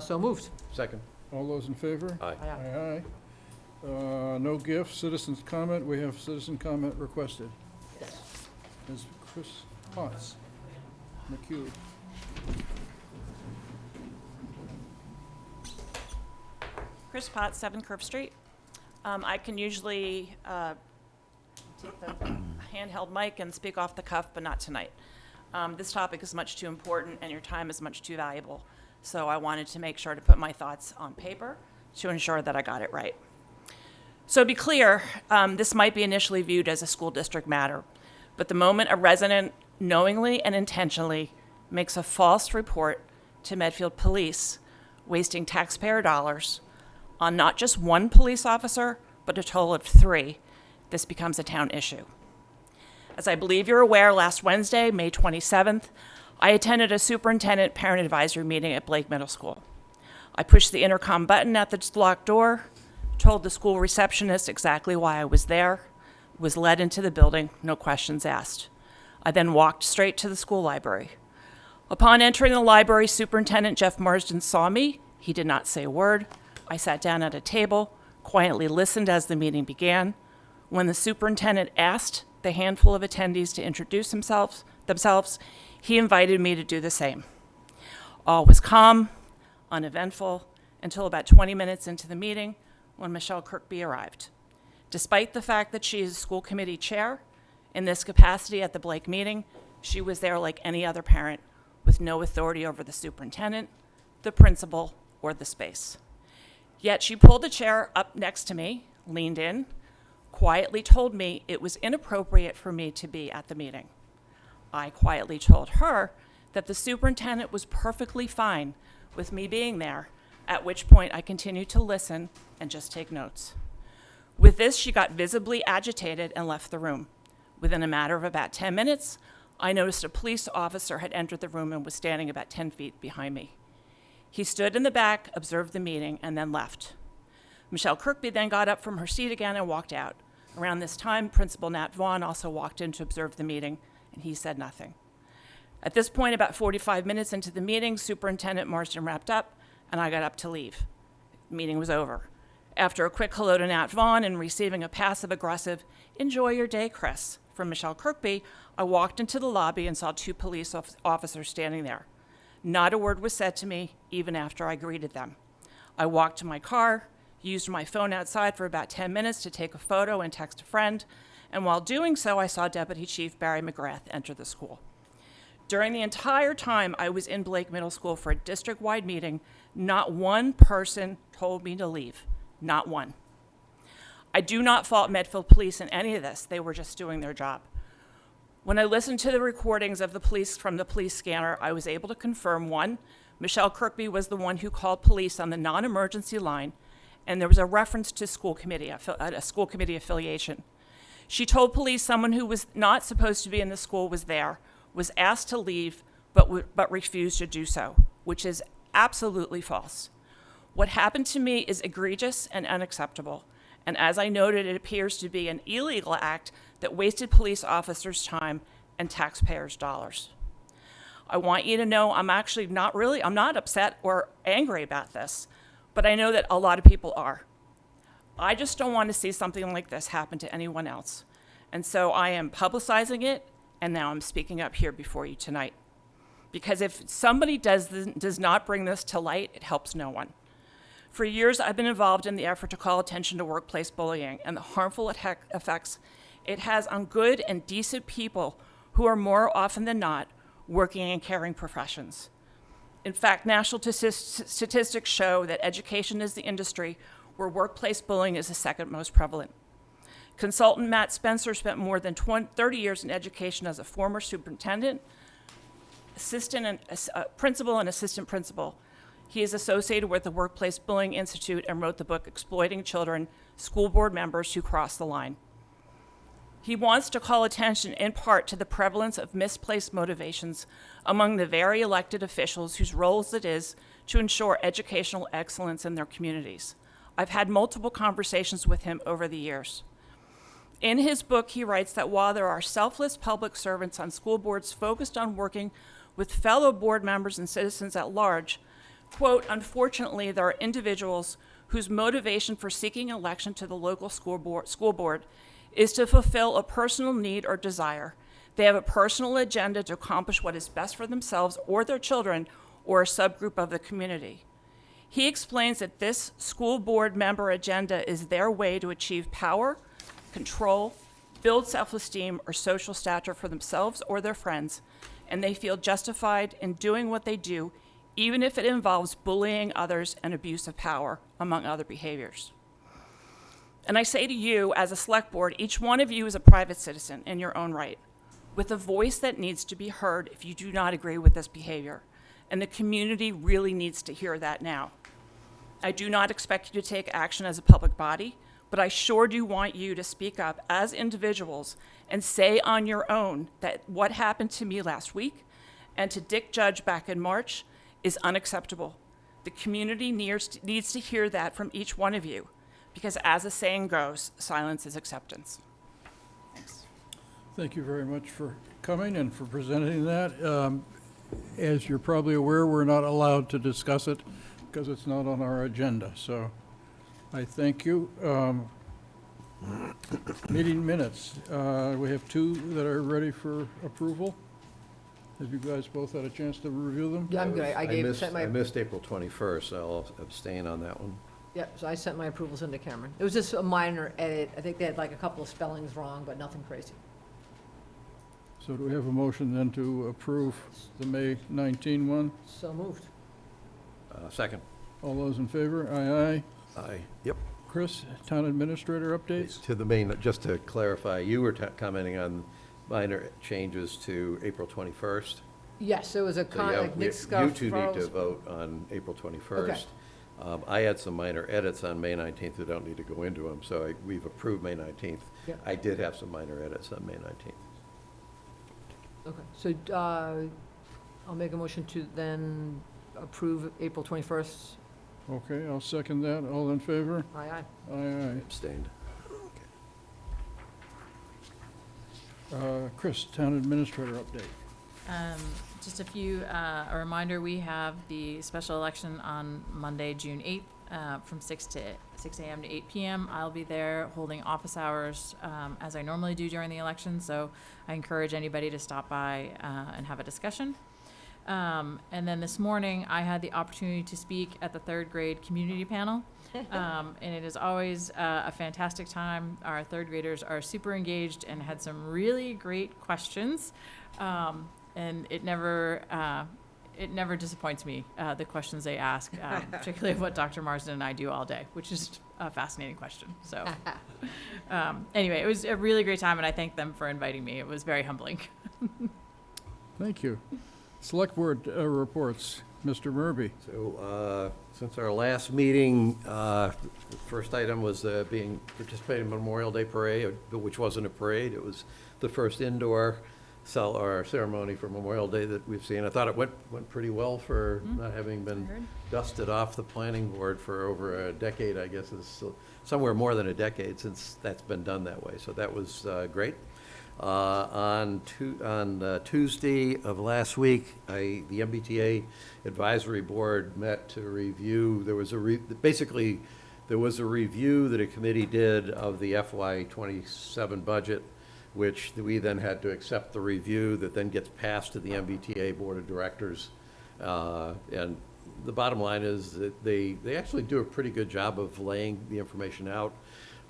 So moved. Second. All those in favor? Aye. Aye, aye. No gift, citizens' comment. We have citizen comment requested. Ms. Chris Potts, McHugh. Chris Potts, 7 Curve Street. I can usually take the handheld mic and speak off the cuff, but not tonight. This topic is much too important and your time is much too valuable. So I wanted to make sure to put my thoughts on paper to ensure that I got it right. So to be clear, this might be initially viewed as a school district matter, but the moment a resident knowingly and intentionally makes a false report to Medfield Police, wasting taxpayer dollars on not just one police officer, but a total of 3, this becomes a town issue. As I believe you're aware, last Wednesday, May 27th, I attended a superintendent parent advisory meeting at Blake Middle School. I pushed the intercom button at the locked door, told the school receptionist exactly why I was there, was led into the building, no questions asked. I then walked straight to the school library. Upon entering the library, Superintendent Jeff Marsden saw me. He did not say a word. I sat down at a table, quietly listened as the meeting began. When the superintendent asked the handful of attendees to introduce themselves, he invited me to do the same. All was calm, uneventful, until about 20 minutes into the meeting when Michelle Kirkby arrived. Despite the fact that she is a school committee chair, in this capacity at the Blake meeting, she was there like any other parent with no authority over the superintendent, the principal, or the space. Yet she pulled the chair up next to me, leaned in, quietly told me it was inappropriate for me to be at the meeting. I quietly told her that the superintendent was perfectly fine with me being there, at which point I continued to listen and just take notes. With this, she got visibly agitated and left the room. Within a matter of about 10 minutes, I noticed a police officer had entered the room and was standing about 10 feet behind me. He stood in the back, observed the meeting, and then left. Michelle Kirkby then got up from her seat again and walked out. Around this time, Principal Nat Vaughn also walked in to observe the meeting, and he said nothing. At this point, about 45 minutes into the meeting, Superintendent Marsden wrapped up, and I got up to leave. The meeting was over. After a quick hello to Nat Vaughn and receiving a passive-aggressive, "Enjoy your day, Chris," from Michelle Kirkby, I walked into the lobby and saw two police officers standing there. Not a word was said to me, even after I greeted them. I walked to my car, used my phone outside for about 10 minutes to take a photo and text a friend, and while doing so, I saw Deputy Chief Barry McGrath enter the school. During the entire time I was in Blake Middle School for a district-wide meeting, not one person told me to leave. Not one. I do not fault Medfield Police in any of this. They were just doing their job. When I listened to the recordings of the police from the police scanner, I was able to confirm, one, Michelle Kirkby was the one who called police on the non-emergency line, and there was a reference to a school committee affiliation. She told police someone who was not supposed to be in the school was there, was asked to leave, but refused to do so, which is absolutely false. What happened to me is egregious and unacceptable, and as I noted, it appears to be an illegal act that wasted police officers' time and taxpayers' dollars. I want you to know I'm not upset or angry about this, but I know that a lot of people are. I just don't want to see something like this happen to anyone else. And so I am publicizing it, and now I'm speaking up here before you tonight. Because if somebody does not bring this to light, it helps no one. For years, I've been involved in the effort to call attention to workplace bullying and the harmful effects it has on good and decent people who are more often than not working in caring professions. In fact, national statistics show that education is the industry where workplace bullying is the second most prevalent. Consultant Matt Spencer spent more than 30 years in education as a former superintendent, principal, and assistant principal. He is associated with the Workplace Bullying Institute and wrote the book Exploiting Children, School Board Members Who Cross the Line. He wants to call attention in part to the prevalence of misplaced motivations among the very elected officials whose roles it is to ensure educational excellence in their communities. I've had multiple conversations with him over the years. In his book, he writes that while there are selfless public servants on school boards focused on working with fellow board members and citizens at large, quote, unfortunately, there are individuals whose motivation for seeking election to the local school board is to fulfill a personal need or desire. They have a personal agenda to accomplish what is best for themselves or their children or a subgroup of the community. He explains that this school board member agenda is their way to achieve power, control, build self-esteem, or social stature for themselves or their friends, and they feel justified in doing what they do, even if it involves bullying others and abuse of power, among other behaviors. And I say to you, as a select board, each one of you is a private citizen in your own right, with a voice that needs to be heard if you do not agree with this behavior. And the community really needs to hear that now. I do not expect you to take action as a public body, but I sure do want you to speak up as individuals and say on your own that what happened to me last week and to Dick Judge back in March is unacceptable. The community needs to hear that from each one of you, because as the saying goes, silence is acceptance. Thanks. Thank you very much for coming and for presenting that. As you're probably aware, we're not allowed to discuss it because it's not on our agenda, so I thank you. Meeting minutes. We have two that are ready for approval. Have you guys both had a chance to review them? Yeah, I'm good. I missed April 21st, so I'll abstain on that one. Yeah, so I sent my approvals into Cameron. It was just a minor edit. I think they had like a couple of spellings wrong, but nothing crazy. So do we have a motion then to approve the May 19 one? So moved. Second. All those in favor? Aye, aye. Aye. Yep. Chris, Town Administrator updates? To the main, just to clarify, you were commenting on minor changes to April 21st. Yes, there was a So yeah, like Nick you Scuff. two need to vote on April 21st. I had some minor edits on May 19th. We don't need to go into them, so we've approved May 19th. Yeah. I did have some minor edits on May 19th. Okay, so I'll make a motion to then approve April 21st. Okay, I'll second that. All in favor? Aye, aye. Aye, aye. Abstained. Chris, Town Administrator update. Just a reminder, we have the special election on Monday, June 8th, from 6 a.m. to 8 p.m. I'll be there holding office hours as I normally do during the election, so I encourage anybody to stop by and have a discussion. And then this morning, I had the opportunity to speak at the third grade community panel. And it is always a fantastic time. Our third graders are super engaged and had some really great questions. And it never disappoints me, the questions they ask, particularly of what Dr. Marsden and I do all day, which is a fascinating question. So anyway, it was a really great time, and I thank them for inviting me. It was very humbling. Thank you. Select Board reports. Mr. Murby. So, since our last meeting, the first item was participating in Memorial Day Parade, which wasn't a parade. It was the first indoor ceremony for Memorial Day that we've seen. I thought it went pretty well for not having been dusted off the planning board for over a decade, I guess. It's somewhere more than a decade since that's been done that way. So that was great. On Tuesday of last week, the MBTA Advisory Board met to review. There was a review that a committee did of the FY27 budget, which we then had to accept the review that then gets passed to the MBTA Board of Directors. And the bottom line is that they actually do a pretty good job of laying the information out.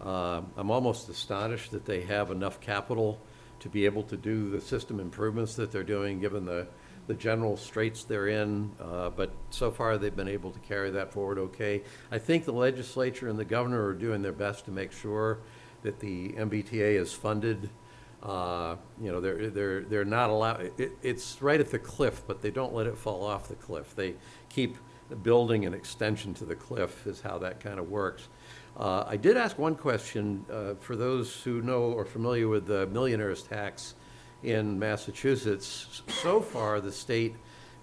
I'm almost astonished that they have enough capital to be able to do the system improvements that they're doing, given the general straits they're in. But so far, they've been able to carry that forward okay. I think the legislature and the governor are doing their best to make sure that the MBTA is funded. They're not allowed. It's right at the cliff, but they don't let it fall off the cliff. They keep building an extension to the cliff, is how that kind of works. I did ask one question for those who know or familiar with the millionaire's tax in Massachusetts. So far, the state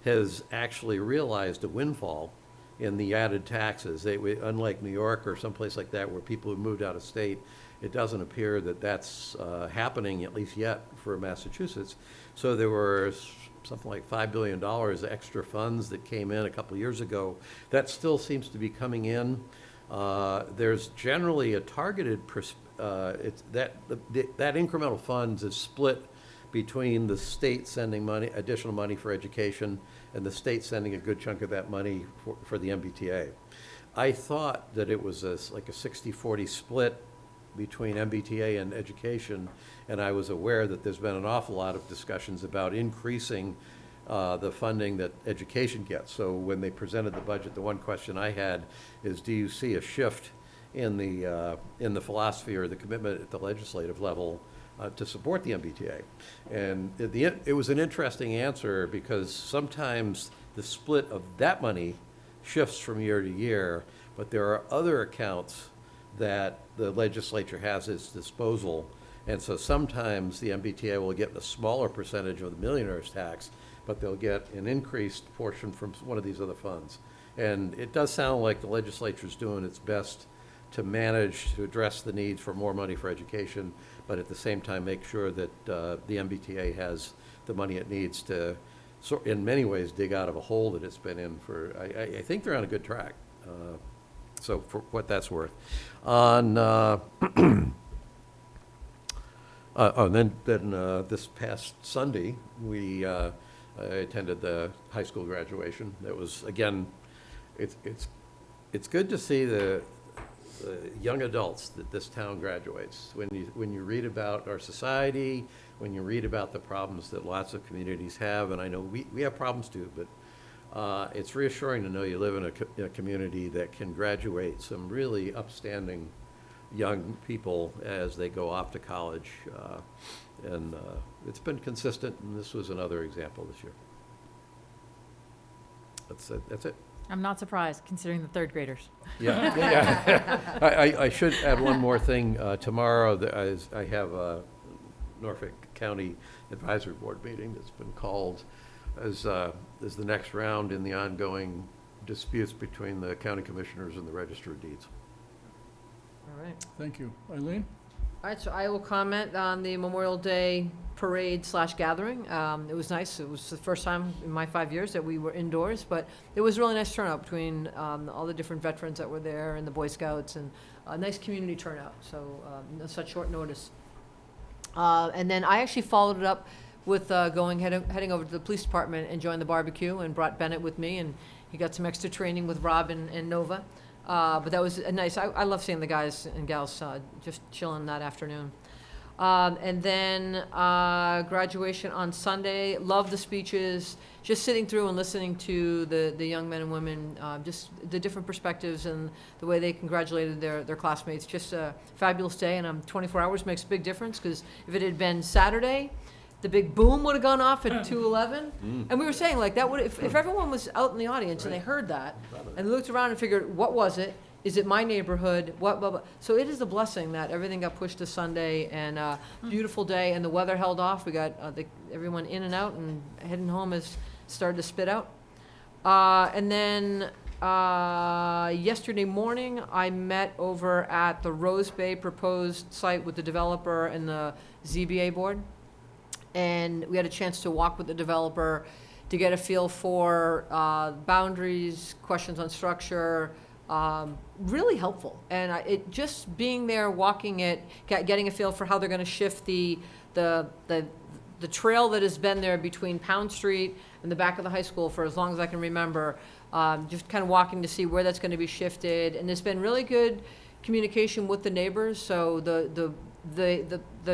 has actually realized a windfall in the added taxes. Unlike New York or someplace like that where people have moved out of state, it doesn't appear that that's happening, at least yet, for Massachusetts. So there were something like $5 billion extra funds that came in a couple years ago. That still seems to be coming in. There's generally a targeted, that incremental funds is split between the state sending additional money for education, and the state sending a good chunk of that money for the MBTA. I thought that it was like a 60-40 split between MBTA and education, and I was aware that there's been an awful lot of discussions about increasing the funding that education gets. So when they presented the budget, the one question I had is, do you see a shift in the philosophy or the commitment at the legislative level to support the MBTA? And it was an interesting answer, because sometimes the split of that money shifts from year to year, but there are other accounts that the legislature has at its disposal. And so sometimes the MBTA will get a smaller percentage of the millionaire's tax, but they'll get an increased portion from one of these other funds. And it does sound like the legislature's doing its best to manage, to address the needs for more money for education, but at the same time make sure that the MBTA has the money it needs to, in many ways, dig out of a hole that it's been in for, I think they're on a good track. So for what that's worth. On, and then this past Sunday, I attended the high school graduation. That was, again, it's good to see the young adults that this town graduates. When you read about our society, when you read about the problems that lots of communities have, and I know we have problems too, but it's reassuring to know you live in a community that can graduate some really upstanding young people as they go off to college. And it's been consistent, and this was another example this year. That's it. I'm not surprised, considering the third graders. Yeah, yeah. I should add one more thing. Tomorrow, I have a Norfolk County Advisory Board meeting that's been called as the next round in the ongoing disputes between the county commissioners and the Register of Deeds. All right. Thank you. Eileen? All right, so I will comment on the Memorial Day parade / gathering. It was nice. It was the first time in my 5 years that we were indoors, but it was a really nice turnout between all the different veterans that were there and the Boy Scouts, and a nice community turnout, so on such short notice. And then I actually followed it up with heading over to the police department and joined the barbecue, and brought Bennett with me, and he got some extra training with Rob and Nova. But that was nice. I love seeing the guys and gals just chilling that afternoon. And then graduation on Sunday. Love the speeches. Just sitting through and listening to the young men and women, just the different perspectives and the way they congratulated their classmates. Just a fabulous day, and 24 hours makes a big difference, because if it had been Saturday, the big boom would have gone off at 2:11. And we were saying, like, that would, if everyone was out in the audience and they heard that, and looked around and figured, what was it? Is it my neighborhood? What, blah, blah. So it is a blessing that everything got pushed to Sunday, and beautiful day, and the weather held off. We got everyone in and out, and heading home has started to spit out. And then yesterday morning, I met over at the Rose Bay proposed site with the developer and the ZBA board. And we had a chance to walk with the developer to get a feel for boundaries, questions on structure, really helpful. And it just being there, walking it, getting a feel for how they're going to shift the trail that has been there between Pound Street and the back of the high school for as long as I can remember. Just kind of walking to see where that's going to be shifted. And there's been really good communication with the neighbors. So the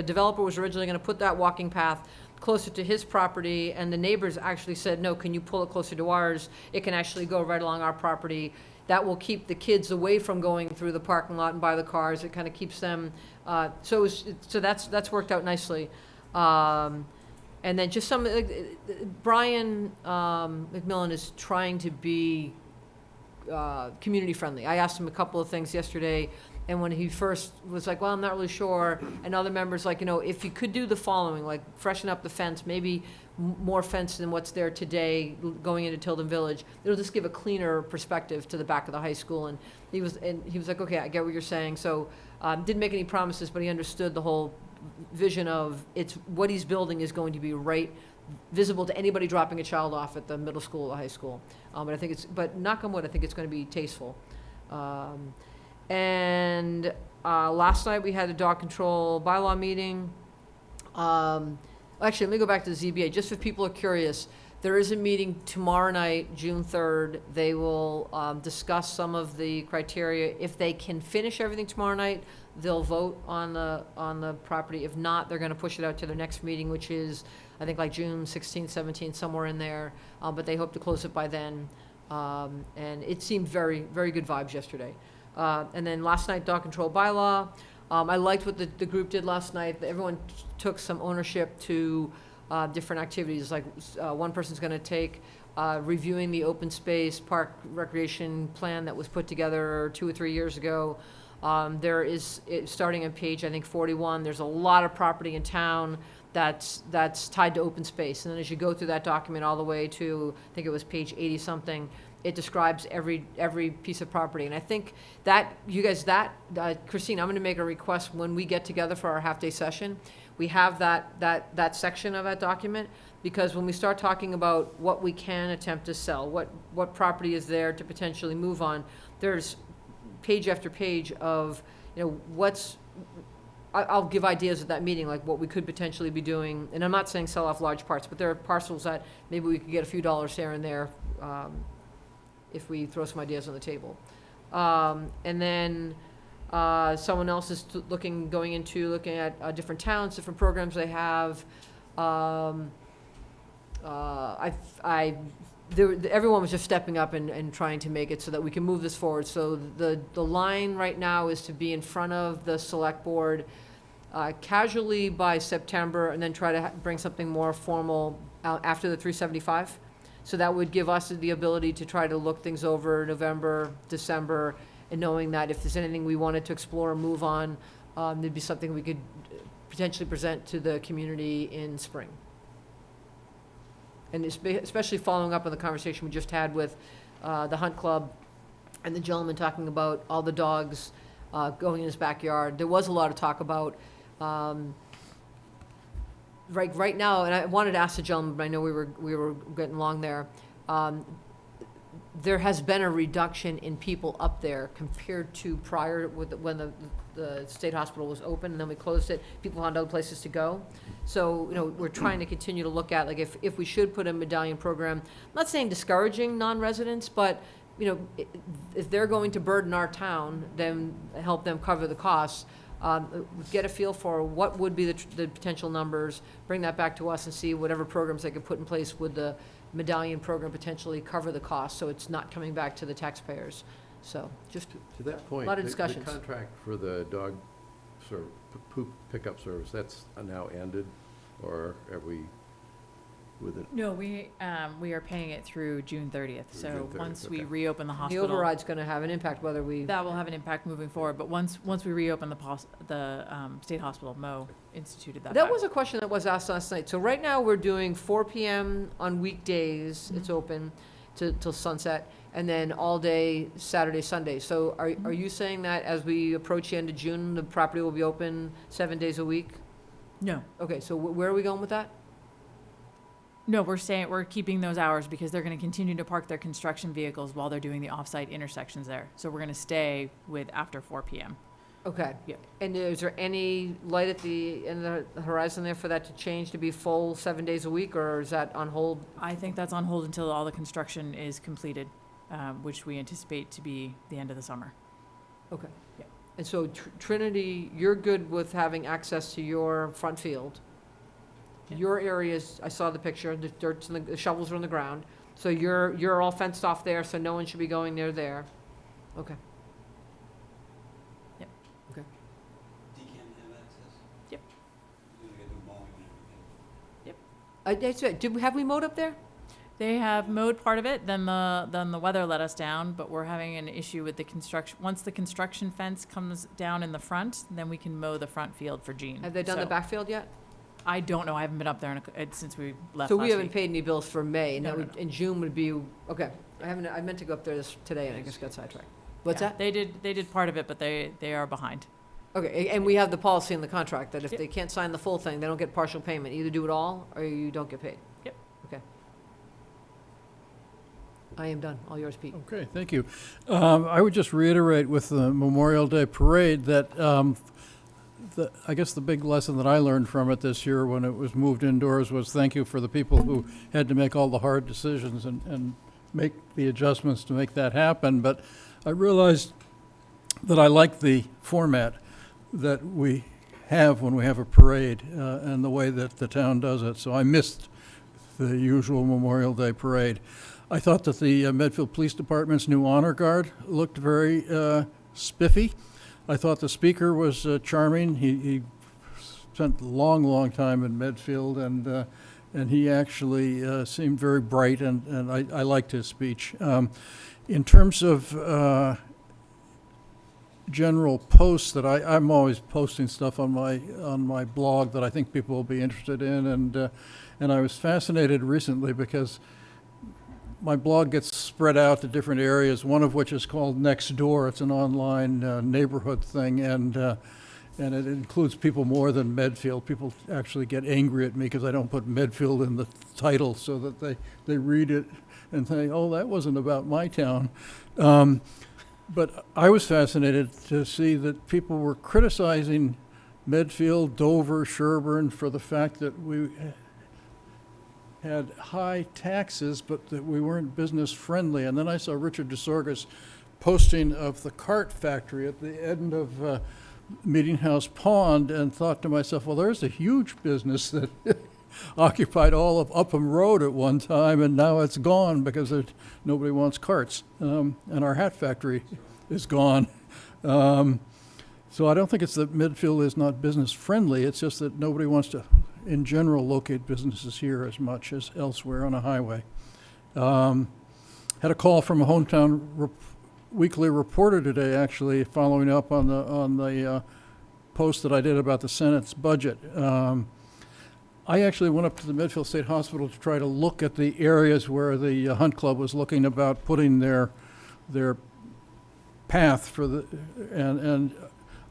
developer was originally going to put that walking path closer to his property, and the neighbors actually said, no, can you pull it closer to ours? It can actually go right along our property. That will keep the kids away from going through the parking lot and by the cars. It kind of keeps them, so that's worked out nicely. And then just Brian McMillan is trying to be community friendly. I asked him a couple of things yesterday, and when he first was like, well, I'm not really sure, and other members like, if you could do the following, like freshen up the fence, maybe more fence than what's there today going into Tilden Village, it'll just give a cleaner perspective to the back of the high school. And he was like, okay, I get what you're saying. So didn't make any promises, but he understood the whole vision of what he's building is going to be right visible to anybody dropping a child off at the middle school or high school. But knock on wood, I think it's going to be tasteful. And last night we had a dog control bylaw meeting. Actually, let me go back to the ZBA, just if people are curious. There is a meeting tomorrow night, June 3rd. They will discuss some of the criteria. If they can finish everything tomorrow night, they'll vote on the property. If not, they're going to push it out to their next meeting, which is, I think, like June 16th, 17th, somewhere in there. But they hope to close it by then. And it seemed very, very good vibes yesterday. And then last night, dog control bylaw. I liked what the group did last night. Everyone took some ownership to different activities. Like one person's going to take reviewing the open space park recreation plan that was put together 2 or 3 years ago. There is, starting on page, I think, 41, there's a lot of property in town that's tied to open space. And then as you go through that document all the way to, I think it was page 80-something, it describes every piece of property. And I think that, you guys, Christine, I'm going to make a request when we get together for our half-day session. We have that section of that document, because when we start talking about what we can attempt to sell, what property is there to potentially move on, there's page after page of, I'll give ideas at that meeting, like what we could potentially be doing. And I'm not saying sell off large parts, but there are parcels that maybe we could get a few dollars here and there, if we throw some ideas on the table. And then someone else is looking at different towns, different programs they have. Everyone was just stepping up and trying to make it so that we can move this forward. So the line right now is to be in front of the select board casually by September, and then try to bring something more formal after the 375. So that would give us the ability to try to look things over November, December, and knowing that if there's anything we wanted to explore or move on, there'd be something we could potentially present to the community in spring. And especially following up on the conversation we just had with the Hunt Club and the gentleman talking about all the dogs going in his backyard. There was a lot of talk about, right now, and I wanted to ask the gentleman, but I know we were getting along there. There has been a reduction in people up there compared to prior when the state hospital was open, and then we closed it. People found other places to go. So, we're trying to continue to look at, like, if we should put a medallion program, I'm not saying discouraging non-residents, but, if they're going to burden our town, then help them cover the costs. Get a feel for what would be the potential numbers, bring that back to us and see whatever programs they could put in place with the medallion program, potentially cover the cost, so it's not coming back to the taxpayers. So just To that point, a lot of discussions. The contract for the dog poop pickup service, that's now ended, or are we with it? No, we are paying it through June 30th. Through So June 30th, once we okay. reopen the The hospital. override's gonna have an impact whether we, That will have an impact moving forward, but once we reopen the state hospital, Mo instituted that. that back. was a question that was asked last night. So right now, we're doing 4 PM on weekdays, it's open till sunset, and then all day Saturday, Sunday. So are you saying that as we approach the end of June, the property will be open 7 days a week? No, Okay, so where are we going with that? no, we're keeping those hours because they're going to continue to park their construction vehicles while they're doing the off-site intersections there. So we're going to stay with after 4 PM. Okay. Yeah. And is there any light at the end of the horizon there for that to change to be full 7 days a week, or is that on hold? I think that's on hold until all the construction is completed, which we anticipate to be the end of the summer. Okay. Yeah. And so Trinity, you're good with having access to your front field? Yeah. Your areas, I saw the picture, the dirt's the shovels are on the ground. So you're all fenced off there, so no one should be going near there? Okay. Yep. Okay. Decant have access? Yep. You're gonna do mowing and everything. That's it. Have we mowed up there? They have mowed part of it, then the weather let us down, but we're having an issue with the construction. Once the construction fence comes down in the front, then we can mow the front field for Jean. Have they done the So, backfield yet? I don't know, I haven't been up there since we left So last we haven't week. paid any bills for May, No, now no, no. in June would be, okay. I meant to go up there today and I just got sidetracked. What's Yeah, that? They did part of it, but they are behind. Okay, and we have the policy in the contract that if Yep. they can't sign the full thing, they don't get partial payment. Either do it all or you don't get paid. Yep. Okay. I am done. All yours, Pete. Okay, thank you. I would just reiterate with the Memorial Day Parade that I guess the big lesson that I learned from it this year when it was moved indoors was thank you for the people who had to make all the hard decisions and make the adjustments to make that happen. But I realized that I like the format that we have when we have a parade and the way that the town does it. So I missed the usual Memorial Day Parade. I thought that the Medfield Police Department's new honor guard looked very spiffy. I thought the speaker was charming. He spent a long time in Medfield, and he actually seemed very bright, and I liked his speech. In terms of general posts that I'm always posting stuff on my blog that I think people will be interested in, and I was fascinated recently because my blog gets spread out to different areas, one of which is called Next Door. It's an online neighborhood thing, and it includes people more than Medfield. People actually get angry at me because I don't put Medfield in the title so that they read it and think, oh, that wasn't about my town. But I was fascinated to see that people were criticizing Medfield, Dover, Sherburne for the fact that we had high taxes, but that we weren't business friendly. And then I saw Richard DeSorga's posting of the cart factory at the end of Meeting House Pond, and thought to myself, well, there's a huge business that occupied all of Upham Road at one time, and now it's gone because nobody wants carts. And our hat factory is gone. So I don't think it's that Medfield is not business friendly. It's just that nobody wants to, in general, locate businesses here as much as elsewhere on a highway. Had a call from a hometown weekly reporter today, actually, following up on the post that I did about the Senate's budget. I actually went up to the Medfield State Hospital to try to look at the areas where the Hunt Club was looking about putting their path for the, and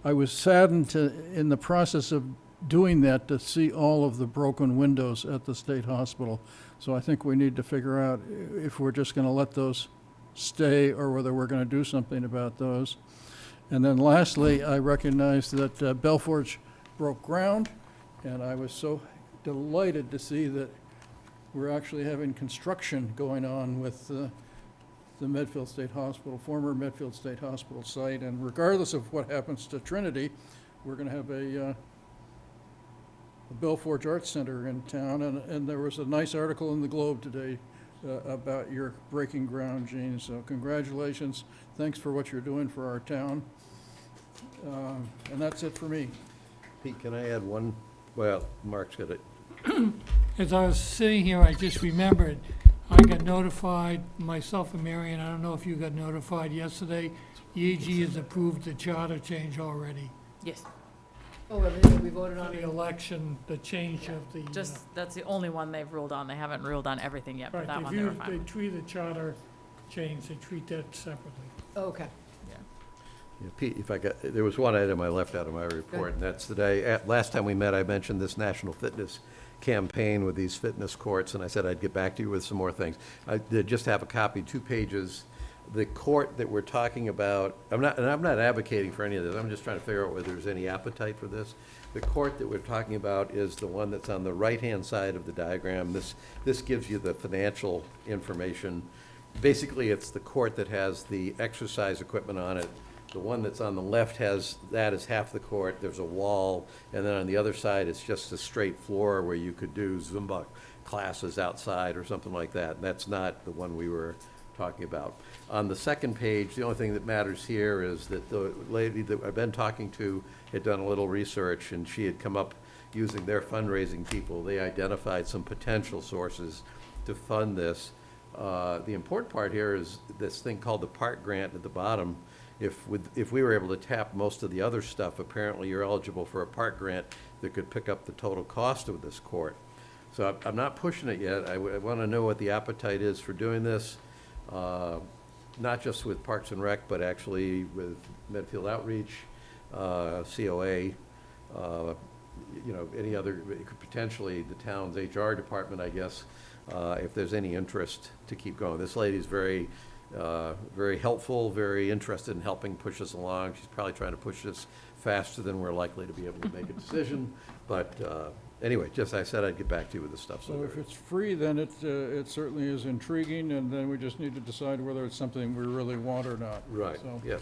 I was saddened in the process of doing that to see all of the broken windows at the state hospital. So I think we need to figure out if we're just going to let those stay or whether we're going to do something about those. And then lastly, I recognized that Belforge broke ground, and I was so delighted to see that we're actually having construction going on with the Medfield State Hospital, former Medfield State Hospital site. And regardless of what happens to Trinity, we're going to have a Belforge Arts Center in town. And there was a nice article in the Globe today about your breaking ground, Gene. So congratulations. Thanks for what you're doing for our town. And that's it for me. Pete, can I add one? Well, Mark's got it. As I was sitting here, I just remembered, I got notified, myself and Marion, I don't know if you got notified yesterday, the AG has approved the charter change already. Yes. Oh, everything we voted on. The election, the change of the. Just, that's the only one they've ruled on. They haven't ruled on everything yet, but Right, that if one they were you, fine they with. treat the charter change, they treat that separately. Okay. Yeah, Pete, there was one item I left out of my report, and that's last time we met, I mentioned this national fitness campaign with these fitness courts, and I said I'd get back to you with some more things. I did just have a copy, 2 pages. The court that we're talking about, I'm not advocating for any of this, I'm just trying to figure out whether there's any appetite for this. The court that we're talking about is the one that's on the right-hand side of the diagram. This gives you the financial information. Basically, it's the court that has the exercise equipment on it. The one that's on the left has, that is half the court, there's a wall, and then on the other side, it's just a straight floor where you could do Zumba classes outside or something like that. And that's not the one we were talking about. On the second page, the only thing that matters here is that the lady that I've been talking to had done a little research, and she had come up using their fundraising people. They identified some potential sources to fund this. The important part here is this thing called the park grant at the bottom. If we were able to tap most of the other stuff, apparently you're eligible for a park grant that could pick up the total cost of this court. So I'm not pushing it yet. I want to know what the appetite is for doing this, not just with Parks and Rec, but actually with Medfield Outreach, COA, any other, potentially the town's HR department, I guess, if there's any interest to keep going. This lady's very helpful, very interested in helping push us along. She's probably trying to push this faster than we're likely to be able to make a decision. But anyway, just I said I'd get back to you with the stuff. So if it's free, then it certainly is intriguing, and then we just need to decide whether it's something we really want or not. Right, So, yeah.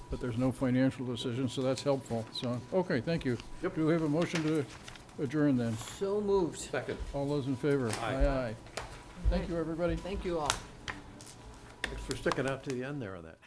but there's no financial decision, so that's helpful. So, okay, thank you. Yep. Do we have a motion to adjourn then? So moved. Second. All those in favor? Aye. Aye, aye. Thank you, everybody. Thank you all. Thanks for sticking out to the end there on that.